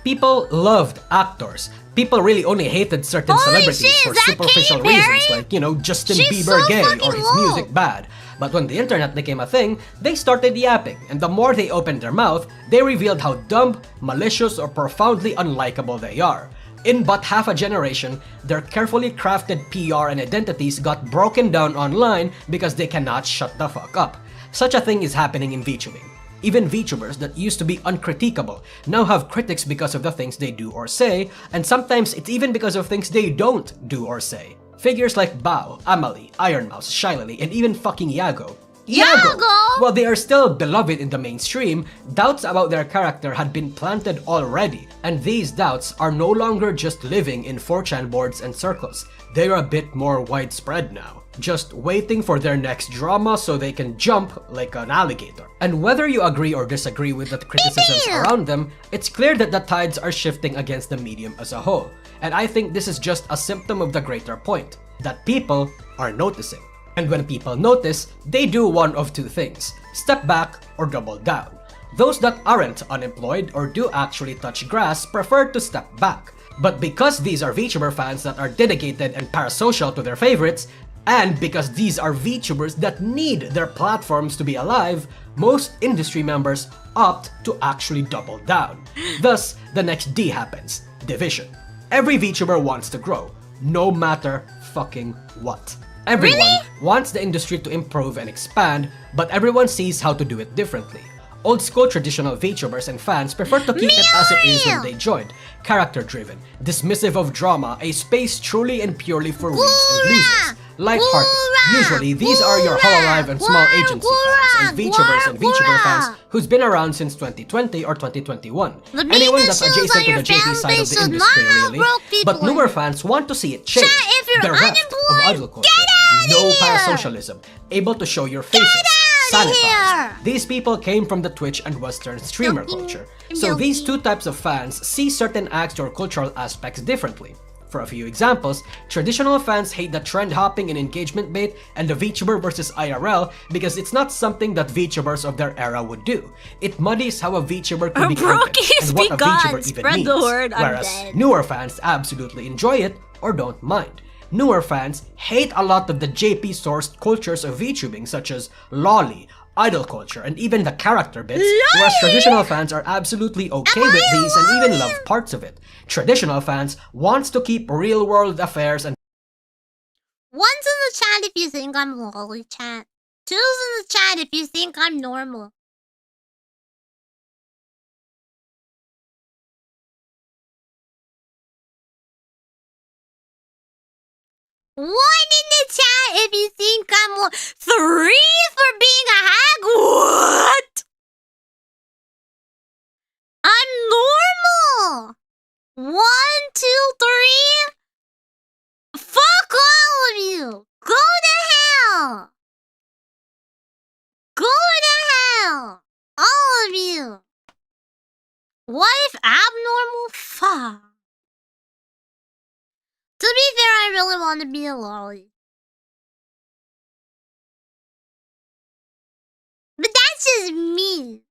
People loved actors. People really only hated certain Holy celebrities shit, for is that superficial Katy Perry? reasons like, Justin She's Bieber so gay fucking or his old. music bad. But when the internet became a thing, they started yapping, and the more they opened their mouth, they revealed how dumb, malicious, or profoundly unlikable they are. In but half a generation, their carefully crafted PR and identities got broken down online because they cannot shut the fuck up. Such a thing is happening in VTubing. Even VTubers that used to be uncritiquable now have critics because of the things they do or say, and sometimes it's even because of things they don't do or say. Figures like Bao, Amalie, Ironmouse, Shylily, and even fucking Yago. While they are still beloved in the mainstream, doubts about their character had been planted already, and these doubts are no longer just living in 4chan boards and circles. They're a bit more widespread now, just waiting for their next drama so they can jump like an alligator. And whether you agree or disagree with the criticisms around them, it's clear that the tides are shifting against the medium as a whole. And I think this is just a symptom of the greater point, that people are noticing. And when people notice, they do one of two things: step back or double down. Those that aren't unemployed or do actually touch grass prefer to step back. But because these are VTuber fans that are dedicated and parasocial to their favorites, and because these are VTubers that need their platforms to be alive, most industry members opt to actually double down. Thus, the next D happens: division. Every VTuber wants to grow, no matter fucking what. Everyone wants the industry to improve and expand, but everyone sees how to do it differently. Old school traditional VTubers and fans prefer to keep it as it is when they joined, character-driven, dismissive of drama, a space truly and purely for weebs and losers. Lighthearted. Usually, these are your Hololive and small agency fans, and VTubers and VTuber fans who's been around since 2020 or 2021. Anyone that's adjacent to the JP side of the industry, really. But newer fans want to see it change. Bereft of idol culture, no parasocialism, able to show your faces, sanitized. These people came from the Twitch and Western streamer culture. So these two types of fans see certain acts or cultural aspects differently. For a few examples, traditional fans hate the trend hopping and engagement bait and the VTuber versus IRL because it's not something that VTubers of their era would do. It muddies how a VTuber could be content and what a VTuber even means. Whereas newer fans absolutely enjoy it or don't mind. Newer fans hate a lot of the JP-sourced cultures of VTubing such as lolly, idol culture, and even the character bits, whereas traditional fans are absolutely okay with these and even love parts of it. Traditional fans wants to keep real-world affairs and One's in the chat if you think I'm lolly, chat. Two's in the chat if you think I'm normal. One in the chat if you think I'm more. 3 for being a hag? What? I'm normal. 1, 2, 3. Fuck all of you. Go to hell. Go to hell. All of you. What if abnormal? Fuck. To be fair, I really want to be a lolly. But that's just me.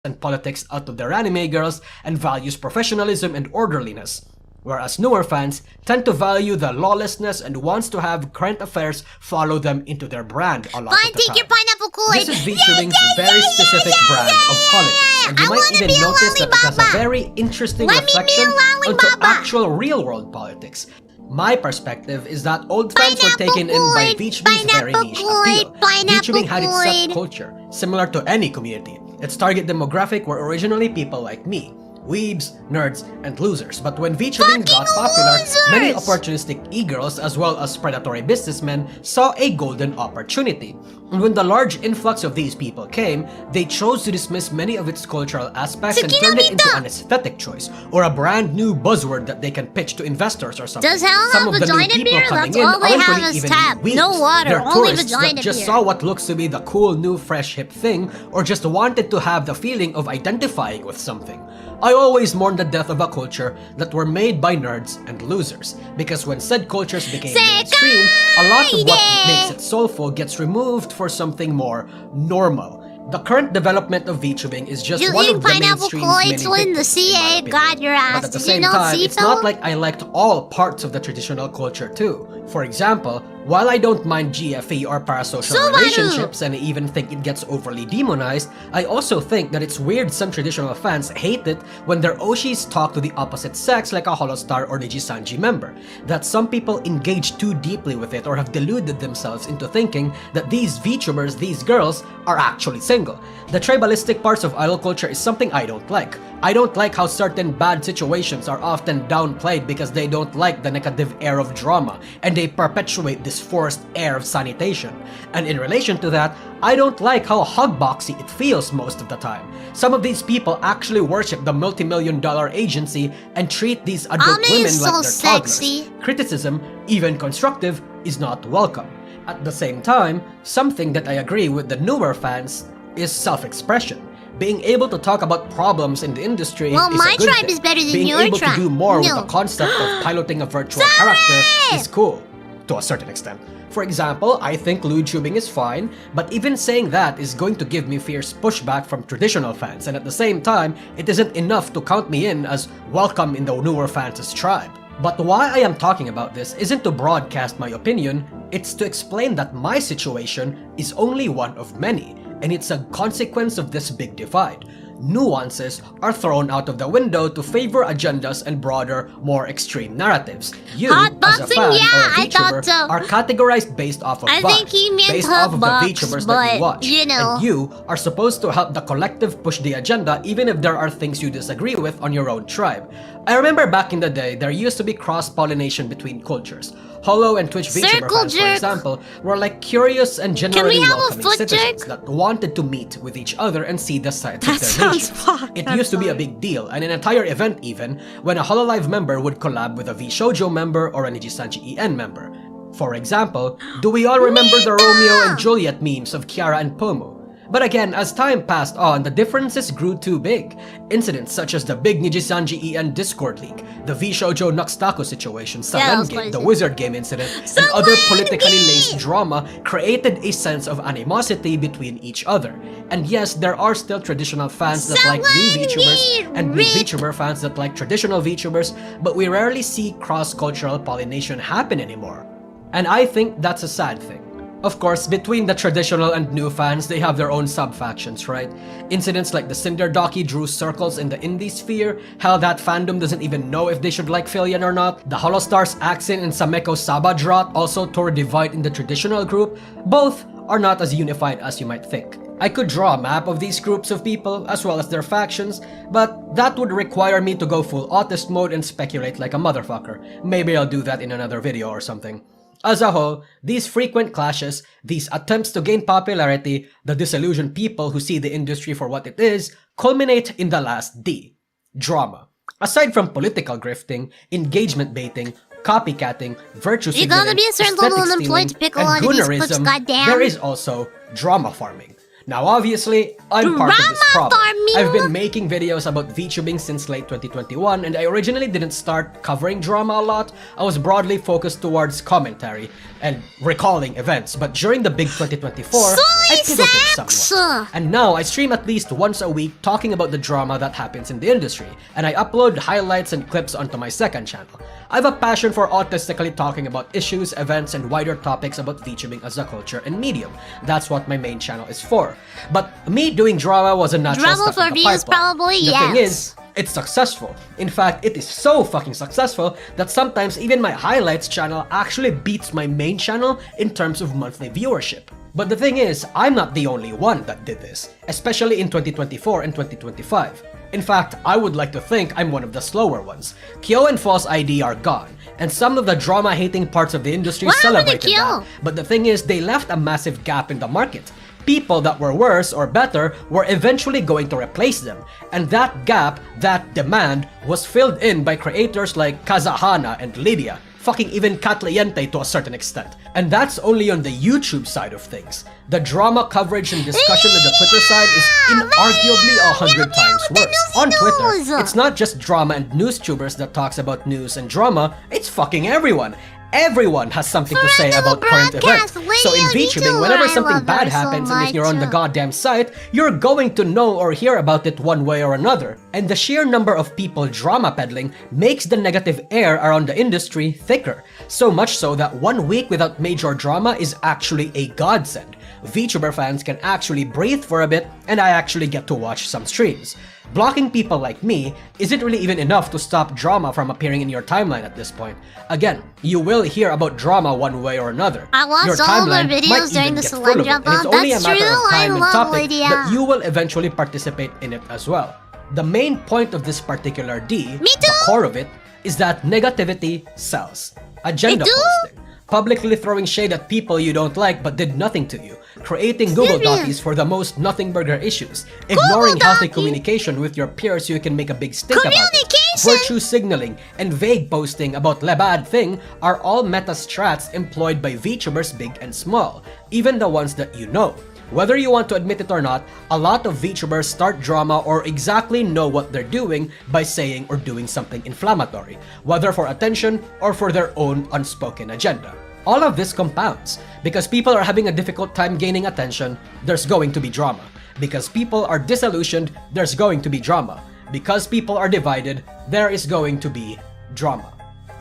and politics out of their anime girls and values professionalism and orderliness. Whereas newer fans tend to value the lawlessness and wants to have current affairs follow them into their brand a lot of the Take time. your pineapple Kool-Aid. This is VTubing's very specific brand of politics, and you might even notice that it has a very interesting reflection onto actual real-world politics. My perspective is that old fans were taken in by VTubing's very niche appeal. VTubing had its subculture, similar to any community. Its target demographic were originally people like me, weebs, nerds, and losers. But when VTubing got popular, many opportunistic e-girls as well as predatory businessmen saw a golden opportunity. And when the large influx of these people came, they chose to dismiss many of its cultural aspects and turned it into an aesthetic choice, or a brand new buzzword that they can pitch to investors or something. Does hell Some have of the new vagina people beer? coming That's in all they aren't have really is even tap. weebs. No water, They're only tourists vagina that just beer. saw what looks to be the cool new fresh hip thing, or just wanted to have the feeling of identifying with something. I always mourn the death of a culture that were made by nerds and losers, because when said cultures became mainstream, a lot of what makes it soulful gets removed for something more normal. The current development of VTubing is just one of the mainstream's many victims, in my opinion. God, your ass. But at the same time, it's not like I liked all parts of the traditional culture too. For example, while I don't mind GFE or parasocial relationships and I even think it gets overly demonized, I also think that it's weird some traditional fans hate it when their Oshis talk to the opposite sex like a Holostar or Nijisanji member. That some people engage too deeply with it or have deluded themselves into thinking that these VTubers, these girls, are actually single. The tribalistic parts of idol culture is something I don't like. I don't like how certain bad situations are often downplayed because they don't like the negative air of drama and they perpetuate this forced air of sanitation. And in relation to that, I don't like how hugboxy it feels most of the time. Some of these people actually worship the multi-million-dollar agency and treat these adult women like they're toddlers. Criticism, even constructive, is not welcome. At the same time, something that I agree with the newer fans is self-expression. Being able to talk about problems in the industry is a good thing. Is better than Being your able tribe. to do more with the concept of piloting a virtual character is cool, to a certain extent. For example, I think LudeTubing is fine, but even saying that is going to give me fierce pushback from traditional fans, and at the same time, it isn't enough to count me in as welcome in the newer fans' tribe. But why I am talking about this isn't to broadcast my opinion, it's to explain that my situation is only one of many, and it's a consequence of this big divide. Nuances are thrown out of the window to favor agendas and broader, more extreme narratives. You, as a fan or a VTuber, are categorized based off of vibes, based off of the VTubers that you watch. And you are supposed to help the collective push the agenda even if there are things you disagree with on your own tribe. I remember back in the day, there used to be cross-pollination between cultures. Holo and Twitch VTuber fans, for example, were like curious and generally welcoming citizens that wanted to meet with each other and see the sides of their nation. It used to be a big deal, and an entire event even, when a Hololive member would collab with a VShoujo member or a Nijisanji EN member. For example, do we all remember the Romeo and Juliet memes of Kiara and Pomo? But again, as time passed on, the differences grew too big. Incidents such as the big Nijisanji EN Discord leak, the VShoujo Nuxtaku situation, Salengate, the Wizard Game incident, and other politically laced drama created a sense of animosity between each other. And yes, there are still traditional fans that like new VTubers and new VTuber fans that like traditional VTubers, but we rarely see cross-cultural pollination happen anymore. And I think that's a sad thing. Of course, between the traditional and new fans, they have their own sub-factions, right? Incidents like the Cinderdoki drew circles in the indie sphere, how that fandom doesn't even know if they should like Filian or not. The Holostars Axin and Sameko Sabadrot also tore a divide in the traditional group. Both are not as unified as you might think. I could draw a map of these groups of people, as well as their factions, but that would require me to go full autist mode and speculate like a motherfucker. Maybe I'll do that in another video or something. As a whole, these frequent clashes, these attempts to gain popularity, the disillusioned people who see the industry for what it is, culminate in the last D. Drama. Aside from political grifting, engagement baiting, copycatting, virtue signaling, aesthetic stealing, and goonerism, there is also drama farming. Now obviously, I'm part of this problem. I've been making videos about VTubing since late 2021, and I originally didn't start covering drama a lot. I was broadly focused towards commentary and recalling events, but during the big 2024, I pivoted somewhat. And now I stream at least once a week talking about the drama that happens in the industry, and I upload highlights and clips onto my second channel. I have a passion for autistically talking about issues, events, and wider topics about VTubing as a culture and medium. That's what my main channel is for. But me doing drama was a natural step in the pipeline. Probably, the thing is, it's successful. In fact, it is so fucking successful that sometimes even my highlights channel actually beats my main channel in terms of monthly viewership. But the thing is, I'm not the only one that did this, especially in 2024 and 2025. In fact, I would like to think I'm one of the slower ones. Kyo and False ID are gone, and some of the drama-hating parts of the industry celebrated that. But the thing is, they left a massive gap in the market. People that were worse or better were eventually going to replace them, and that gap, that demand, was filled in by creators like Kazahana and Lydia. fucking even caliente to a certain extent. And that's only on the YouTube side of things. The drama coverage and discussion on the Twitter side is inarguably 100 times worse. On Twitter, it's not just drama and news tubers that talks about news and drama, it's fucking everyone. Everyone has something to say about current events. So in VTubing, whenever something bad happens and if you're on the goddamn site, you're going to know or hear about it one way or another. And the sheer number of people drama peddling makes the negative air around the industry thicker. So much so that 1 week without major drama is actually a godsend. VTuber fans can actually breathe for a bit and I actually get to watch some streams. Blocking people like me isn't really even enough to stop drama from appearing in your timeline at this point. Again, you will hear about drama one way or another. I watched all of our videos during the celeb drop off. That's true, I love Lydia. That you will eventually participate in it as well. The main point of this particular the core of it, is that negativity sells. Agenda posting. Publicly throwing shade at people you don't like but did nothing to you, creating Google Docies for the most nothing burger issues, ignoring healthy communication with your peers so you can make a big stink about it, virtue signaling, and vague posting about le bad thing are all meta strats employed by VTubers big and small, even the ones that you know. Whether you want to admit it or not, a lot of VTubers start drama or exactly know what they're doing by saying or doing something inflammatory, whether for attention or for their own unspoken agenda. All of this compounds. Because people are having a difficult time gaining attention, there's going to be drama. Because people are disillusioned, there's going to be drama. Because people are divided, there is going to be drama.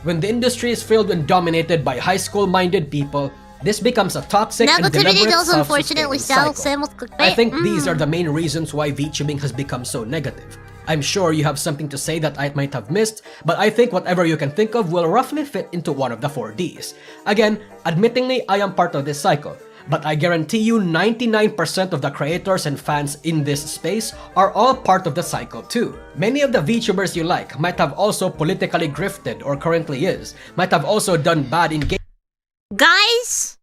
When the industry is filled and dominated by high school-minded people, this becomes a toxic and deliberate self-sustaining cycle. I think these are the main reasons why VTubing has become so negative. I'm sure you have something to say that I might have missed, but I think whatever you can think of will roughly fit into one of the 4 Ds. Again, admittingly, I am part of this cycle, but I guarantee you 99% of the creators and fans in this space are all part of the cycle too. Many of the VTubers you like might have also politically grifted or currently is, might have also done bad in game. Guys?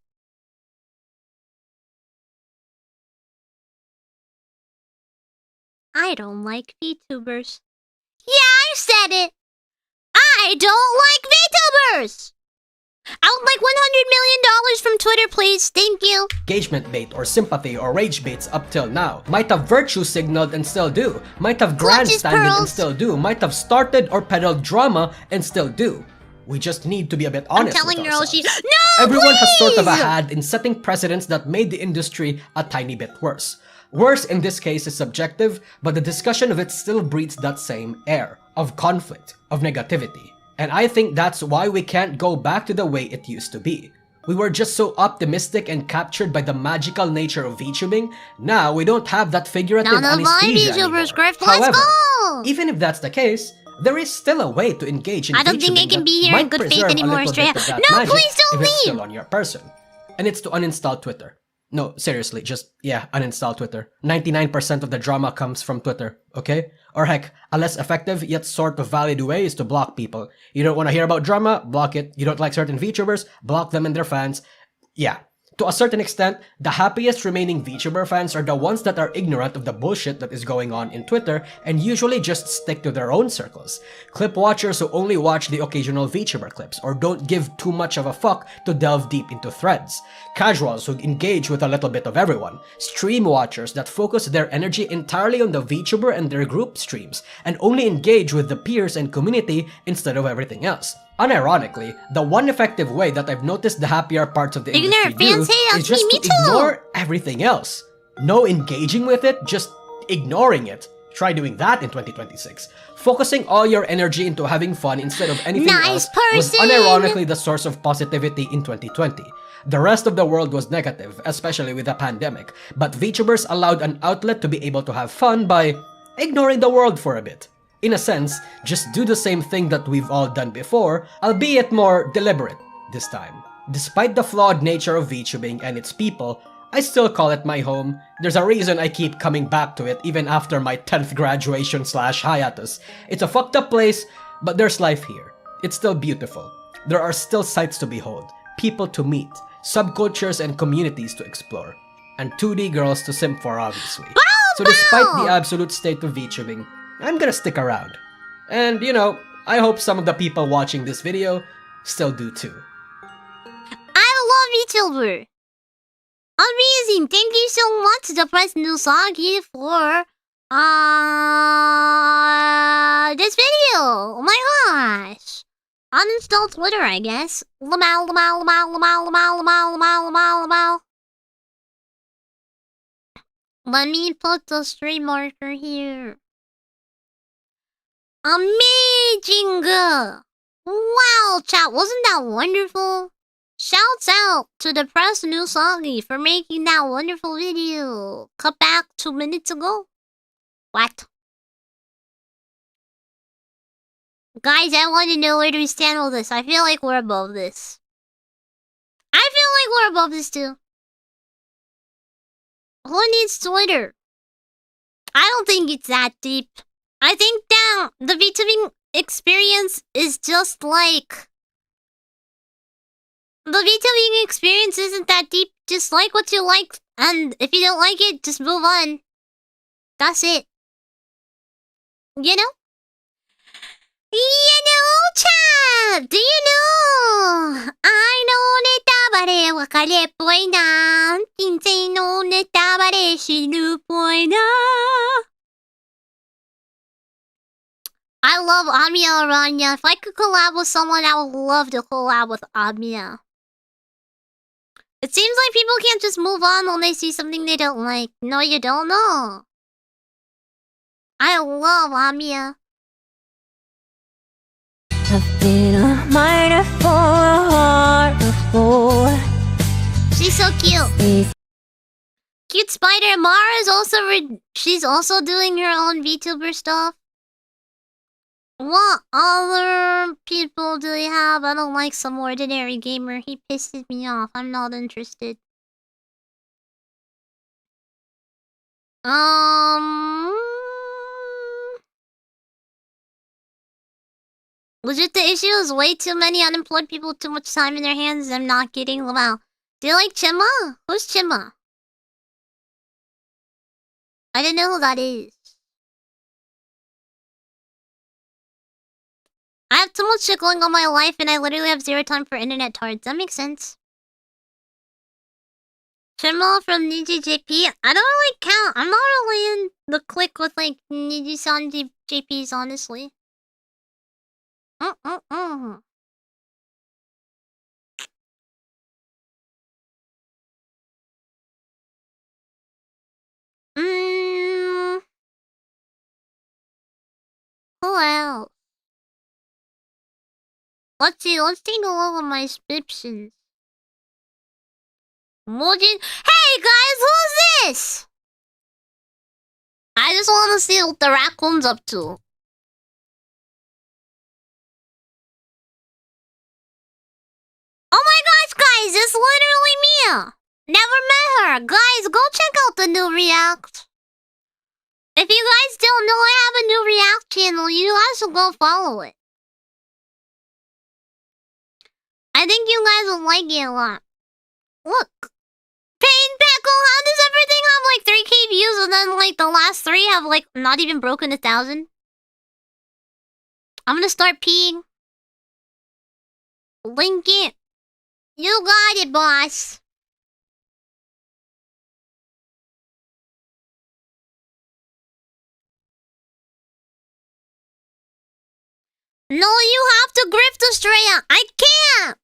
I don't like VTubers. Yeah, I said it! I don't like VTubers! I would like $100 million from Twitter, please. Thank you. Engagement bait or sympathy or rage baits up till now. Might have virtue signaled and still do. Might have grandstanding and still do. Might have started or peddled drama and still do. We just need to be a bit honest I'm telling with you, ourselves. No, Everyone please! has sort of a hand in setting precedents that made the industry a tiny bit worse. Worse in this case is subjective, but the discussion of it still breeds that same air of conflict, of negativity. And I think that's why we can't go back to the way it used to be. We were just so optimistic and captured by the magical nature of VTubing, now we don't have that figurative anesthesia anymore. However, even if that's the case, there is still a way to engage in VTubing. I don't think I can be here in good faith anymore, Astrea. No, please don't leave! If it's still on your person. And it's to uninstall Twitter. No, seriously, just, uninstall Twitter. 99% of the drama comes from Twitter, okay? Or heck, a less effective yet sort of valid way is to block people. You don't want to hear about drama? Block it. You don't like certain VTubers? Block them and their fans. Yeah. To a certain extent, the happiest remaining VTuber fans are the ones that are ignorant of the bullshit that is going on in Twitter and usually just stick to their own circles. Clip watchers who only watch the occasional VTuber clips or don't give too much of a fuck to delve deep into threads. Casuals who engage with a little bit of everyone. Stream watchers that focus their energy entirely on the VTuber and their group streams and only engage with the peers and community instead of everything else. Unironically, the one effective way that I've noticed the happier parts of the industry do is just to ignore everything else. No engaging with it, just ignoring it. Try doing that in 2026. Focusing all your energy into having fun instead of anything else was unironically the source of positivity in 2020. The rest of the world was negative, especially with the pandemic, but VTubers allowed an outlet to be able to have fun by ignoring the world for a bit. In a sense, just do the same thing that we've all done before, albeit more deliberate this time. Despite the flawed nature of VTubing and its people, I still call it my home. There's a reason I keep coming back to it even after my 10th graduation / hiatus. It's a fucked up place, but there's life here. It's still beautiful. There are still sights to behold, people to meet, subcultures and communities to explore, and 2D girls to simp for obviously. So despite the absolute state of VTubing, I'm gonna stick around. And, you know, I hope some of the people watching this video still do too. I love VTuber. Amazing! Thank you so much, the President Usagi, for this video. Oh my gosh! Uninstall Twitter, I guess. Lamau, lamau, lamau, lamau, lamau, lamau, lamau, lamau, lamau. Let me put the stream marker here. Amazing! Wow, chat, wasn't that wonderful? Shouts out to the Press Nusagi for making that wonderful video. Cut back 2 minutes ago. What? Guys, I want to know where do we stand with this. I feel like we're above this. I feel like we're above this too. Who needs Twitter? I don't think it's that deep. I think that the VTubing experience is just like... The VTubing experience isn't that deep. Just like what you like, and if you don't like it, just move on. That's it. You know? You know, chat! Do you know? I know ネタバレ別れっぽいな。人生のネタバレ死ぬっぽいな。I love Amiya Aranya. If I could collab with someone, I would love to collab with Amiya. It seems like people can't just move on when they see something they don't like. No, you don't know. I love Amiya. I've been a miner for a heart before. She's so cute. Cute Spider. Mara is also she's also doing her own VTuber stuff. What other people do they have? I don't like some ordinary gamer. He pisses me off. I'm not interested. Legit, the issue is way too many unemployed people with too much time in their hands. I'm not getting them out. Do you like Chima? Who's Chima? I didn't know who that is. I have too much shit going on in my life and I literally have 0 time for internet tards. That makes sense. Chima from Niji JP? I don't really count. I'm not really in the clique with like Niji-san JPs, honestly. Who else? Let's see, let's take a look at my subscriptions. Mojin. Hey guys, who's this? I just want to see what the raccoon's up to. Oh my gosh, guys, it's literally Mia. Never met her. Guys, go check out the new React. If you guys don't know I have a new React channel, you guys should go follow it. I think you guys will like it a lot. Look. Pain Peckle, how does everything have like 3k views and then like the last 3 have like not even broken 1,000? I'm gonna start peeing. Link it. You got it, boss. No, you have to grift Astrea. I can't.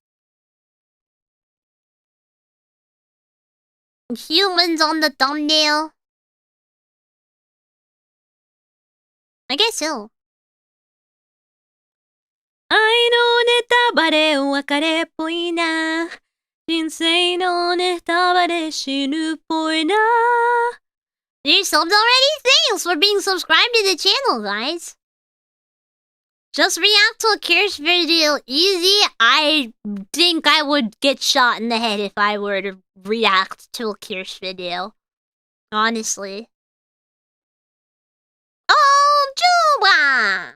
Humans on the thumbnail. I guess so. 愛のネタバレお別れっぽいな。人生のネタバレ死ぬっぽいな。 You're subbed already? Thanks for being subscribed to the channel, guys. Just react to a Kirsch video. Easy. I think I would get shot in the head if I were to react to a Kirsch video. Honestly. Oh, Juba!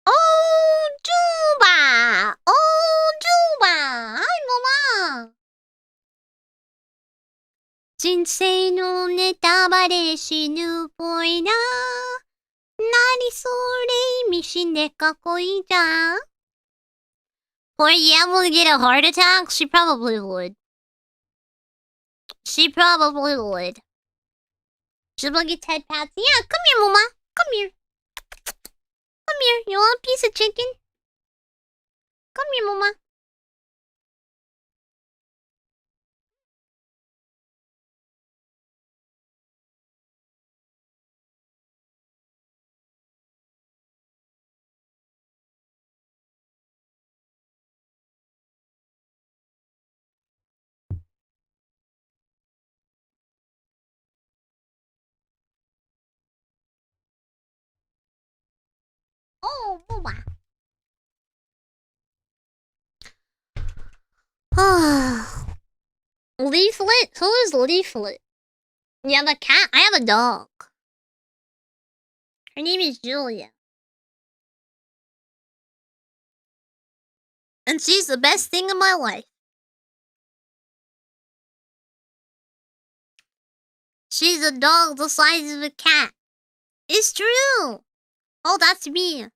Oh, Juba! Oh, Juba! Hi, Mama! 人生のネタバレ死ぬっぽいな。何それ意味しねかっこいいじゃん。Poor Yam will get a heart attack? She probably would. She probably would. She'll get Ted Pats. Yeah, come here, Mama. Come here. Come here. You want a piece of chicken? Come here, Mama. Oh, Mama. Leaflet? Who is Leaflet? You have a cat? I have a dog. Her name is Julia. And she's the best thing in my life. She's a dog the size of a cat. It's true. Oh, that's me.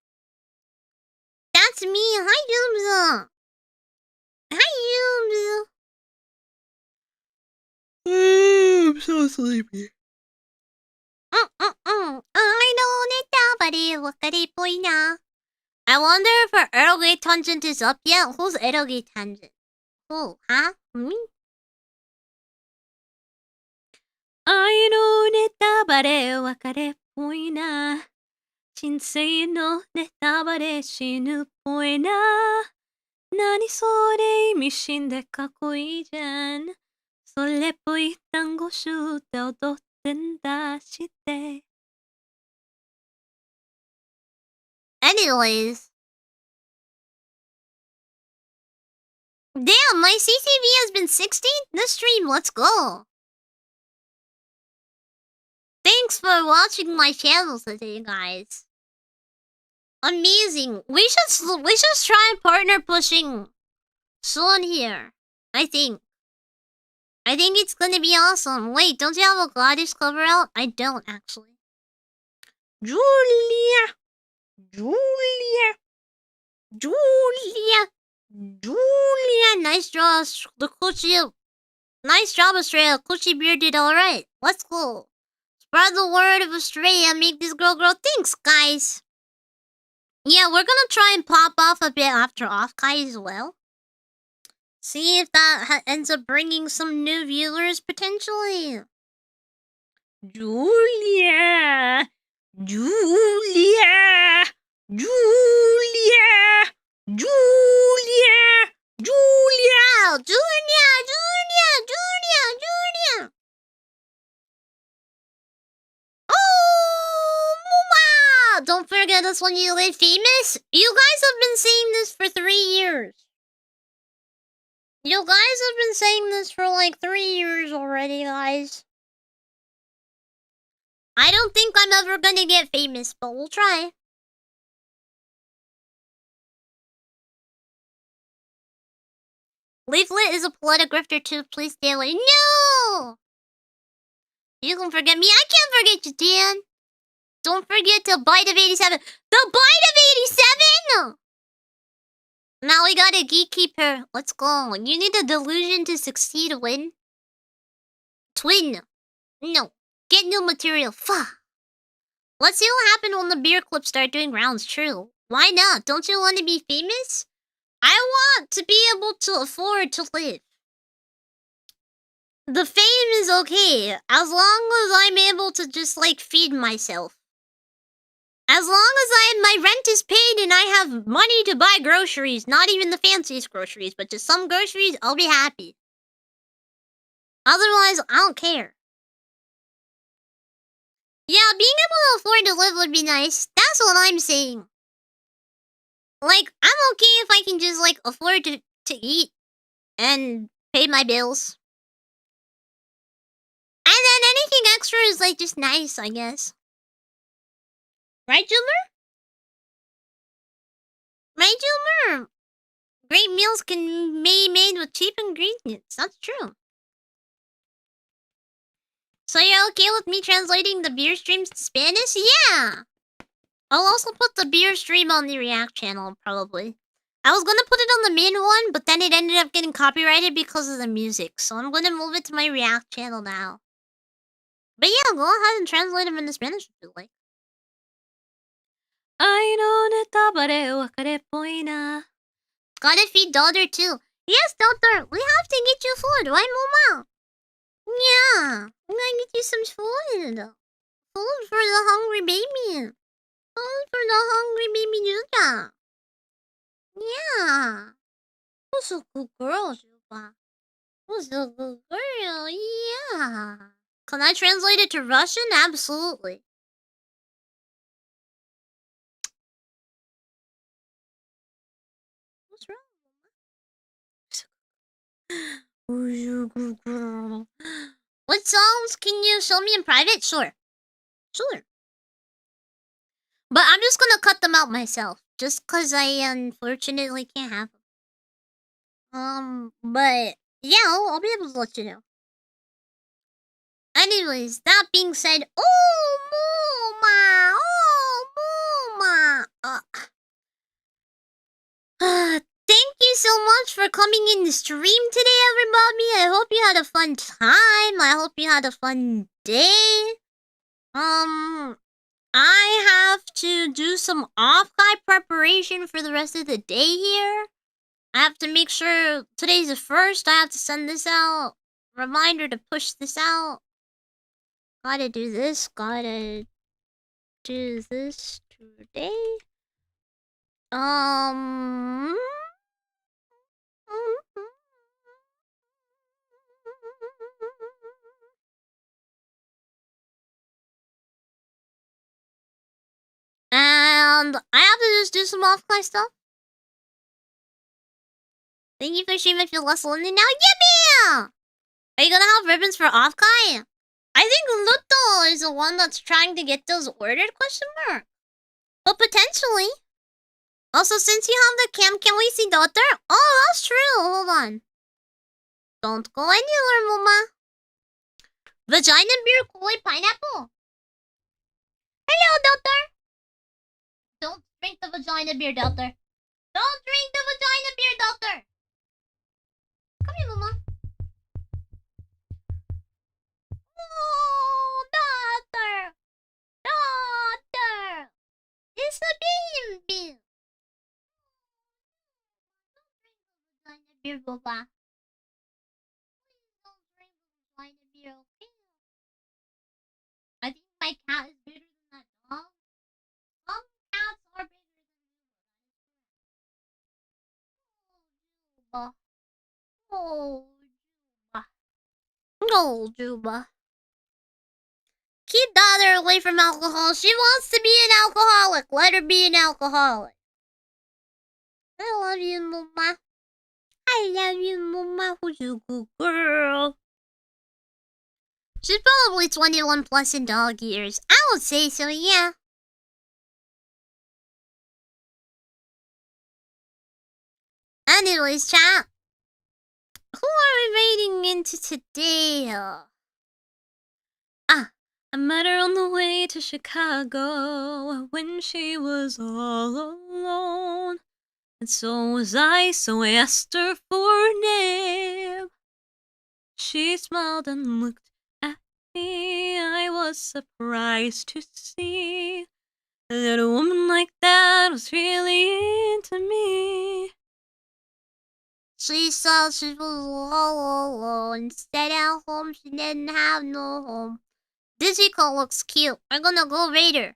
That's me. Hi, Jumza. Hi, Jumza. I'm so sleepy. I wonder if her eroge tangent is up yet. Who's eroge tangent? Who? Huh? Me? 愛のネタバレ別れっぽいな人生のネタバレ死ぬっぽいな何それ意味深でかっこいいじゃんそれっぽい単語集で踊ってんだして Anyways. Damn, my CCV has been 16th this stream. Let's go. Thanks for watching my channel today, guys. Amazing. We should try partner pushing soon here. I think it's gonna be awesome. Wait, don't you have a goddess cover out? I don't actually. Julia. Nice draw, the coochie. Nice job, Astrea. Coochie beard did alright. Let's go. Spread the word of Astrea. Make this girl grow. Thanks, guys. Yeah, we're gonna try and pop off a bit after Offkai as well. See if that ends up bringing some new viewers potentially. Julia. Oh, Muma! Don't forget us when you get famous. You guys have been saying this for 3 years. You guys have been saying this for like 3 years already, guys. I don't think I'm ever gonna get famous, but we'll try. Leaflet is a politic grifter too. Please stay away. No! You can forget me. I can't forget you, Dan. Don't forget the bite of 87. The bite of 87! Now we got a gatekeeper. Let's go. You need a delusion to succeed to win. Twin. No. Get new material. Fuck. Let's see what happened when the beer clips start doing rounds. True. Why not? Don't you want to be famous? I want to be able to afford to live. The fame is okay, as long as I'm able to just, like, feed myself. As long as my rent is paid and I have money to buy groceries, not even the fanciest groceries, but just some groceries, I'll be happy. Otherwise, I don't care. Yeah, being able to afford to live would be nice. That's what I'm saying. Like, I'm okay if I can just, like, afford to eat and pay my bills. And then anything extra is, like, just nice, I guess. Right, Joomer? Right, Joomer? Great meals can be made with cheap ingredients. That's true. So you're okay with me translating the beer streams to Spanish? Yeah! I'll also put the beer stream on the React channel, probably. I was gonna put it on the main one, but then it ended up getting copyrighted because of the music. So I'm gonna move it to my React channel now. But yeah, go ahead and translate them into Spanish if you like. 愛のネタバレ別れっぽいな Gotta feed daughter too. Yes, daughter, we have to get you food, right, Mama? Yeah, I'm gonna get you some food. Food for the hungry baby. Food for the hungry baby Yuka. Yeah. Who's a good girl, Juba? Who's a good girl? Yeah. Can I translate it to Russian? Absolutely. What's wrong? What songs can you show me in private? Sure. Sure. But I'm just gonna cut them out myself. Just cause I unfortunately can't have them. But yeah, I'll be able to let you know. Anyways, that being said, oh Moma! Thank you so much for coming in the stream today, everybody. I hope you had a fun time. I hope you had a fun day. I have to do some off-guy preparation for the rest of the day here. I have to make sure today's the 1st. I have to send this out. Reminder to push this out. Gotta do this. Gotta do this today. And I have to just do some off-guy stuff. Thank you for streaming if you're less lonely now. Yippee! Are you gonna have ribbons for off-guy? I think Luto is the one that's trying to get those ordered, ? But potentially. Also, since you have the cam, can we see daughter? Oh, that's true. Hold on. Don't go anywhere, Mama. Vagina beer, Kool-Aid, pineapple. Hello, daughter. Don't drink the vagina beer, daughter. Don't drink the vagina beer, daughter. Come here, Mama. Oh, daughter. Daughter. It's a baby. Don't drink the vagina beer, Baba. Please don't drink the vagina beer, okay? I think my cat is bigger than that dog. Some cats are bigger than you. Oh, Juba. Oh, Juba. Keep daughter away from alcohol. She wants to be an alcoholic. Let her be an alcoholic. I love you, Mama. I love you, Mama. Who's a good girl? She's probably 21 plus in dog years. I would say so, yeah. Anyways, chat. Who are we raiding into today? I met her on the way to Chicago when she was all alone. And so was I, so I asked her for her name. She smiled and looked at me. I was surprised to see that a woman like that was really into me. She said she was all alone. Stayed at home, she didn't have no home. Digico looks cute. We're gonna go raid her.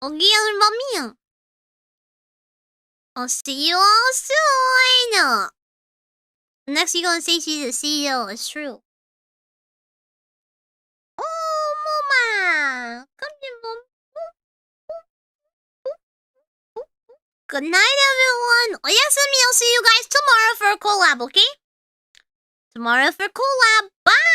Okay, everybody. I'll see you all soon. Next, you're gonna say she's a CEO. It's true. Oh, Mama. Come here, Mom. Good night, everyone. Oyasumi, I'll see you guys tomorrow for a collab, okay? Tomorrow for collab. Bye.